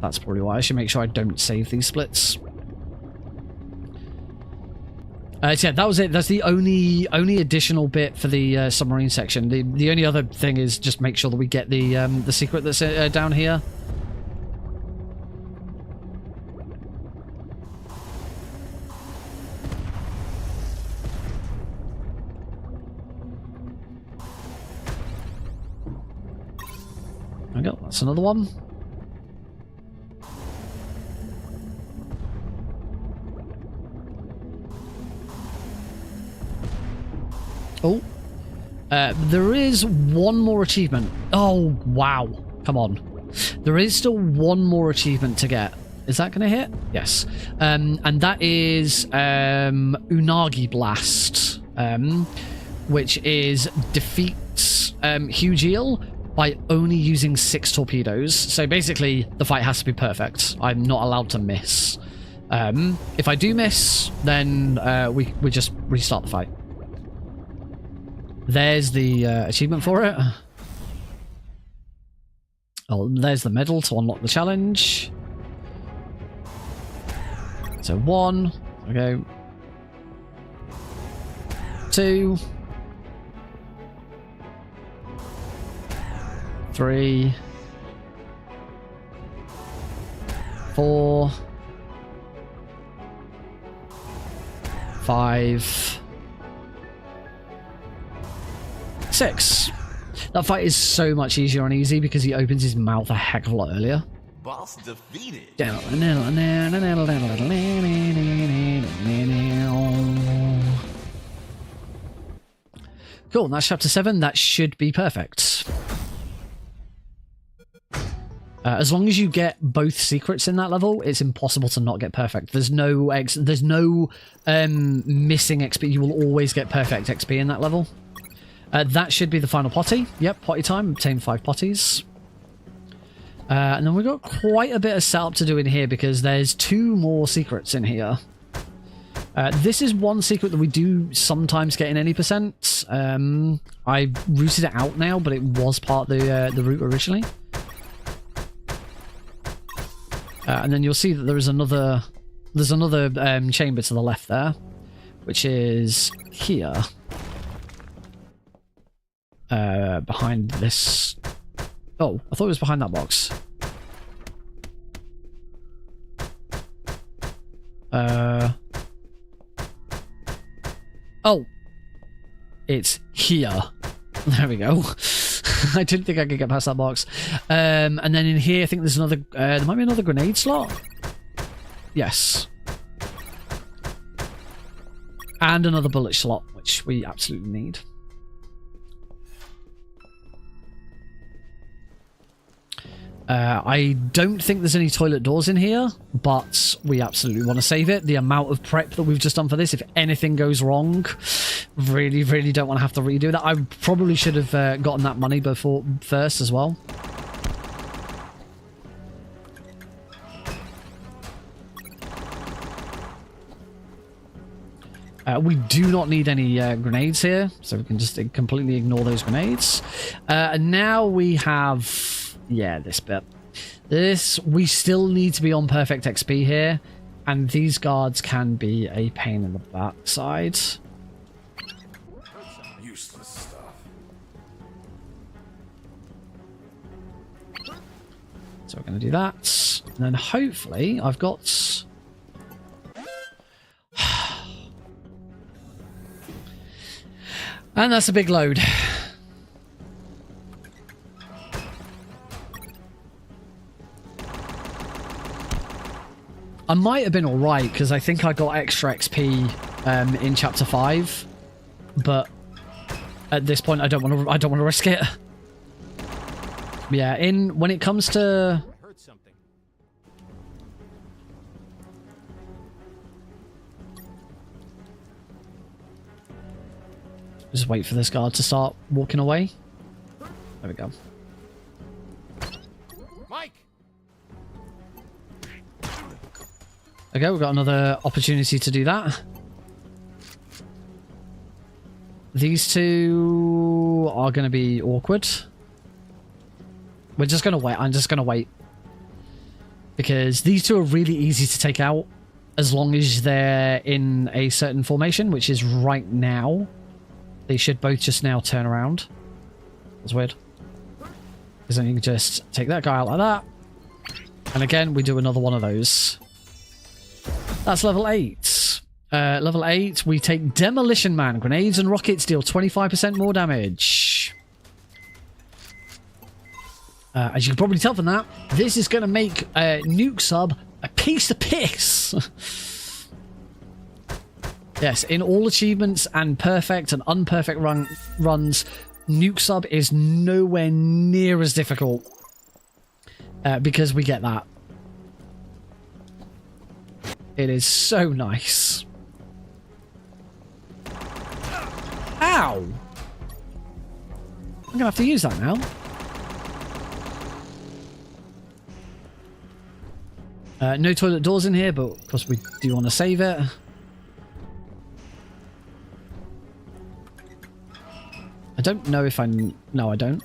[SPEAKER 1] That's probably why. I should make sure I don't save these splits. So yeah, that was it. That's the only additional bit for the submarine section. The only other thing is just make sure that we get the secret that's down here. There we go, that's another one. Oh, there is one more achievement. Oh, wow. Come on. There is still one more achievement to get. Is that going to hit? Yes. And that is Unagi Blast, which is defeats Huge Eel by only using 6 torpedoes. So basically, the fight has to be perfect. I'm not allowed to miss. If I do miss, then we just restart the fight. There's the achievement for it. Oh, there's the medal to unlock the challenge. So 1, okay. 2, 3, 4, 5, 6. That fight is so much easier on easy because he opens his mouth a heck of a lot earlier.
[SPEAKER 6] Boss defeated.
[SPEAKER 1] Cool, that's chapter 7. That should be perfect. As long as you get both secrets in that level, it's impossible to not get perfect. There's no missing XP. You will always get perfect XP in that level. That should be the final potty. Yep, potty time. Obtain 5 potties. And then we've got quite a bit of setup to do in here because there's 2 more secrets in here. This is one secret that we do sometimes get in any %. I routed it out now, but it was part of the route originally. And then you'll see that there's another chamber to the left there, which is here. Behind this. Oh, I thought it was behind that box. Oh. It's here. There we go. I didn't think I could get past that box. And then in here, I think there's another... there might be another grenade slot. Yes. And another bullet slot, which we absolutely need. I don't think there's any toilet doors in here, but we absolutely want to save it. The amount of prep that we've just done for this, if anything goes wrong, really, really don't want to have to redo that. I probably should have gotten that money first as well. We do not need any grenades here, so we can just completely ignore those grenades. And now we have... Yeah, this bit. We still need to be on perfect XP here, and these guards can be a pain in the backside.
[SPEAKER 4] Useless stuff.
[SPEAKER 1] So we're going to do that, and then hopefully I've got... And that's a big load. I might have been alright, because I think I got extra XP in Chapter 5, but at this point I don't want to risk it. Yeah, when it comes to...
[SPEAKER 2] I heard something.
[SPEAKER 1] Just wait for this guard to start walking away. There we go.
[SPEAKER 2] Mike!
[SPEAKER 1] Okay, we've got another opportunity to do that. These two are going to be awkward. We're just going to wait. I'm just going to wait. Because these two are really easy to take out as long as they're in a certain formation, which is right now. They should both just now turn around. That's weird. Because then you can just take that guy out like that. And again, we do another one of those. That's level 8. Level 8, we take Demolition Man. Grenades and rockets deal 25% more damage. As you can probably tell from that, this is going to make Nuke Sub a piece of piss. Yes, in all achievements and perfect and unperfect runs, Nuke Sub is nowhere near as difficult. Because we get that. It is so nice. Ow! I'm going to have to use that now. No toilet doors in here, but of course we do want to save it. I don't know if I... No, I don't.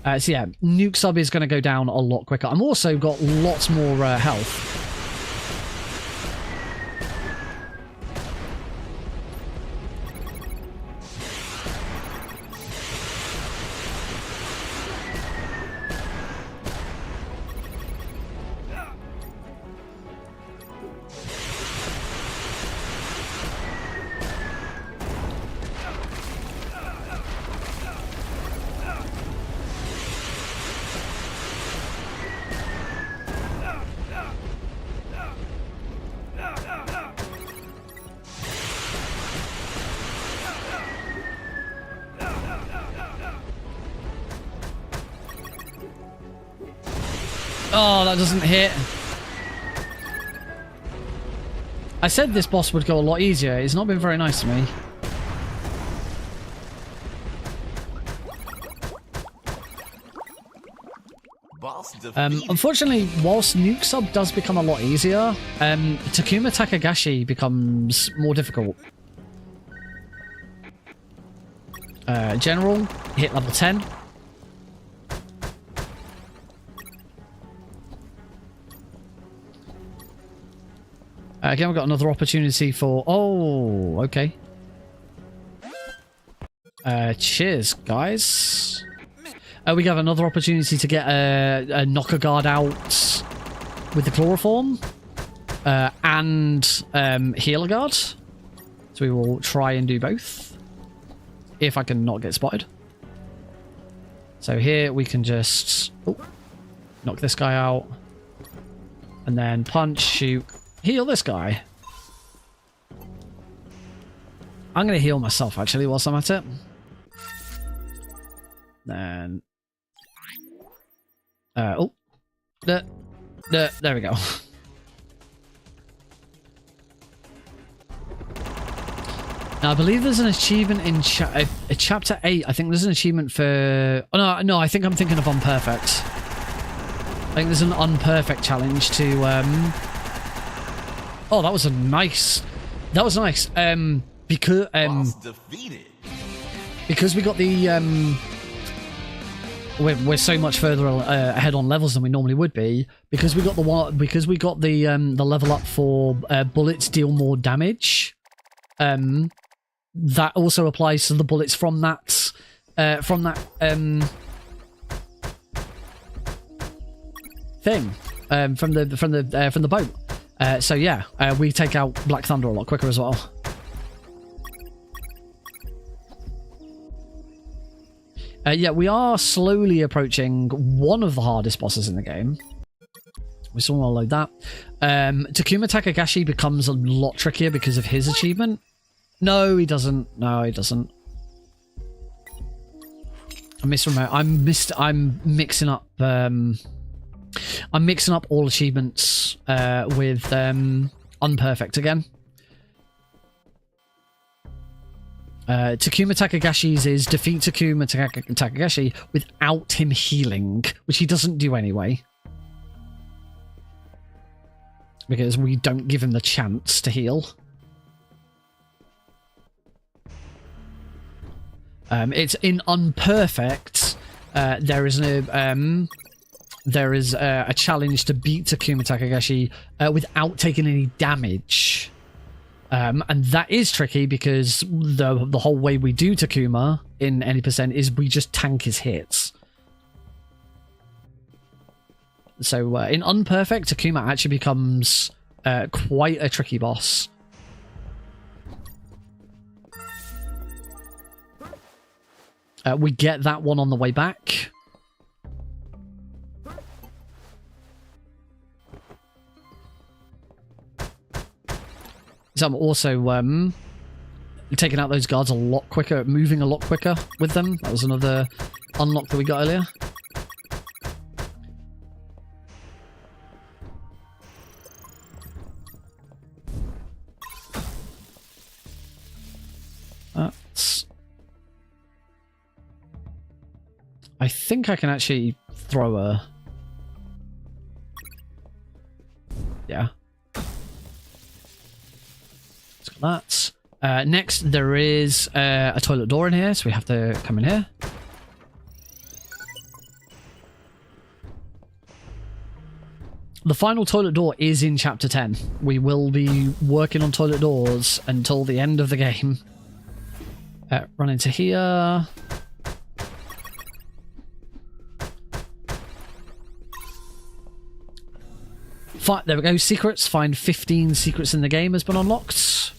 [SPEAKER 1] So yeah, Nuke Sub is going to go down a lot quicker. I'm also got lots more health. Oh, that doesn't hit. I said this boss would go a lot easier. It's not been very nice to me. Unfortunately, whilst Nuke Sub does become a lot easier, Takuma Takagashi becomes more difficult. General, hit level 10. Again, we've got another opportunity for... Oh, okay. Cheers, guys. We have another opportunity to get a knocker guard out with the chloroform and healer guard. So we will try and do both if I can not get spotted. So here we can just knock this guy out and then punch, shoot, heal this guy. I'm going to heal myself actually whilst I'm at it. Then there we go. Now I believe there's an achievement in chapter 8. I think there's an achievement for... Oh no, I think I'm thinking of Unperfect. I think there's an Unperfect challenge to... Oh, that was nice. Because we got the... We're so much further ahead on levels than we normally would be. Because we got the level up for bullets deal more damage. That also applies to the bullets from that thing from the boat. So yeah, we take out Black Thunder a lot quicker as well. Yeah, we are slowly approaching one of the hardest bosses in the game. We still want to load that. Takuma Takagashi becomes a lot trickier because of his achievement. No, he doesn't. No, he doesn't. I'm mixing up. I'm mixing up all achievements with Unperfect again. Takuma Takagashi's is defeat Takuma Takagashi without him healing, which he doesn't do anyway. Because we don't give him the chance to heal. It's in Unperfect. There is a challenge to beat Takuma Takagashi without taking any damage, and that is tricky because the whole way we do Takuma in any percent is we just tank his hits. So in Unperfect, Takuma actually becomes quite a tricky boss. We get that one on the way back. So I'm also taking out those guards a lot quicker, moving a lot quicker with them. That was another unlock that we got earlier. That's... I think I can actually throw a... Yeah. Let's get that. Next, there is a toilet door in here, so we have to come in here. The final toilet door is in Chapter 10. We will be working on toilet doors until the end of the game. Run into here. There we go, secrets. Find 15 secrets in the game has been unlocked.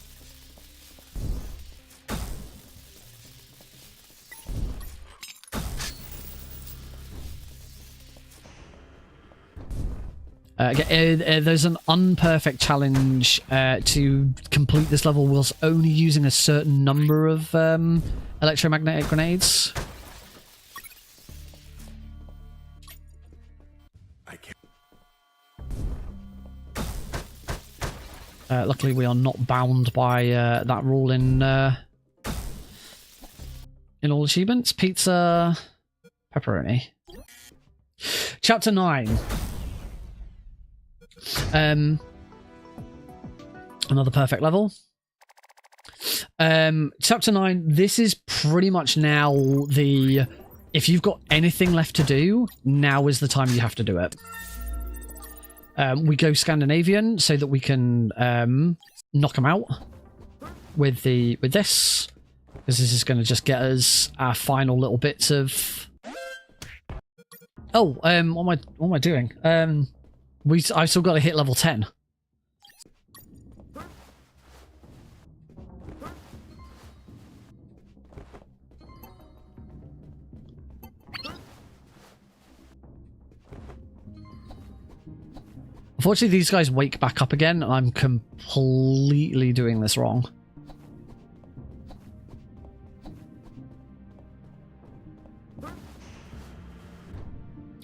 [SPEAKER 1] There's an Unperfect challenge to complete this level whilst only using a certain number of electromagnetic grenades. Luckily, we are not bound by that rule in all achievements. Pizza, pepperoni. Chapter 9. Another perfect level. Chapter 9. This is pretty much now the... If you've got anything left to do, now is the time you have to do it. We go Scandinavian so that we can knock them out with this, because this is going to just get us our final little bits of Oh, what am I doing? I still got to hit level 10. Unfortunately, these guys wake back up again, and I'm completely doing this wrong.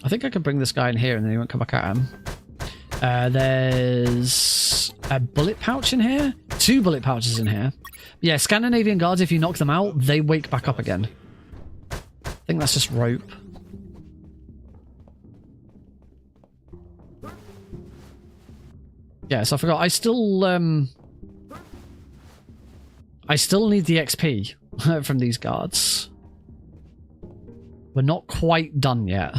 [SPEAKER 1] I think I can bring this guy in here and then he won't come back at him. There's a bullet pouch in here. 2 bullet pouches in here. Yeah, Scandinavian guards, if you knock them out, they wake back up again. I think that's just rope. Yeah, so I forgot. I still need the XP from these guards. We're not quite done yet.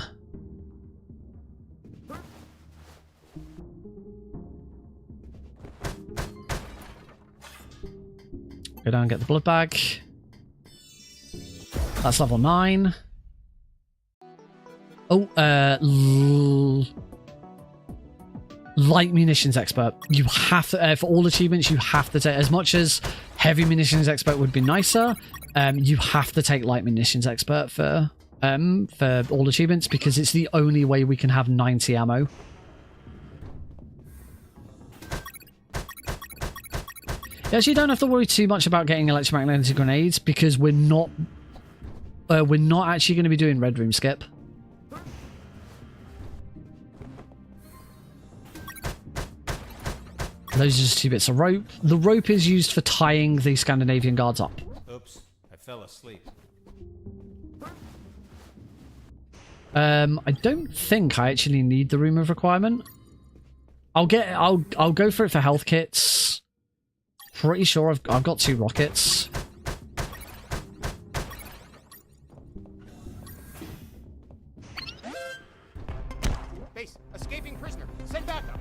[SPEAKER 1] Go down and get the blood bag. That's level 9. Oh, light munitions expert. You have to, for all achievements, you have to take, as much as heavy munitions expert would be nicer, you have to take light munitions expert for all achievements, because it's the only way we can have 90 ammo. You actually don't have to worry too much about getting electromagnetic grenades, because we're not actually going to be doing red room skip. Those are just 2 bits of rope. The rope is used for tying the Scandinavian guards up.
[SPEAKER 2] Oops, I fell asleep.
[SPEAKER 1] I don't think I actually need the room of requirement. I'll go for it for health kits. Pretty sure I've got 2 rockets.
[SPEAKER 2] Base, escaping prisoner. Send backup.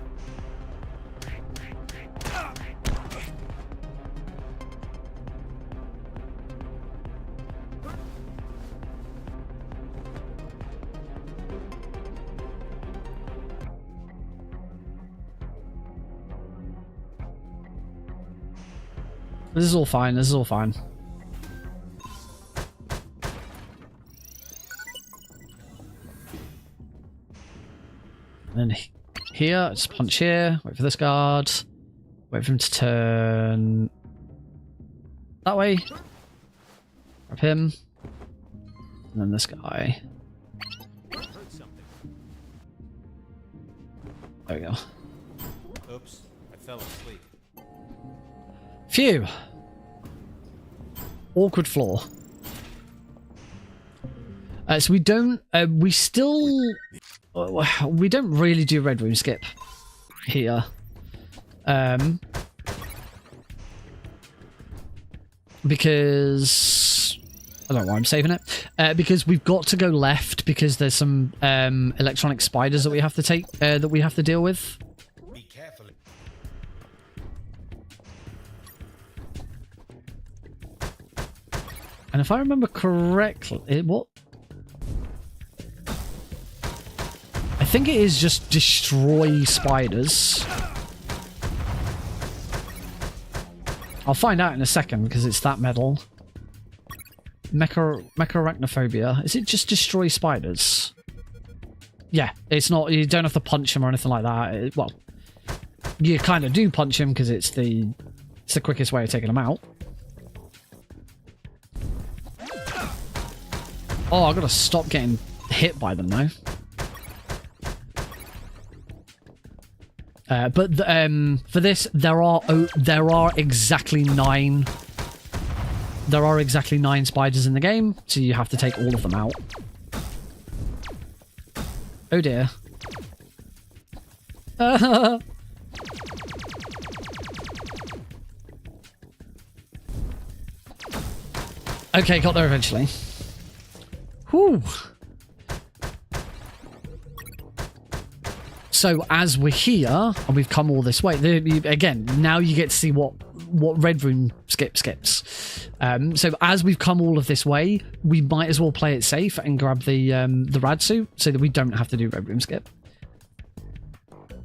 [SPEAKER 1] This is all fine. This is all fine. And then here, just punch here. Wait for this guard. Wait for him to turn that way. Grab him. And then this guy. There we go.
[SPEAKER 2] Oops, I fell asleep.
[SPEAKER 1] Phew. Awkward floor. So we don't, we don't really do red room skip here. Because I don't know why I'm saving it. Because we've got to go left because there's some electronic spiders that we have to take, that we have to deal with.
[SPEAKER 6] Be careful.
[SPEAKER 1] And if I remember correctly, what? I think it is just destroy spiders. I'll find out in a second because it's that medal. Mecha-arachnophobia. Is it just destroy spiders? Yeah, it's not. You don't have to punch them or anything like that. Well, you kind of do punch them because it's the quickest way of taking them out. Oh, I've got to stop getting hit by them now. But for this, there are exactly 9. There are exactly 9 spiders in the game, so you have to take all of them out. Oh dear. Okay, got there eventually. Whew. So as we're here and we've come all this way, again, now you get to see what what Red Room skips. So as we've come all of this way, we might as well play it safe and grab the rad suit so that we don't have to do Red Room skip.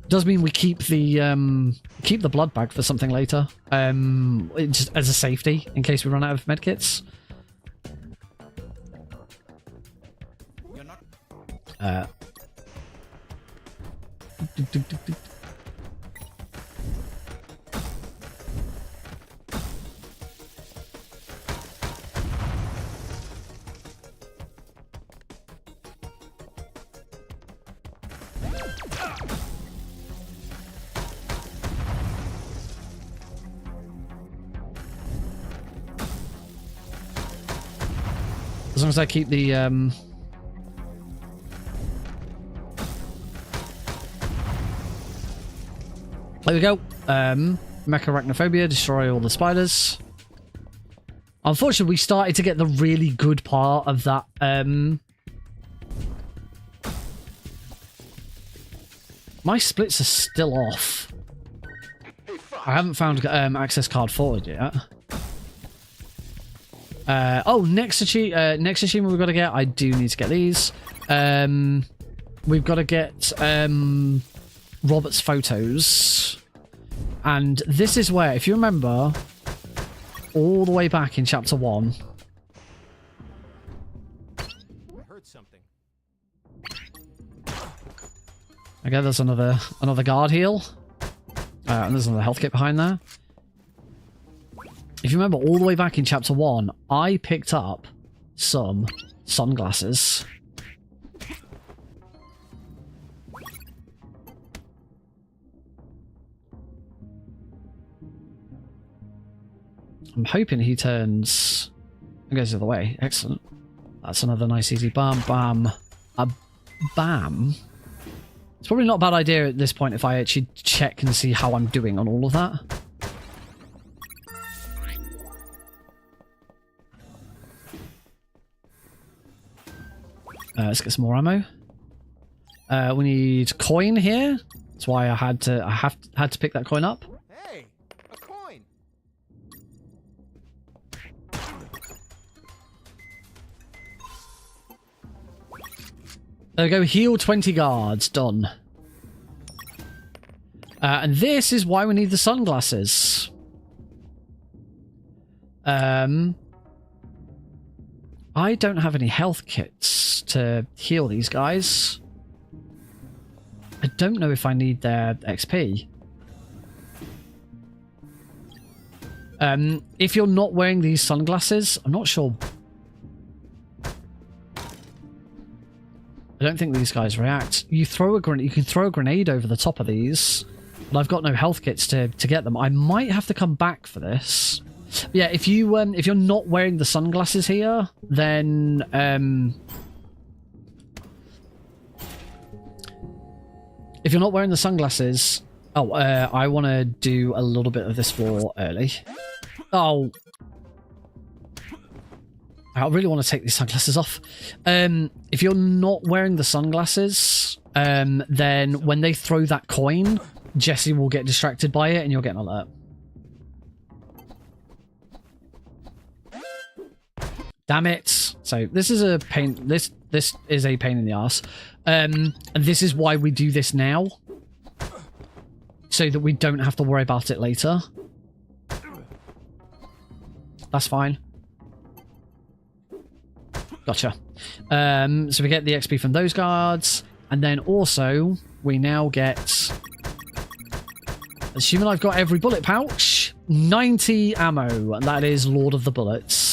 [SPEAKER 1] Does mean we keep the blood bag for something later, just as a safety in case we run out of medkits. As long as I keep the there we go. Mecha arachnophobia, destroy all the spiders. Unfortunately, we started to get the really good part of that. My splits are still off. I haven't found access card forward yet. Oh, next achievement we've got to get. I do need to get these. We've got to get Robert's photos. And this is where, if you remember, all the way back in chapter 1.
[SPEAKER 2] I heard something.
[SPEAKER 1] Okay, there's another guard heal. And there's another health kit behind there. If you remember, all the way back in chapter 1, I picked up some sunglasses. I'm hoping he turns and goes the other way. Excellent. That's another nice easy bam, bam, a bam. It's probably not a bad idea at this point if I actually check and see how I'm doing on all of that. Let's get some more ammo. We need coin here. That's why I had to pick that coin up.
[SPEAKER 2] Hey, a coin.
[SPEAKER 1] There we go. Heal 20 guards. Done. And this is why we need the sunglasses. I don't have any health kits to heal these guys. I don't know if I need their XP. If you're not wearing these sunglasses, I'm not sure. I don't think these guys react. You can throw a grenade over the top of these, but I've got no health kits to get them. I might have to come back for this. Yeah, if you're not wearing the sunglasses here, then if you're not wearing the sunglasses, I want to do a little bit of this floor early. Oh, I really want to take these sunglasses off. If you're not wearing the sunglasses, then when they throw that coin, Jesse will get distracted by it, and you'll get an alert. Damn it! So this is a pain. This is a pain in the ass, and this is why we do this now, so that we don't have to worry about it later. That's fine. Gotcha. So we get the XP from those guards, and then also we now get, assuming I've got every bullet pouch, 90 ammo, and that is Lord of the Bullets.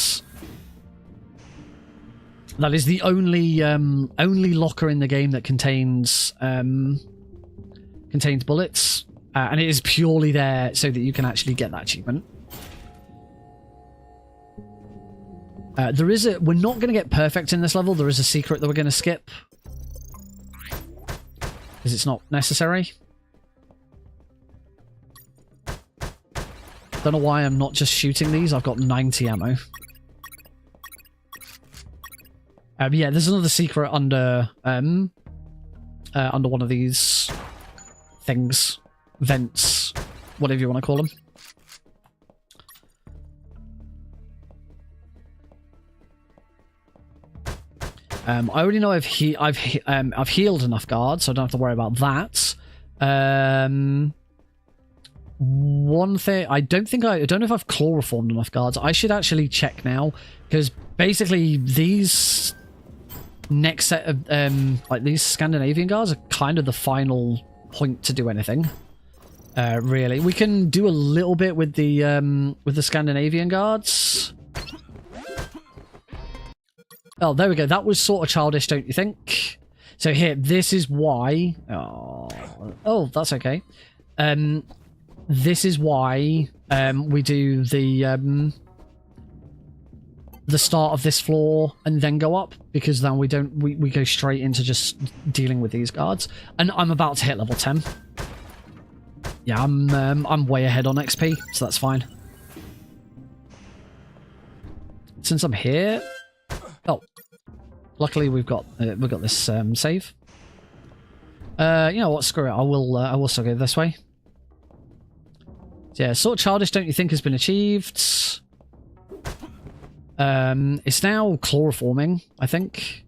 [SPEAKER 1] That is the only locker in the game that contains bullets, and it is purely there so that you can actually get that achievement. We're not going to get perfect in this level. There is a secret that we're going to skip because it's not necessary. Don't know why I'm not just shooting these. I've got 90 ammo. Yeah, there's another secret under one of these things, vents, whatever you want to call them. I already know I've healed enough guards, so I don't have to worry about that. One thing, I don't know if I've chloroformed enough guards. I should actually check now, because basically these next set of like these Scandinavian guards are kind of the final point to do anything. Really, we can do a little bit with the Scandinavian guards. Oh, there we go. That was sort of childish, don't you think? So here, this is why. Oh, that's okay. This is why we do the start of this floor and then go up, because then we go straight into just dealing with these guards. And I'm about to hit level 10. Yeah, I'm way ahead on XP, so that's fine. Since I'm here, oh, luckily we've got this save. You know what? Screw it. I will still go this way. Yeah, sort of childish, don't you think, has been achieved? It's now chloroforming, I think.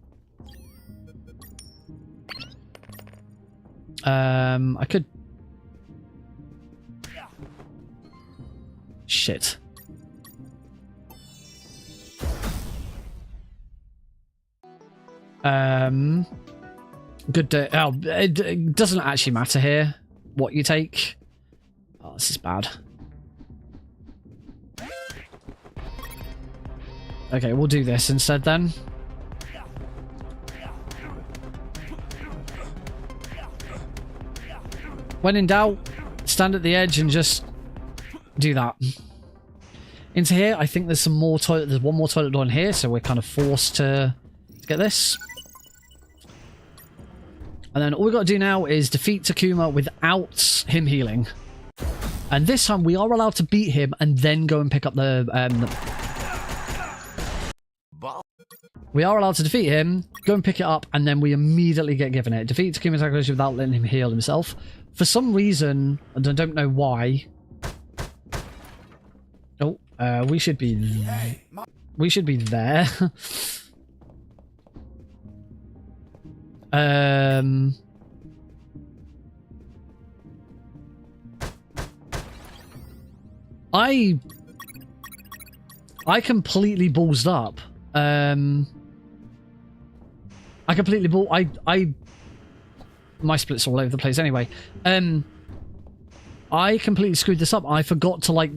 [SPEAKER 1] I could. Shit. Good. Oh, it doesn't actually matter here what you take. Oh, this is bad. Okay, we'll do this instead then. When in doubt, stand at the edge and just do that. Into here, I think there's some more toilet. There's one more toilet door in here, so we're kind of forced to get this. And then all we've got to do now is defeat Takuma without him healing. And this time we are allowed to beat him and then go and pick up the we are allowed to defeat him, go and pick it up, and then we immediately get given it. Defeat Takuma's aggression without letting him heal himself. For some reason, and I don't know why. Oh, we should be there. I completely ballsed up. My split's all over the place anyway. I completely screwed this up. I forgot to I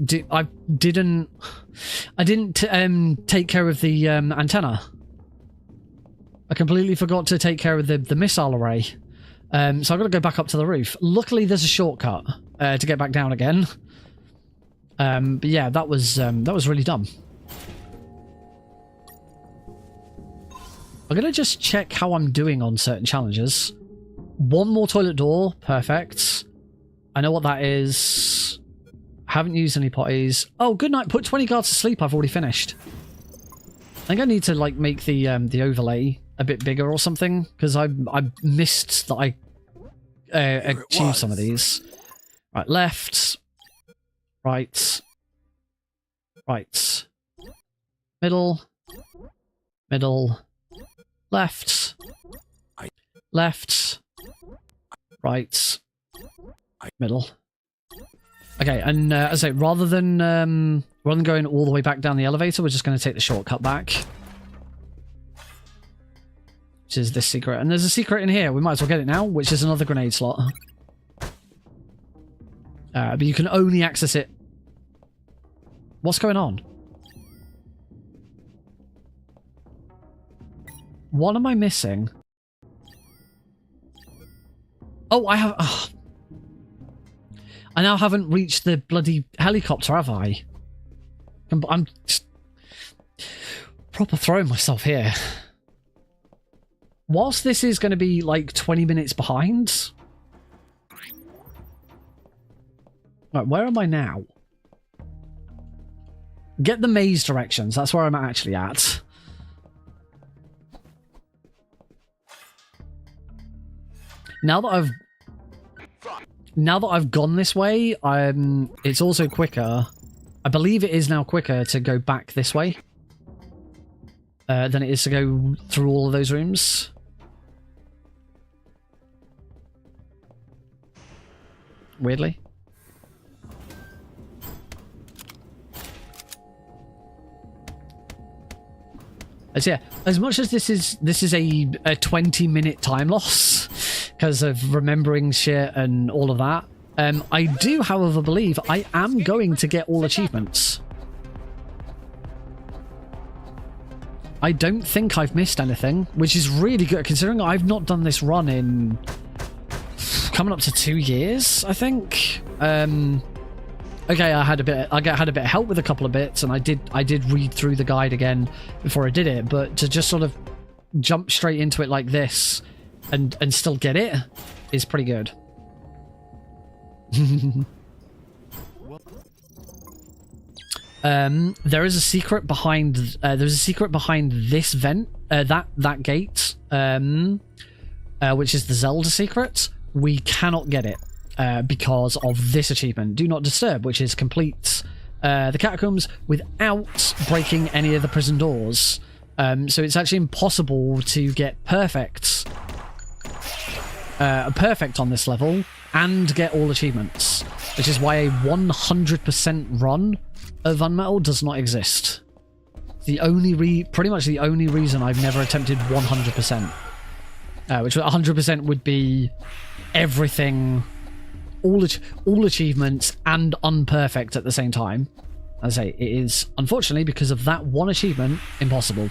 [SPEAKER 1] didn't take care of the antenna. I completely forgot to take care of the missile array. So I've got to go back up to the roof. Luckily, there's a shortcut to get back down again. But yeah, that was really dumb. I'm gonna just check how I'm doing on certain challenges. One more toilet door, perfect. I know what that is. Haven't used any potties. Oh, good night. Put 20 guards to sleep. I've already finished. I think I need to make the overlay a bit bigger or something, because I missed that I achieved some of these. Right, left, right, right, middle, middle, left, left, right, middle. Okay, and as I say, rather than going all the way back down the elevator, we're just going to take the shortcut back, which is this secret. And there's a secret in here. We might as well get it now, which is another grenade slot. But you can only access it. What's going on? What am I missing? Oh, I have... Oh. I now haven't reached the bloody helicopter, have I? I'm just proper throwing myself here. Whilst this is going to be like 20 minutes behind... Right, where am I now? Get the maze directions. That's where I'm actually at. Now that I've gone this way, it's also quicker. I believe it is now quicker to go back this way. than it is to go through all of those rooms. Weirdly. As yeah, as much as this is a 20-minute time loss because of remembering shit and all of that, I do, however, believe I am going to get all achievements. I don't think I've missed anything, which is really good considering I've not done this run in coming up to 2 years, I think. Okay, I had a bit of help with a couple of bits, and I did read through the guide again before I did it, but to just sort of jump straight into it like this and still get it is pretty good. There is a secret behind this vent, that gate, which is the Zelda secret. We cannot get it because of this achievement, Do Not Disturb, which is complete the catacombs without breaking any of the prison doors. So it's actually impossible to get perfect on this level and get all achievements, which is why a 100% run of UnMetal does not exist. Pretty much the only reason I've never attempted 100%, which 100% would be everything, all achievements and unperfect at the same time. As I say, it is unfortunately because of that one achievement impossible.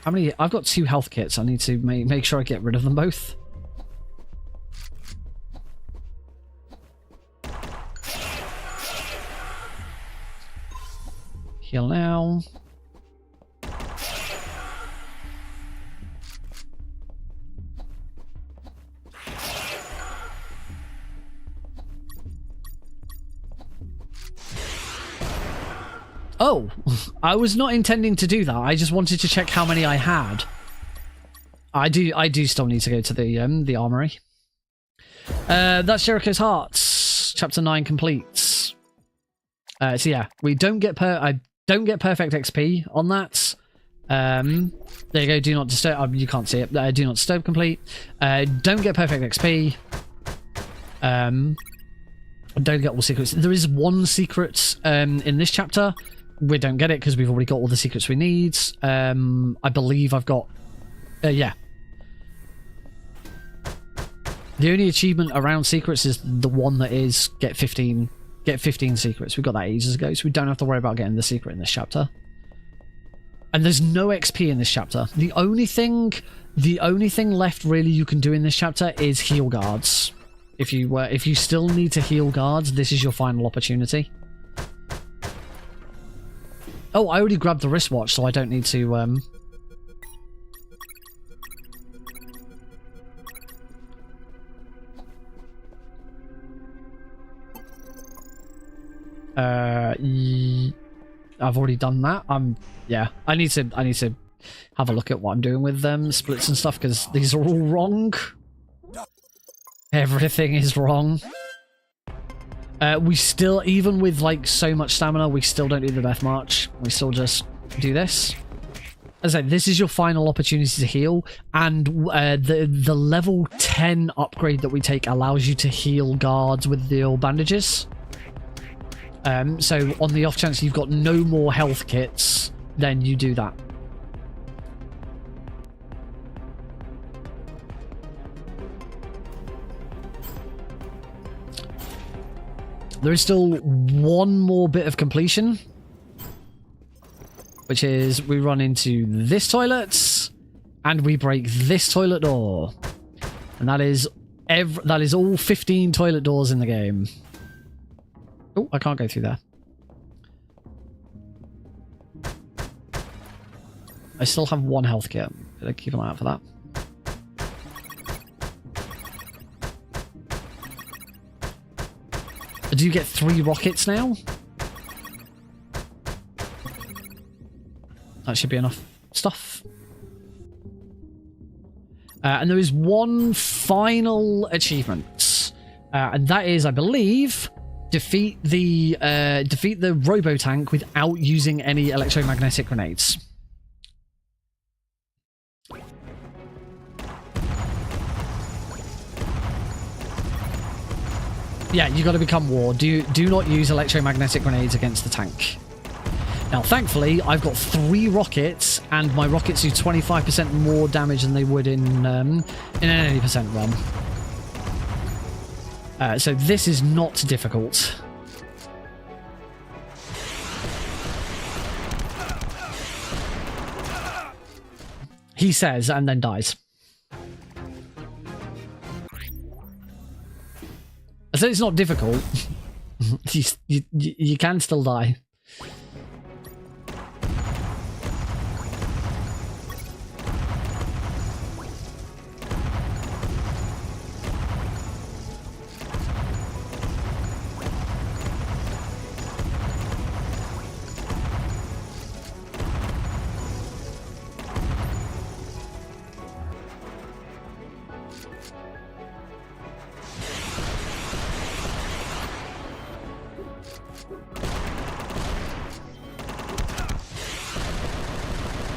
[SPEAKER 1] How many? I've got 2 health kits. I need to make sure I get rid of them both. Heal now. Oh, I was not intending to do that. I just wanted to check how many I had. I do still need to go to the armory. That's Jericho's Hearts. Chapter 9 completes. So yeah, we don't get I don't get perfect XP on that. There you go. Do not disturb. You can't see it. Do not disturb complete. Don't get perfect XP. Don't get all secrets. There is one secret in this chapter. We don't get it because we've already got all the secrets we need. I believe I've got... yeah. The only achievement around secrets is the one that is get 15 secrets. We got that ages ago, so we don't have to worry about getting the secret in this chapter. And there's no XP in this chapter. The only thing left really you can do in this chapter is heal guards. If you still need to heal guards, this is your final opportunity. Oh, I already grabbed the wristwatch, so I don't need to... I've already done that. Yeah, I need to have a look at what I'm doing with splits and stuff, because these are all wrong. Everything is wrong. We still, even with like so much stamina, we still don't do the death march. We still just do this. As I said, this is your final opportunity to heal, and the level 10 upgrade that we take allows you to heal guards with the bandages. So on the off chance you've got no more health kits, then you do that. There is still one more bit of completion, which is we run into this toilet and we break this toilet door, and that is all 15 toilet doors in the game. Oh, I can't go through there. I still have 1 health kit. Gotta keep an eye out for that. Do you get 3 rockets now? That should be enough stuff. And there is one final achievement, and that is, I believe, defeat the robo-tank without using any electromagnetic grenades. Yeah, you got to become War. Do not use electromagnetic grenades against the tank. Now, thankfully, I've got 3 rockets, and my rockets do 25% more damage than they would in an 80% run. So this is not difficult. He says, and then dies. I said it's not difficult. you can still die.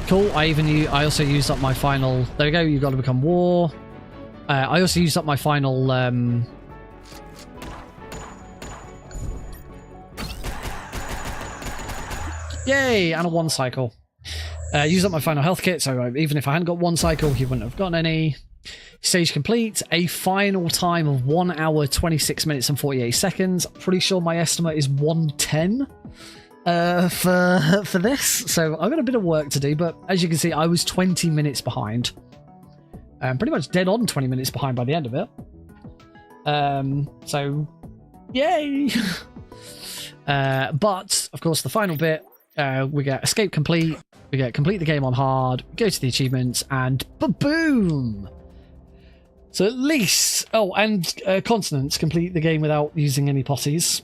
[SPEAKER 1] Cool. I also used up my final. There we go. You got to become War. I also used up my final. Yay! And a 1 cycle. Used up my final health kit, so even if I hadn't got 1 cycle, he wouldn't have gotten any. Stage complete. A final time of 1 hour, 26 minutes and 48 seconds. Pretty sure my estimate is 110. For this, so I've got a bit of work to do, but as you can see, I was 20 minutes behind. Pretty much dead on 20 minutes behind by the end of it. So, yay! But, of course, the final bit, we get escape complete, we get complete the game on hard, we go to the achievements, and boom! So at least, oh, and consonants, complete the game without using any potties.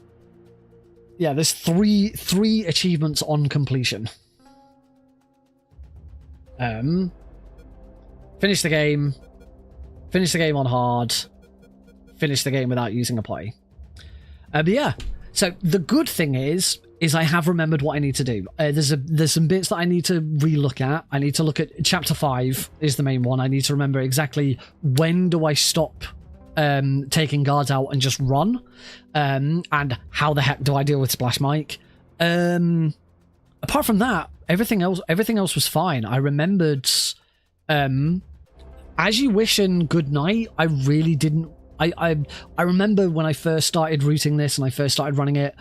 [SPEAKER 1] Yeah, there's three achievements on completion. Finish the game on hard, finish the game without using a potty. But yeah, so the good thing is I have remembered what I need to do. There's some bits that I need to relook at. I need to look at chapter 5 is the main one. I need to remember exactly when do I stop taking guards out and just run, and how the heck do I deal with Splash Mike. Apart from that, everything else was fine. I remembered As You Wish and Good Night. I really didn't. I remember when I first started routing this and I first started running it,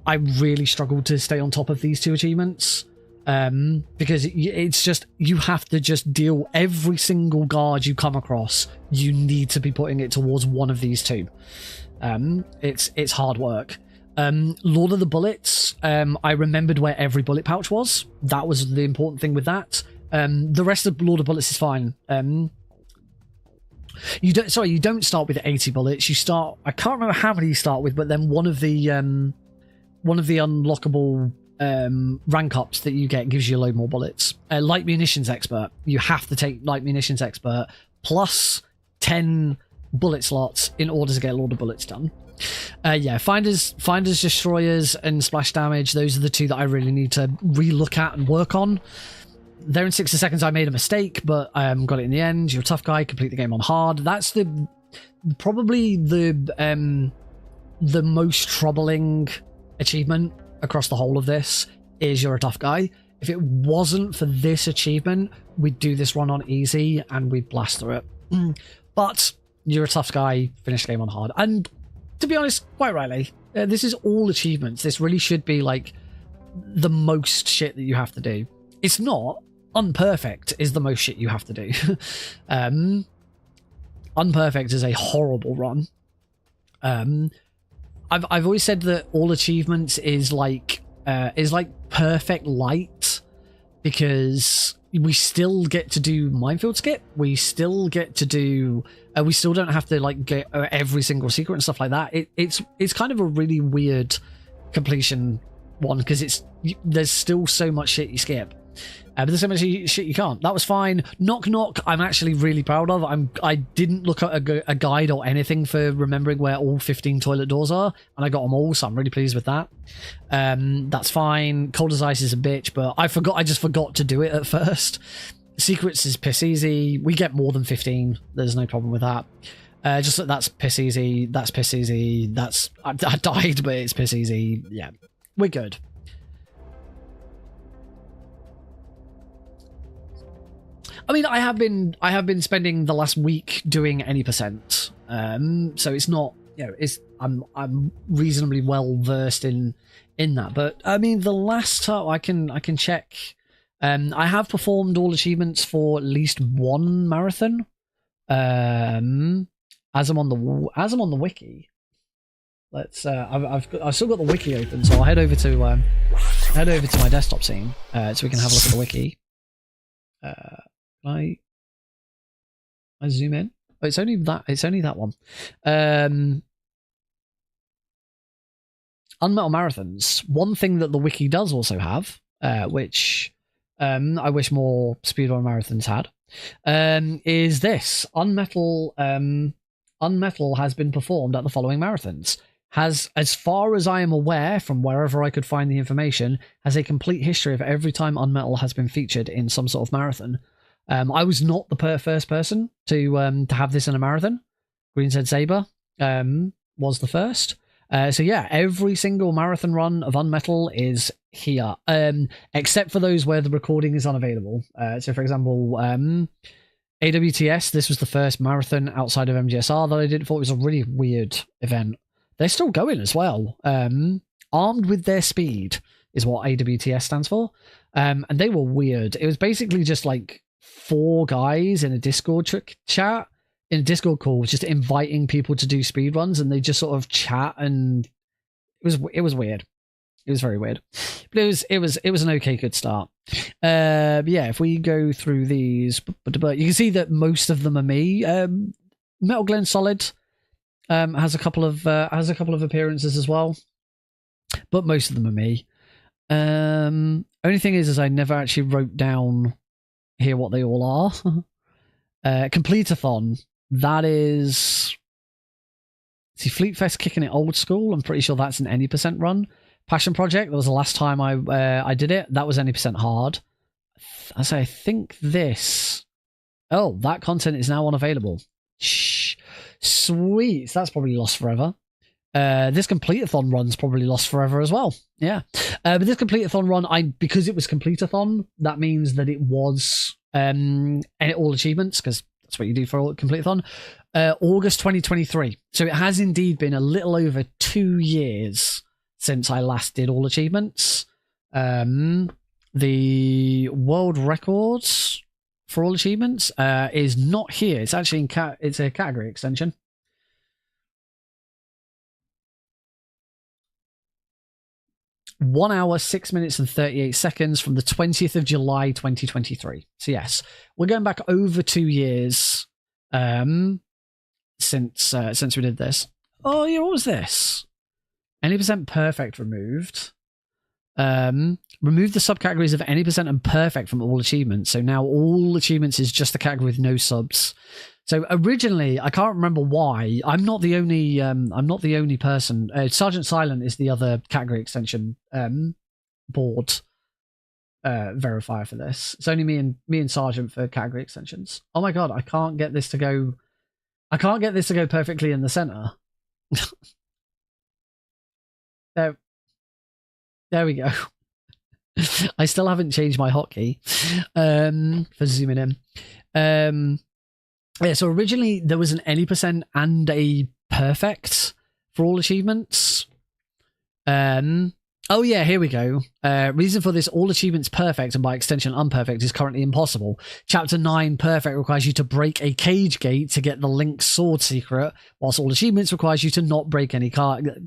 [SPEAKER 1] I really struggled to stay on top of these 2 achievements. Because it's just, you have to just deal every single guard you come across. You need to be putting it towards one of these 2. It's hard work. Lord of the Bullets, I remembered where every bullet pouch was. That was the important thing with that. The rest of Lord of Bullets is fine. You don't start with 80 bullets. You start, I can't remember how many you start with, but then one of the unlockable rank ups that you get gives you a load more bullets. Light Munitions Expert, you have to take Light Munitions Expert plus 10 bullet slots in order to get Lord of Bullets done. Yeah, Finders, Destroyers, and Splash Damage, those are the 2 that I really need to relook at and work on. There in 60 seconds I made a mistake, but I got it in the end. You're a tough guy, complete the game on hard. That's probably the most troubling achievement across the whole of this, is you're a tough guy. If it wasn't for this achievement, we'd do this run on easy and we'd blast through it. But you're a tough guy, finish the game on hard. And to be honest, quite rightly, this is all achievements. This really should be like the most shit that you have to do. It's not. Unperfect is the most shit you have to do. Unperfect is a horrible run. I've always said that all achievements is like perfect light, because we still get to do minefield skip. We still get to do. We still don't have to like get every single secret and stuff like that. It's kind of a really weird completion one, because there's still so much shit you skip. But there's so much shit you can't. That was fine. Knock Knock, I'm actually really proud of. I didn't look at a guide or anything for remembering where all 15 toilet doors are, and I got them all, so I'm really pleased with that. That's fine. Cold as Ice is a bitch, but I just forgot to do it at first. Secrets is piss easy. We get more than 15. There's no problem with that. Just that's piss easy. That's piss easy. I died, but it's piss easy. Yeah, we're good. I mean, I have been spending the last week doing any percent. So it's not, you know, I'm reasonably well versed in that. But I mean, the last time I can check. I have performed all achievements for at least one marathon. As I'm on the wiki. Let's. I've still got the wiki open, so I'll head over to my desktop scene so we can have a look at the wiki. I zoom in. Oh, it's only that one. UnMetal marathons. One thing that the wiki does also have, which I wish more speedrun marathons had, is this. UnMetal has been performed at the following marathons. Has, as far as I am aware, from wherever I could find the information, has a complete history of every time UnMetal has been featured in some sort of marathon. I was not the first person to have this in a marathon. Green Said Saber was the first. So yeah, every single marathon run of UnMetal is here, except for those where the recording is unavailable. So for example, AWTS, this was the first marathon outside of MGSR that I did. Thought it was a really weird event. They're still going as well. Armed with Their Speed is what AWTS stands for. And they were weird. It was basically just like 4 guys in a Discord chat, in a Discord call, just inviting people to do speedruns, and they just sort of chat, and it was weird. It was very weird. But it was an okay good start. Yeah, if we go through these, you can see that most of them are me. Metal Glen Solid has a couple of appearances as well, but most of them are me. Only thing is I never actually wrote down here what they all are. Complete-A-Thon, that is, see, Fleet Fest kicking it old school. I'm pretty sure that's an any percent run. Passion Project, that was the last time I did it. That was any percent hard. I think this. Oh, that content is now unavailable. Shh. Sweet. So that's probably lost forever. This Complete-A-Thon run's probably lost forever as well. Yeah. But this Complete-A-Thon run, because it was Complete-A-Thon, that means that it was all achievements, because that's what you do for all Complete-A-Thon. August 2023. So it has indeed been a little over 2 years since I last did all achievements. The world records for all achievements is not here. It's actually it's a category extension. One hour, 6 minutes and 38 seconds from the 20th of July, 2023. So yes, we're going back over 2 years since we did this. Oh yeah, what was this? Any percent perfect removed. Remove the subcategories of any percent and perfect from all achievements. So now all achievements is just the category with no subs. So originally, I can't remember why. I'm not the only person. Sergeant Silent is the other category extension board verifier for this. It's only me and Sergeant for category extensions. Oh my god, I can't get this to go. I can't get this to go perfectly in the center. There we go. I still haven't changed my hotkey for zooming in. Yeah, so originally there was an any percent and a perfect for all achievements. Oh yeah, here we go. Reason for this: all achievements perfect and by extension unperfect is currently impossible. Chapter 9 perfect requires you to break a cage gate to get the Link's sword secret, whilst all achievements requires you to not break any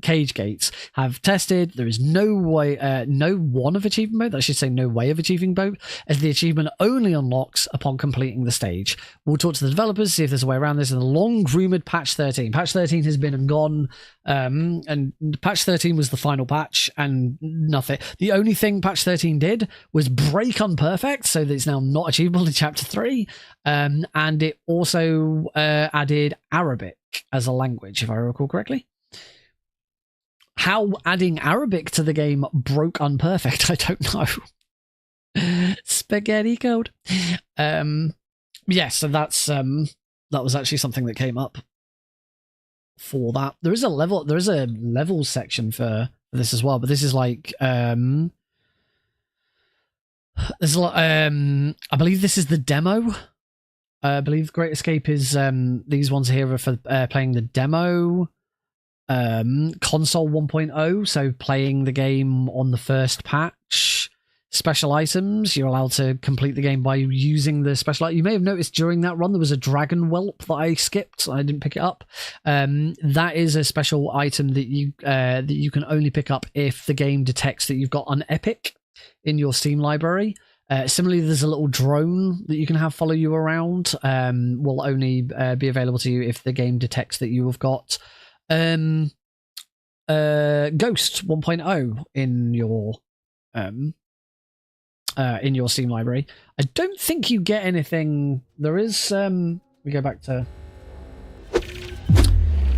[SPEAKER 1] cage gates. Have tested. There is no way, no one of achieving both. I should say no way of achieving both, as the achievement only unlocks upon completing the stage. We'll talk to the developers, see if there's a way around this in the long-rumored patch 13. Patch 13 has been and gone, and patch 13 was the final patch, and nothing. The only only thing patch 13 did was break unperfect, so that it's now not achievable in chapter 3. And it also added Arabic as a language, if I recall correctly. How adding Arabic to the game broke unperfect, I don't know. Spaghetti code. Yeah, so that's that was actually something that came up for that. There is a level section for this as well, but this is like there's a lot, I believe this is the demo. I believe Great Escape is these ones here are for playing the demo. Console 1.0, so playing the game on the first patch. Special items, you're allowed to complete the game by using the special. You may have noticed during that run there was a dragon whelp that I skipped. I didn't pick it up. That is a special item that you can only pick up if the game detects that you've got an epic in your Steam library. Similarly, there's a little drone that you can have follow you around. Will only be available to you if the game detects that you have got Ghost 1.0 in your Steam library. I don't think you get anything. There is we go back to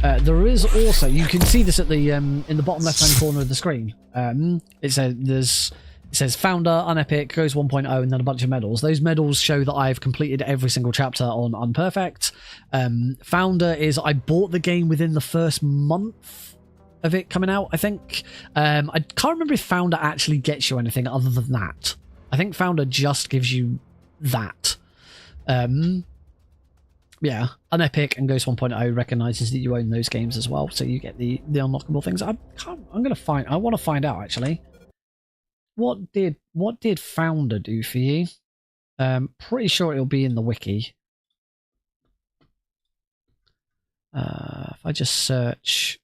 [SPEAKER 1] there is also, you can see this at the in the bottom left hand corner of the screen. It says founder, unepic, Ghost 1.0, and then a bunch of medals. Those medals show that I've completed every single chapter on Unperfect. Founder is I bought the game within the first month of it coming out, I think. I can't remember if Founder actually gets you anything other than that. I think Founder just gives you that. Yeah, Unepic and Ghost 1.0 recognizes that you own those games as well, so you get the unlockable things. I want to find out actually. What did Founder do for you? Pretty sure it'll be in the wiki. If I just search,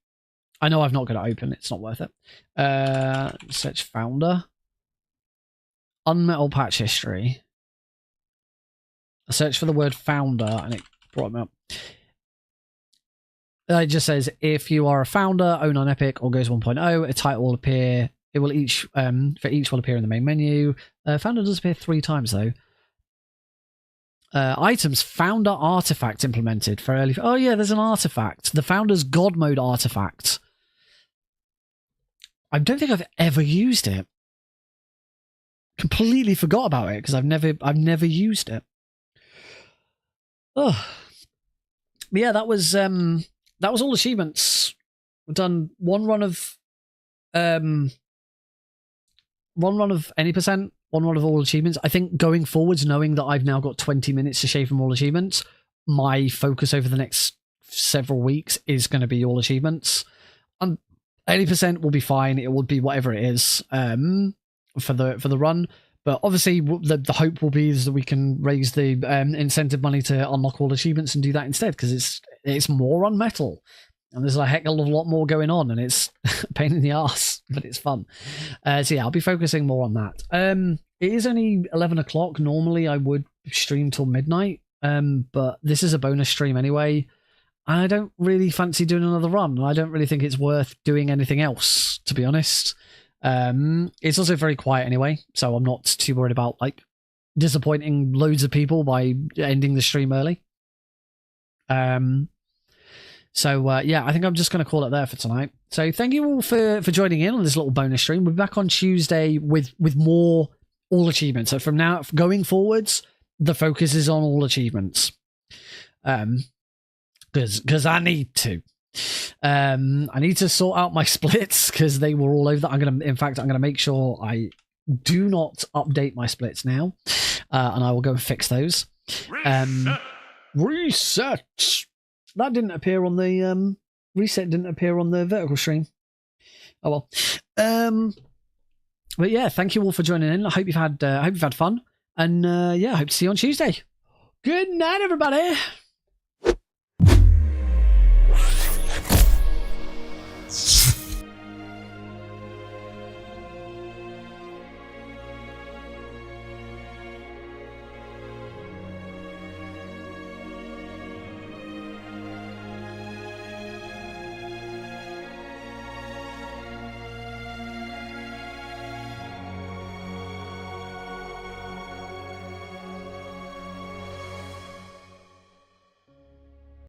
[SPEAKER 1] I know I've not got it open. It's not worth it. Search Founder. UnMetal patch history. I searched for the word Founder and it brought me up. It just says if you are a founder, own on Epic or Ghost 1.0, a title will appear. It will each for each will appear in the main menu. Founder does appear 3 times though. Items, Founder artifact implemented for early. Oh yeah, there's an artifact. The Founder's God Mode artifact. I don't think I've ever used it. Completely forgot about it because I've never used it. Oh, but yeah, that was all achievements. We've done one run of any percent, one run of all achievements. I think going forwards, knowing that I've now got 20 minutes to shave from all achievements, my focus over the next several weeks is going to be all achievements. 80% will be fine. It will be whatever it is for the run. But obviously, the hope will be is that we can raise the incentive money to unlock all achievements and do that instead, because it's more UnMetal. And there's a heck of a lot more going on, and it's a pain in the ass, but it's fun. So yeah, I'll be focusing more on that. It is only 11 o'clock. Normally, I would stream till midnight, but this is a bonus stream anyway. I don't really fancy doing another run. I don't really think it's worth doing anything else, to be honest. It's also very quiet anyway, so I'm not too worried about like disappointing loads of people by ending the stream early. So yeah, I think I'm just going to call it there for tonight. So thank you all for joining in on this little bonus stream. We'll be back on Tuesday with more all achievements. So from now going forwards, the focus is on all achievements. Because I need to. I need to sort out my splits because they were all over that. I'm gonna make sure I do not update my splits now, and I will go and fix those. Reset. That didn't appear on the reset. Didn't appear on the vertical stream. Oh well. But yeah, thank you all for joining in. I hope you've had fun, and yeah, I hope to see you on Tuesday. Good night, everybody.